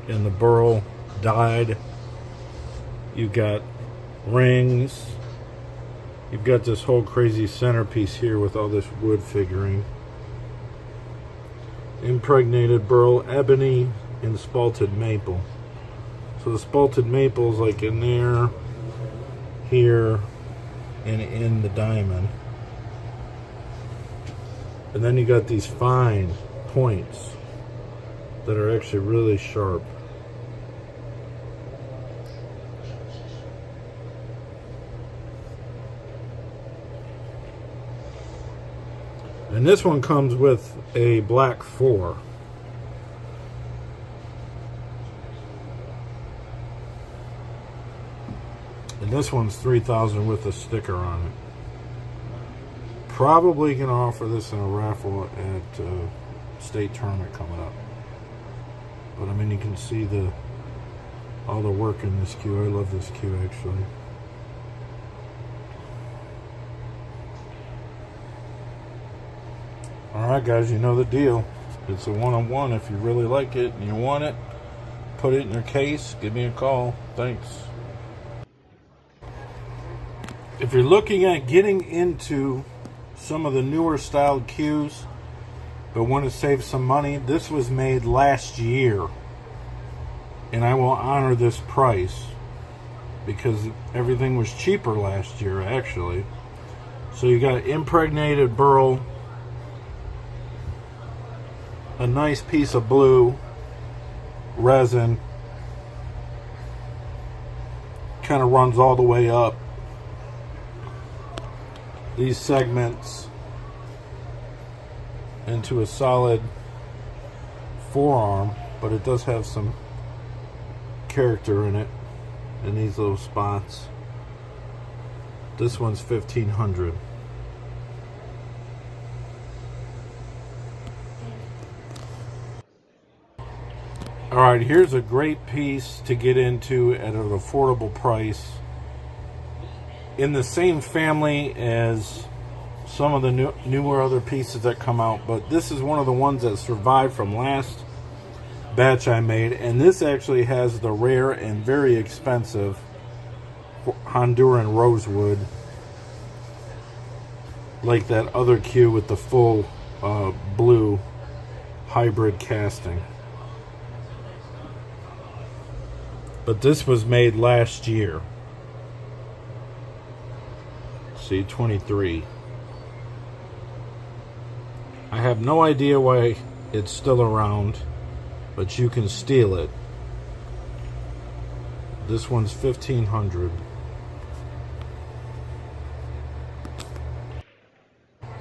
in the burl dyed. You've got rings. You've got this whole crazy centerpiece here with all this wood figuring. Impregnated burl, ebony, and spalted maple. So the spalted maple is like in there, here, and in the diamond. And then you got these fine points that are actually really sharp. And this one comes with a black 4. And this one's $3,000 with a sticker on it. Probably gonna offer this in a raffle at state tournament coming up. But I mean, you can see all the work in this cue. I love this cue actually. Alright guys, you know the deal. It's a one-on-one. If you really like it and you want it, put it in your case, give me a call. Thanks. If you're looking at getting into some of the newer styled cues but want to save some money, this was made last year. And I will honor this price because everything was cheaper last year actually. So you got impregnated burl, a nice piece of blue resin, kind of runs all the way up. These segments into a solid forearm, but it does have some character in it in these little spots. This one's $1,500. Alright, here's a great piece to get into at an affordable price. In the same family as some of the newer other pieces that come out, but this is one of the ones that survived from last batch I made, and this actually has the rare and very expensive Honduran rosewood, like that other cue with the full blue hybrid casting. But this was made last year. See, 23. I have no idea why it's still around, but you can steal it. This one's $1,500.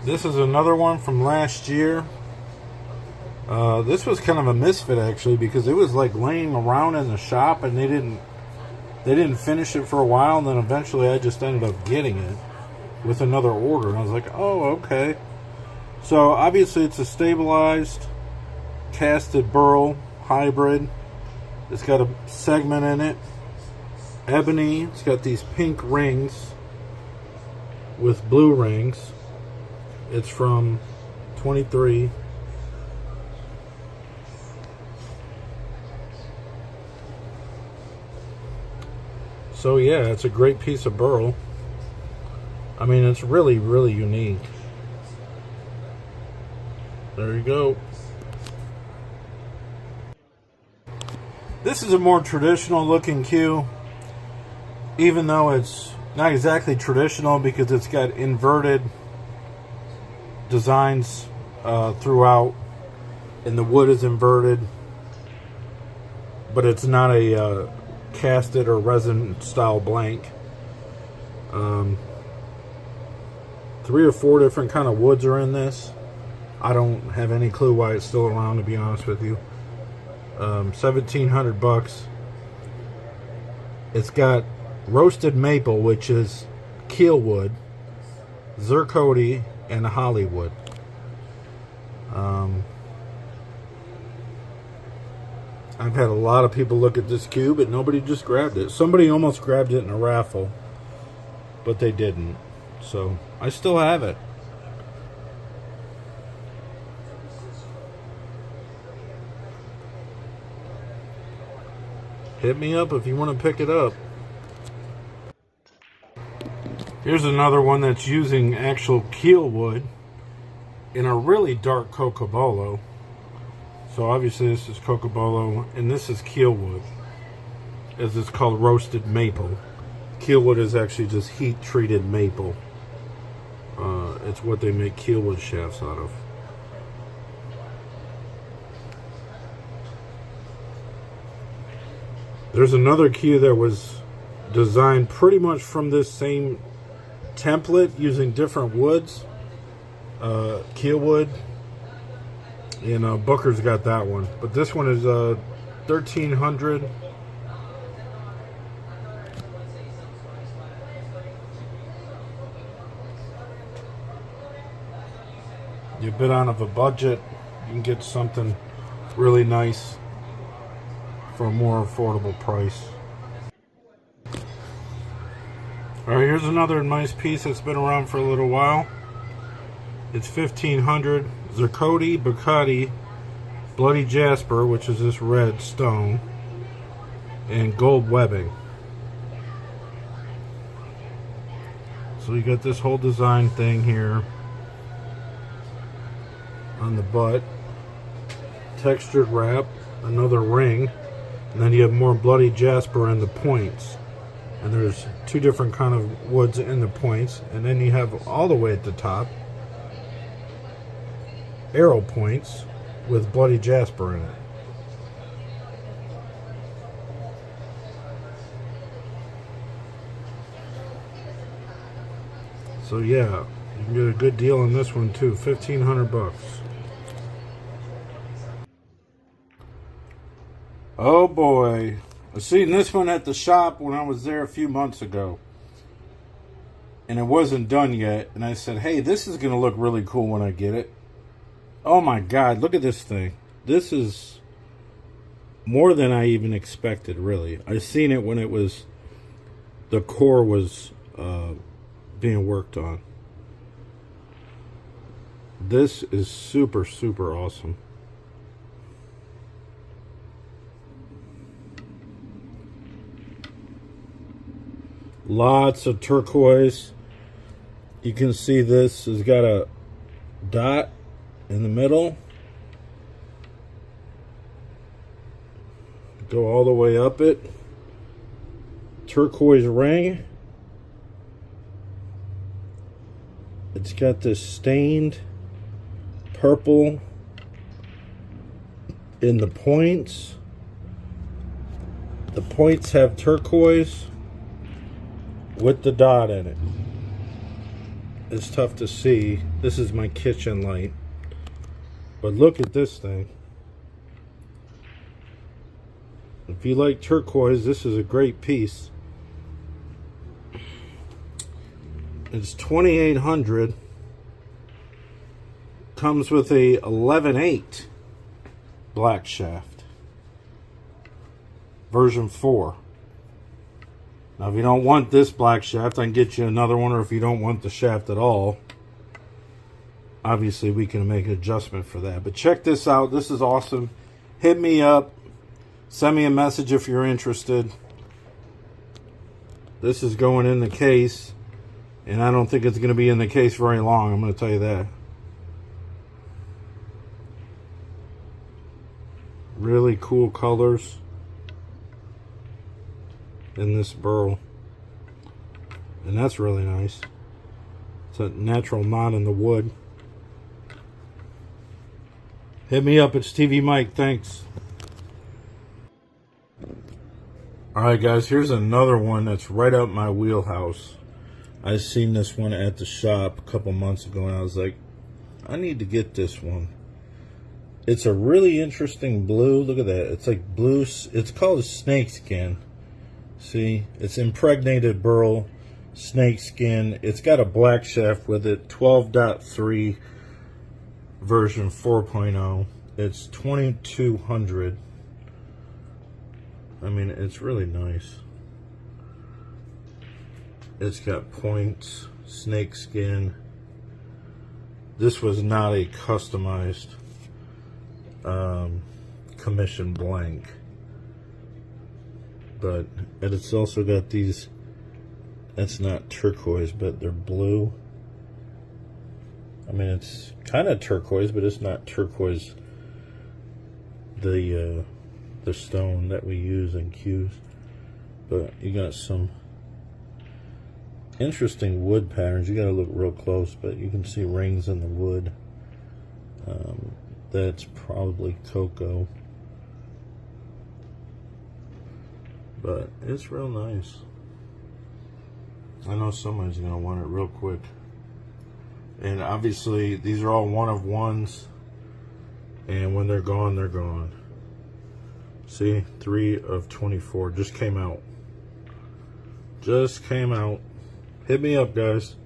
This is another one from last year. This was kind of a misfit actually, because it was like laying around in the shop and they didn't finish it for a while, and then eventually I just ended up getting it with another order, and I was like, oh, okay. So obviously it's a stabilized casted burl hybrid. It's got a segment in it, ebony. It's got these pink rings with blue rings. It's from 23. So yeah, it's a great piece of burl. I mean, it's really, really unique. There you go. This is a more traditional looking cue, even though it's not exactly traditional because it's got inverted designs throughout, and the wood is inverted, but it's not a casted or resin style blank. 3 or 4 different kind of woods are in this. I don't have any clue why it's still around, to be honest with you. 1,700 bucks. It's got roasted maple, which is keel wood, zirconia, and Hollywood. I've had a lot of people look at this cue, but nobody just grabbed it. Somebody almost grabbed it in a raffle, but they didn't. So I still have it. Hit me up if you want to pick it up. Here's another one that's using actual keel wood in a really dark cocobolo. So obviously this is cocobolo and this is keel wood, as it's called roasted maple. Keelwood is actually just heat-treated maple. It's what they make Keelwood shafts out of. There's another cue that was designed pretty much from this same template using different woods. Keelwood. And Booker's got that one. But this one is 1300. You're a bit out of a budget, you can get something really nice for a more affordable price. Alright, here's another nice piece that's been around for a little while. It's 1500 Zirconi Bucati Bloody Jasper, which is this red stone, and gold webbing. So you got this whole design thing here on the butt, textured wrap, another ring, and then you have more bloody jasper in the points, and there's two different kind of woods in the points, and then you have all the way at the top arrow points with bloody jasper in it. So yeah, you can get a good deal on this one too, 1,500 bucks. Oh boy, I seen this one at the shop when I was there a few months ago, and it wasn't done yet, and I said, hey, this is gonna look really cool when I get it. Oh my god, look at this thing. This is more than I even expected, really. I seen it when it was, the core was being worked on. This is super, super awesome. Lots of turquoise. You can see this has got a dot in the middle. Go all the way up it. Turquoise ring. It's got this stained purple in the points. The points have turquoise with the dot in it. It's tough to see. This is my kitchen light. But look at this thing. If you like turquoise, this is a great piece. It's 2,800. Comes with a 11/8 black shaft. Version 4. Now, if you don't want this black shaft, I can get you another one, or if you don't want the shaft at all, obviously we can make an adjustment for that. But check this out. This is awesome. Hit me up. Send me a message if you're interested. This is going in the case, and I don't think it's going to be in the case very long. I'm going to tell you that. Really cool colors in this burl, and that's really nice. It's a natural knot in the wood. Hit me up. It's TvMike. Thanks. Alright guys, here's another one that's right up my wheelhouse. I seen this one at the shop a couple months ago, and I was like, I need to get this one. It's a really interesting blue. Look at that. It's like blue. It's called a snakeskin. See? It's impregnated burl, snakeskin. It's got a black shaft with it. 12.3 version 4.0. It's 2,200. I mean, it's really nice. It's got points, snakeskin. This was not a customized commission blank, but it's also got these. That's not turquoise, but they're blue. I mean, it's kind of turquoise, but it's not turquoise. The stone that we use in cues, but you got some Interesting wood patterns. You gotta look real close, but you can see rings in the wood. That's probably cocoa, but it's real nice. I know somebody's gonna want it real quick. And obviously these are all one of ones, and when they're gone, they're gone. See, 3 of 24 just came out. Just came out. Hit me up, guys.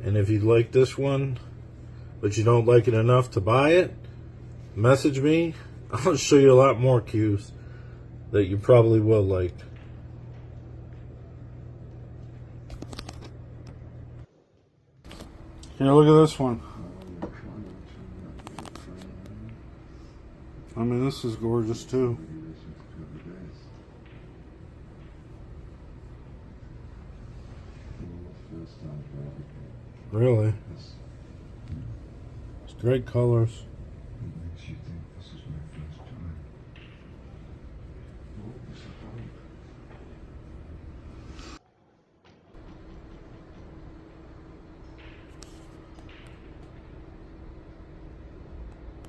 And if you like this one, but you don't like it enough to buy it, message me. I'll show you a lot more cues that you probably will like. Here, look at this one. I mean, this is gorgeous too. Really? It's great colors.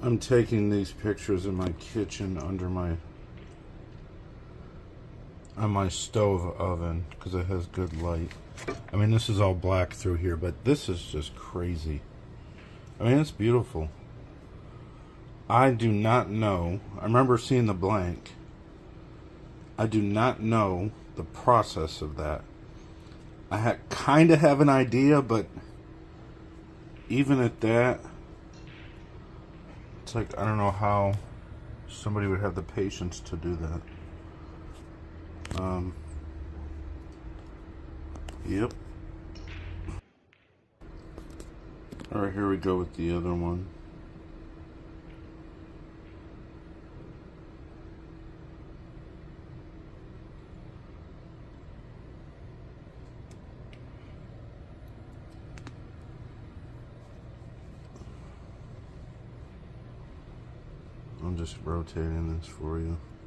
I'm taking these pictures in my kitchen under on my stove oven because it has good light. I mean, this is all black through here, but this is just crazy. I mean, it's beautiful. I do not know. I remember seeing the blank. I do not know the process of that. I kind of have an idea, but even at that, it's like, I don't know how somebody would have the patience to do that. Yep. Alright, here we go with the other one. I'm just rotating this for you.